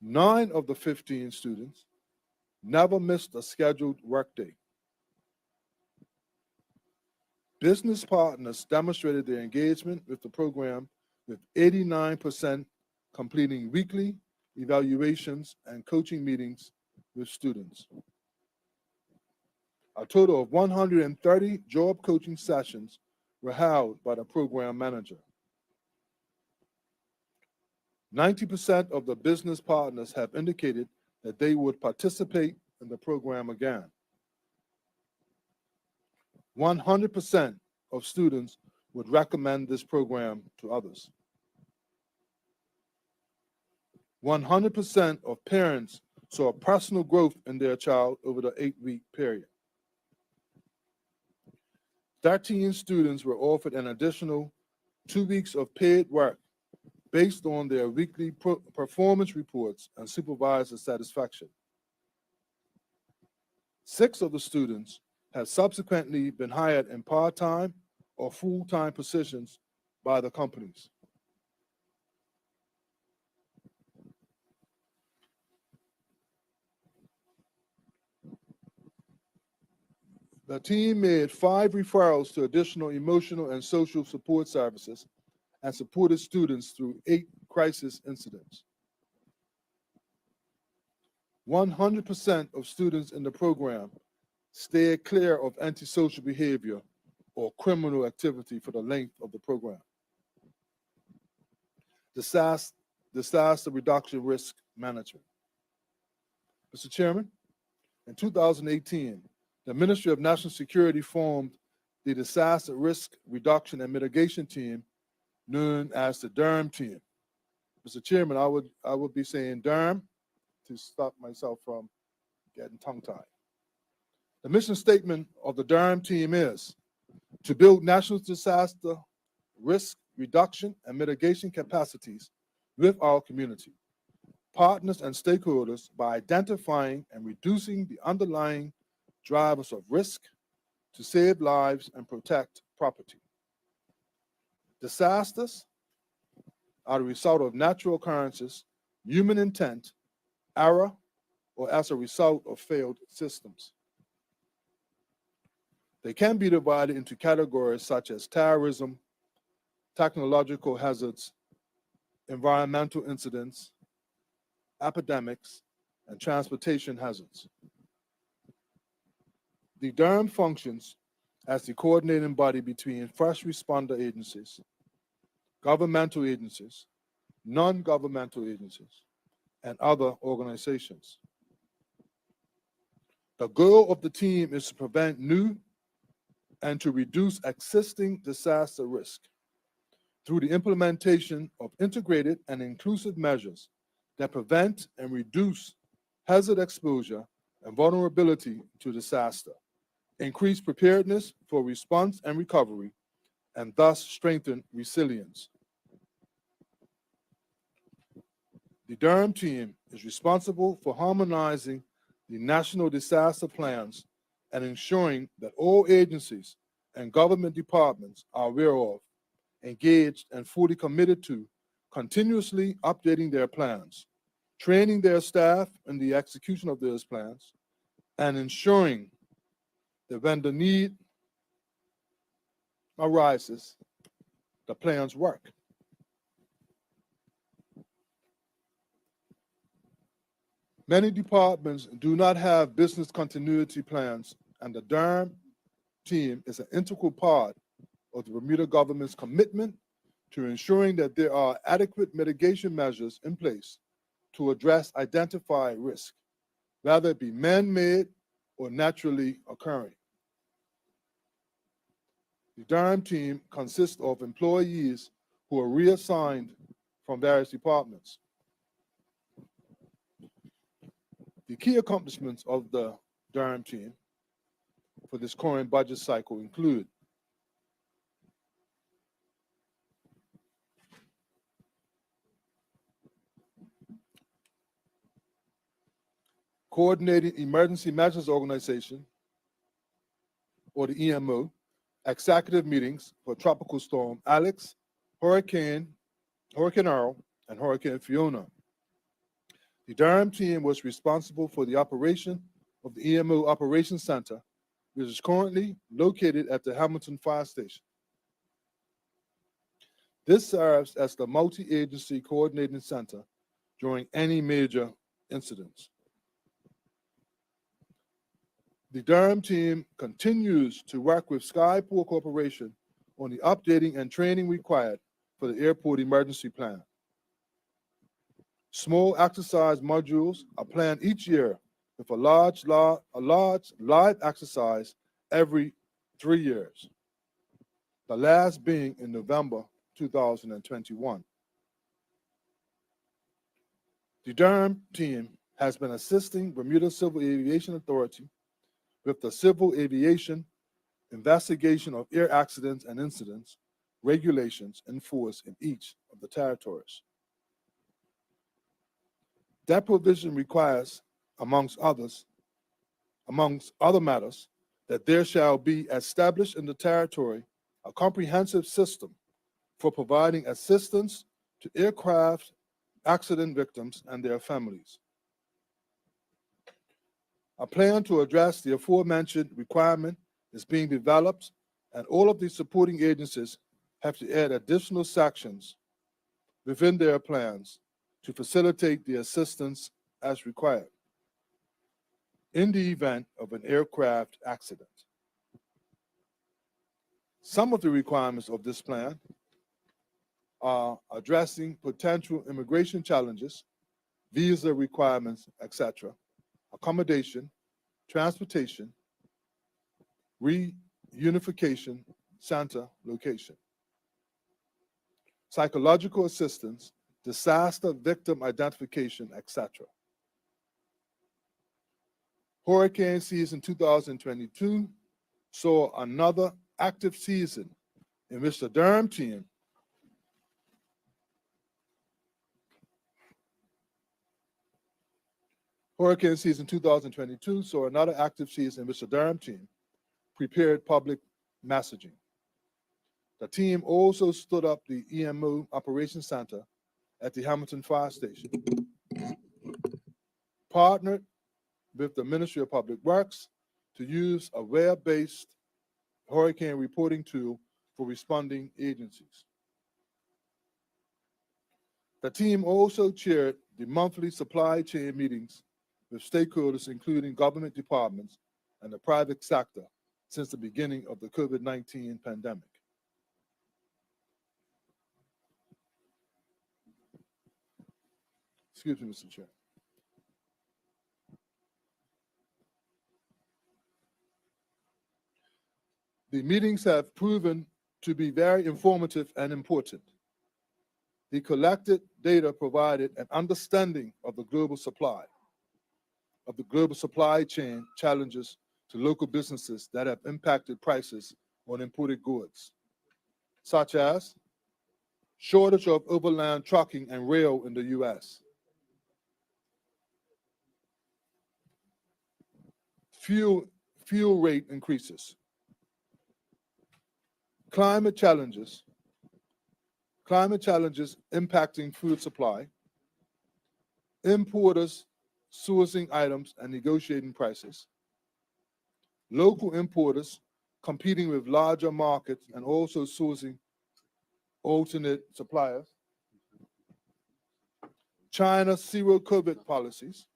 9 of the 15 students never missed a scheduled workday. Business partners demonstrated their engagement with the program, with 89% completing weekly evaluations and coaching meetings with students. A total of 130 job coaching sessions were held by the program manager. 90% of the business partners have indicated that they would participate in the program again. 100% of students would recommend this program to others. 100% of parents saw personal growth in their child over the 8-week period. 13 students were offered an additional 2 weeks of paid work based on their weekly performance reports and supervisor satisfaction. 6 of the students have subsequently been hired in part-time or full-time positions by the companies. The team made 5 referrals to additional emotional and social support services and supported students through 8 crisis incidents. 100% of students in the program stayed clear of antisocial behavior or criminal activity for the length of the program. Disaster reduction risk management. Mr. Chairman, in 2018, the Ministry of National Security formed the Disaster Risk Reduction and Mitigation Team, known as the DERM team. Mr. Chairman, I would be saying DERM to stop myself from getting tongue-tied. The mission statement of the DERM team is to build national disaster risk reduction and mitigation capacities with our community, partners, and stakeholders by identifying and reducing the underlying drivers of risk to save lives and protect property. Disasters are the result of natural occurrences, human intent, error, or as a result of failed systems. They can be divided into categories such as terrorism, technological hazards, environmental incidents, epidemics, and transportation hazards. The DERM functions as the coordinating body between first responder agencies, governmental agencies, non-governmental agencies, and other organizations. The goal of the team is to prevent new and to reduce existing disaster risk through the implementation of integrated and inclusive measures that prevent and reduce hazard exposure and vulnerability to disaster, increase preparedness for response and recovery, and thus strengthen resilience. The DERM team is responsible for harmonizing the national disaster plans and ensuring that all agencies and government departments are aware of, engaged, and fully committed to continuously updating their plans, training their staff in the execution of those plans, and ensuring that when the need arises, the plans work. Many departments do not have business continuity plans, and the DERM team is an integral part of the Bermuda government's commitment to ensuring that there are adequate mitigation measures in place to address identified risk, whether it be man-made or naturally occurring. The DERM team consists of employees who are reassigned from various departments. The key accomplishments of the DERM team for this current budget cycle include coordinating Emergency Measures Organization, or the EMO, executive meetings for Tropical Storm Alex, Hurricane Earl, and Hurricane Fiona. The Durham team was responsible for the operation of the EMO Operations Center, which is currently located at the Hamilton Fire Station. This serves as the multi-agency coordinating center during any major incidents. The Durham team continues to work with Skyport Corporation on the updating and training required for the airport emergency plan. Small exercise modules are planned each year with a large live exercise every 3 years, the last being in November 2021. The Durham team has been assisting Bermuda Civil Aviation Authority with the civil aviation investigation of air accidents and incidents regulations enforced in each of the territories. That provision requires, amongst other matters, that there shall be established in the territory a comprehensive system for providing assistance to aircraft accident victims and their families. A plan to address the aforementioned requirement is being developed, and all of the supporting agencies have to add additional sections within their plans to facilitate the assistance as required in the event of an aircraft accident. Some of the requirements of this plan are addressing potential immigration challenges, visa requirements, etc., accommodation, transportation, reunification center location, psychological assistance, disaster victim identification, etc. Hurricane season 2022 saw another active season in which the Durham team Hurricane season 2022 saw another active season in which the Durham team prepared public messaging. The team also stood up the EMO Operations Center at the Hamilton Fire Station, partnered with the Ministry of Public Works to use a web-based hurricane reporting tool for responding agencies. The team also chaired the monthly supply chain meetings with stakeholders, including government departments and the private sector, since the beginning of the COVID-19 pandemic. Excuse me, Mr. Chair. The meetings have proven to be very informative and important. The collected data provided an understanding of the global supply chain challenges to local businesses that have impacted prices on imported goods, such as shortage of overland trucking and rail in the U.S., fuel rate increases, climate challenges impacting food supply, importers sourcing items and negotiating prices, local importers competing with larger markets and also sourcing alternate suppliers, China's zero COVID policies,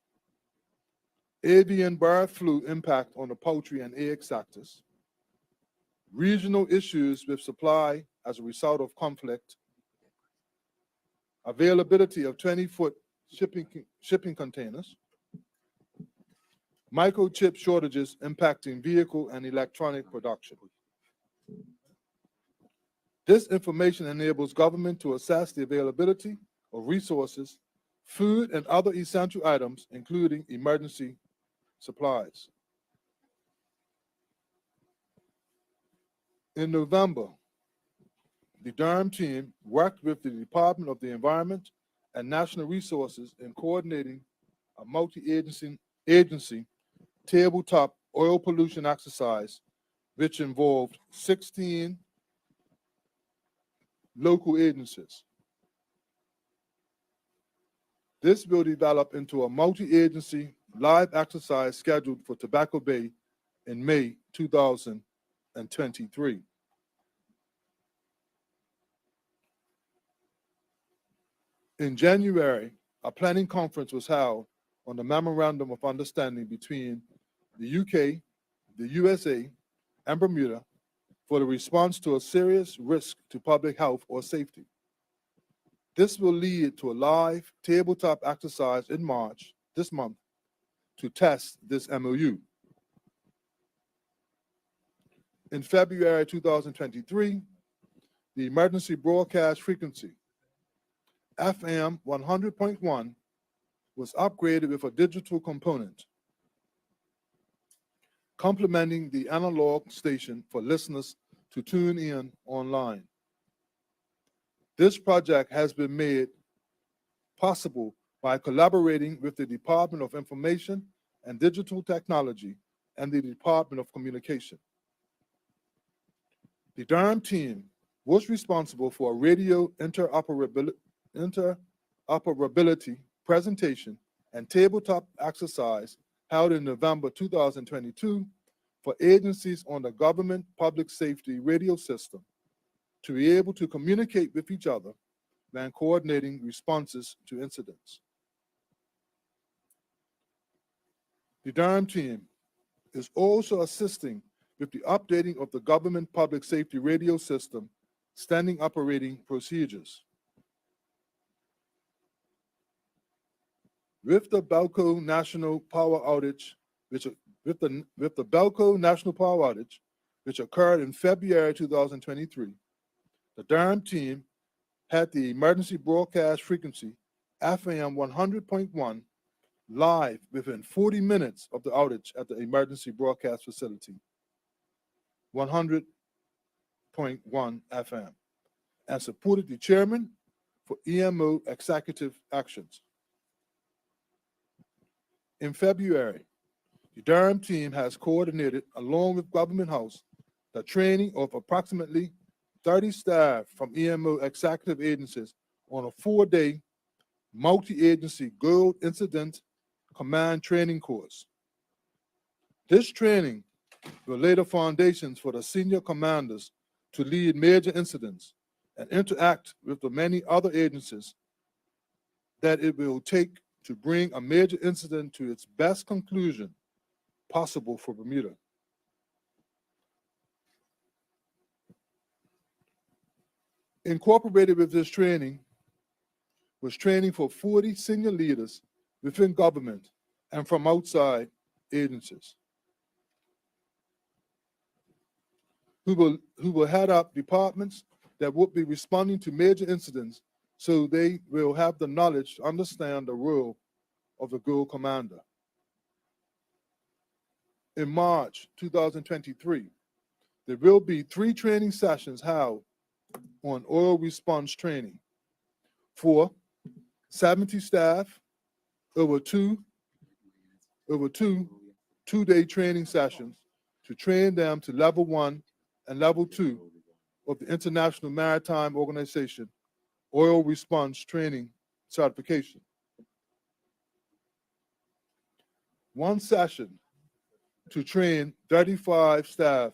avian bird flu impact on the poultry and egg sectors, regional issues with supply as a result of conflict, availability of 20-foot shipping containers, microchip shortages impacting vehicle and electronic production. This information enables government to assess the availability of resources, food, and other essential items, including emergency supplies. In November, the Durham team worked with the Department of the Environment and National Resources in coordinating a multi-agency tabletop oil pollution exercise, which involved 16 local agencies. This will develop into a multi-agency live exercise scheduled for Tobacco Bay in May 2023. In January, a planning conference was held on the Memorandum of Understanding between the UK, the USA, and Bermuda for the response to a serious risk to public health or safety. This will lead to a live tabletop exercise in March this month to test this MOU. In February 2023, the emergency broadcast frequency, FM 100.1, was upgraded with a digital component, complementing the analog station for listeners to tune in online. This project has been made possible by collaborating with the Department of Information and Digital Technology and the Department of Communication. The Durham team was responsible for a radio interoperability presentation and tabletop exercise held in November 2022 for agencies on the government public safety radio system to be able to communicate with each other when coordinating responses to incidents. The Durham team is also assisting with the updating of the government public safety radio system standing operating procedures. With the Belco National Power outage, which occurred in February 2023, the Durham team had the emergency broadcast frequency FM 100.1 live within 40 minutes of the outage at the emergency broadcast facility, 100.1 FM, and supported the chairman for EMO executive actions. In February, the Durham team has coordinated, along with Government House, the training of approximately 30 staff from EMO executive agencies on a 4-day multi-agency Gold Incident Command training course. This training will lay the foundations for the senior commanders to lead major incidents and interact with the many other agencies that it will take to bring a major incident to its best conclusion possible for Bermuda. Incorporated with this training was training for 40 senior leaders within government and from outside agencies who will head up departments that will be responding to major incidents, so they will have the knowledge to understand the role of the Gold Commander. In March 2023, there will be 3 training sessions held on oil response training for 70 staff over two 2-day training sessions to train them to level 1 and level 2 of the International Maritime Organization Oil Response Training Certification. 1 session to train 35 staff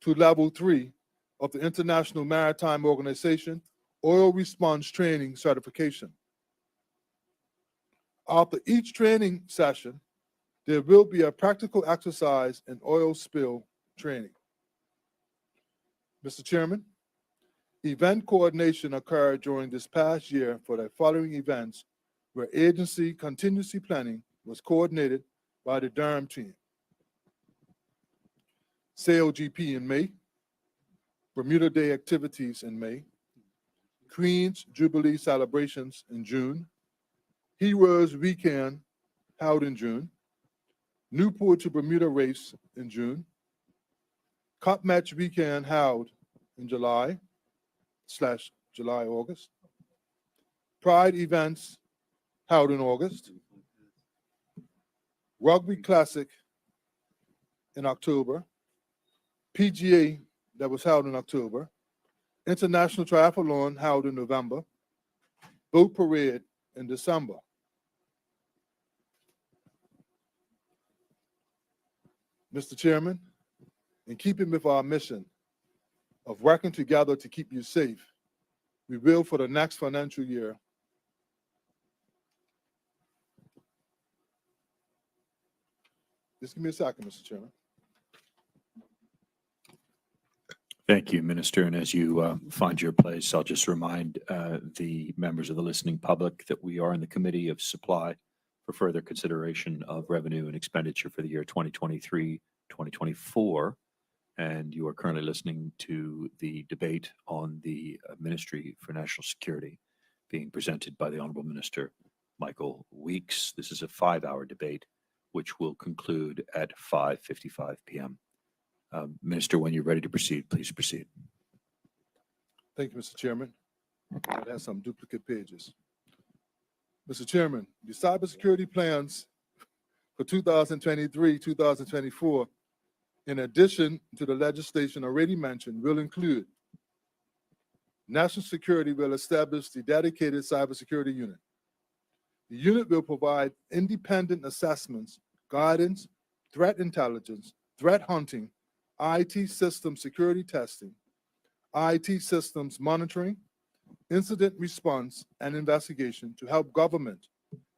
to level 3 of the International Maritime Organization Oil Response Training Certification. After each training session, there will be a practical exercise in oil spill training. Mr. Chairman, event coordination occurred during this past year for the following events where agency contingency planning was coordinated by the Durham team. SailGP in May, Bermuda Day activities in May, Queen's Jubilee celebrations in June, Heroes Weekend held in June, Newport to Bermuda race in June, Cup Match Weekend held in July/August, Pride events held in August, Rugby Classic in October, PGA that was held in October, International Triathlon held in November, boat parade in December. Mr. Chairman, in keeping with our mission of working together to keep you safe, we will for the next financial year just give me a second, Mr. Chairman. Thank you, Minister. And as you find your place, I'll just remind the members of the listening public that we are in the Committee of Supply for further consideration of revenue and expenditure for the year 2023, 2024. And you are currently listening to the debate on the Ministry for National Security being presented by the Honorable Minister Michael Weeks. This is a 5-hour debate, which will conclude at 5:55 p.m. Minister, when you're ready to proceed, please proceed. Thank you, Mr. Chairman. That has some duplicate pages. Mr. Chairman, the cybersecurity plans for 2023, 2024, in addition to the legislation already mentioned, will include National Security will establish the dedicated cybersecurity unit. The unit will provide independent assessments, guidance, threat intelligence, threat hunting, IT system security testing, IT systems monitoring, incident response, and investigation to help government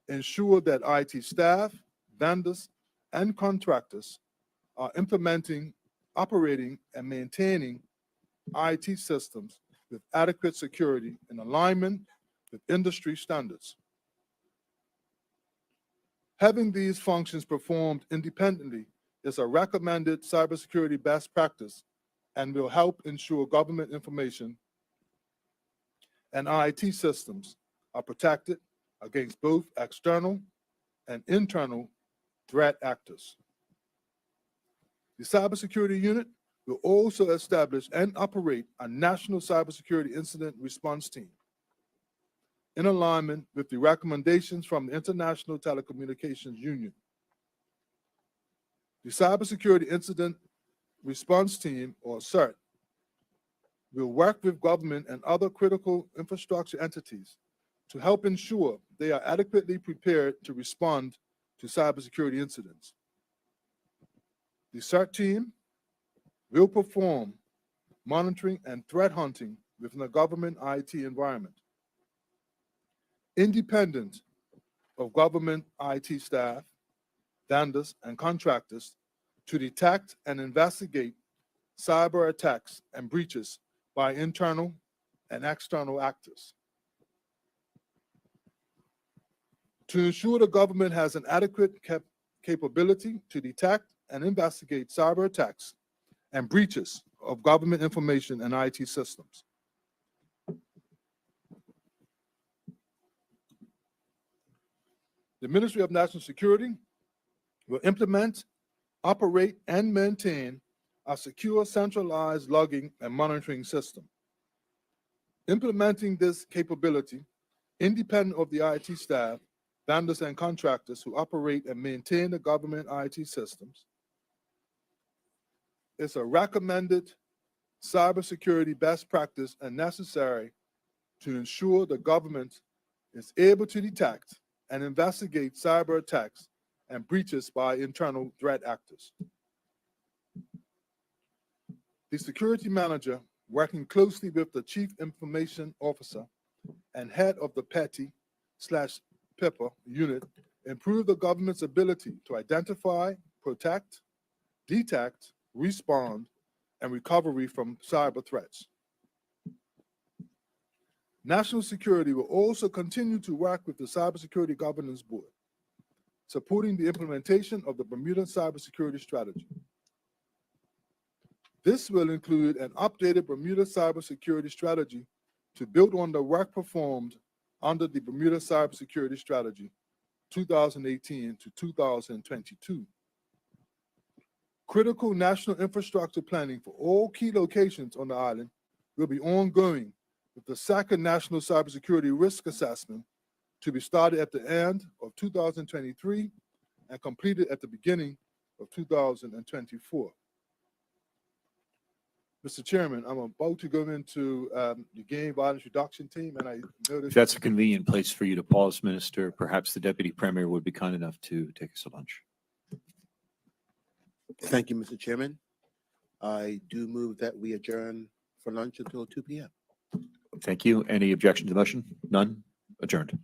ensure that IT staff, vendors, and contractors are implementing, operating, and maintaining IT systems with adequate security in alignment with industry standards. Having these functions performed independently is a recommended cybersecurity best practice and will help ensure government information and IT systems are protected against both external and internal threat actors. The cybersecurity unit will also establish and operate a national cybersecurity incident response team in alignment with the recommendations from the International Telecommunications Union. The Cybersecurity Incident Response Team, or CERT, will work with government and other critical infrastructure entities to help ensure they are adequately prepared to respond to cybersecurity incidents. The CERT team will perform monitoring and threat hunting within the government IT environment, independent of government IT staff, vendors, and contractors, to detect and investigate cyber attacks and breaches by internal and external actors. To ensure the government has an adequate capability to detect and investigate cyber attacks and breaches of government information and IT systems. The Ministry of National Security will implement, operate, and maintain a secure centralized logging and monitoring system. Implementing this capability, independent of the IT staff, vendors, and contractors who operate and maintain the government IT systems, is a recommended cybersecurity best practice and necessary to ensure the government is able to detect and investigate cyber attacks and breaches by internal threat actors. The security manager, working closely with the Chief Information Officer and head of the PETI/PIPA unit, improve the government's ability to identify, protect, detect, respond, and recovery from cyber threats. National Security will also continue to work with the Cybersecurity Governance Board, supporting the implementation of the Bermuda Cybersecurity Strategy. This will include an updated Bermuda Cybersecurity Strategy to build on the work performed under the Bermuda Cybersecurity Strategy 2018 to 2022. Critical national infrastructure planning for all key locations on the island will be ongoing, with the second National Cybersecurity Risk Assessment to be started at the end of 2023 and completed at the beginning of 2024. Mr. Chairman, I'm about to go into the game violence reduction team, and I If noticed. that's a convenient place for you to pause, Minister, perhaps the Deputy Premier would be kind enough to take us to lunch. Thank you, Mr. Chairman. I do move that we adjourn for lunch until 2 p.m. Thank you. Any objection to the motion? None? Adjourned.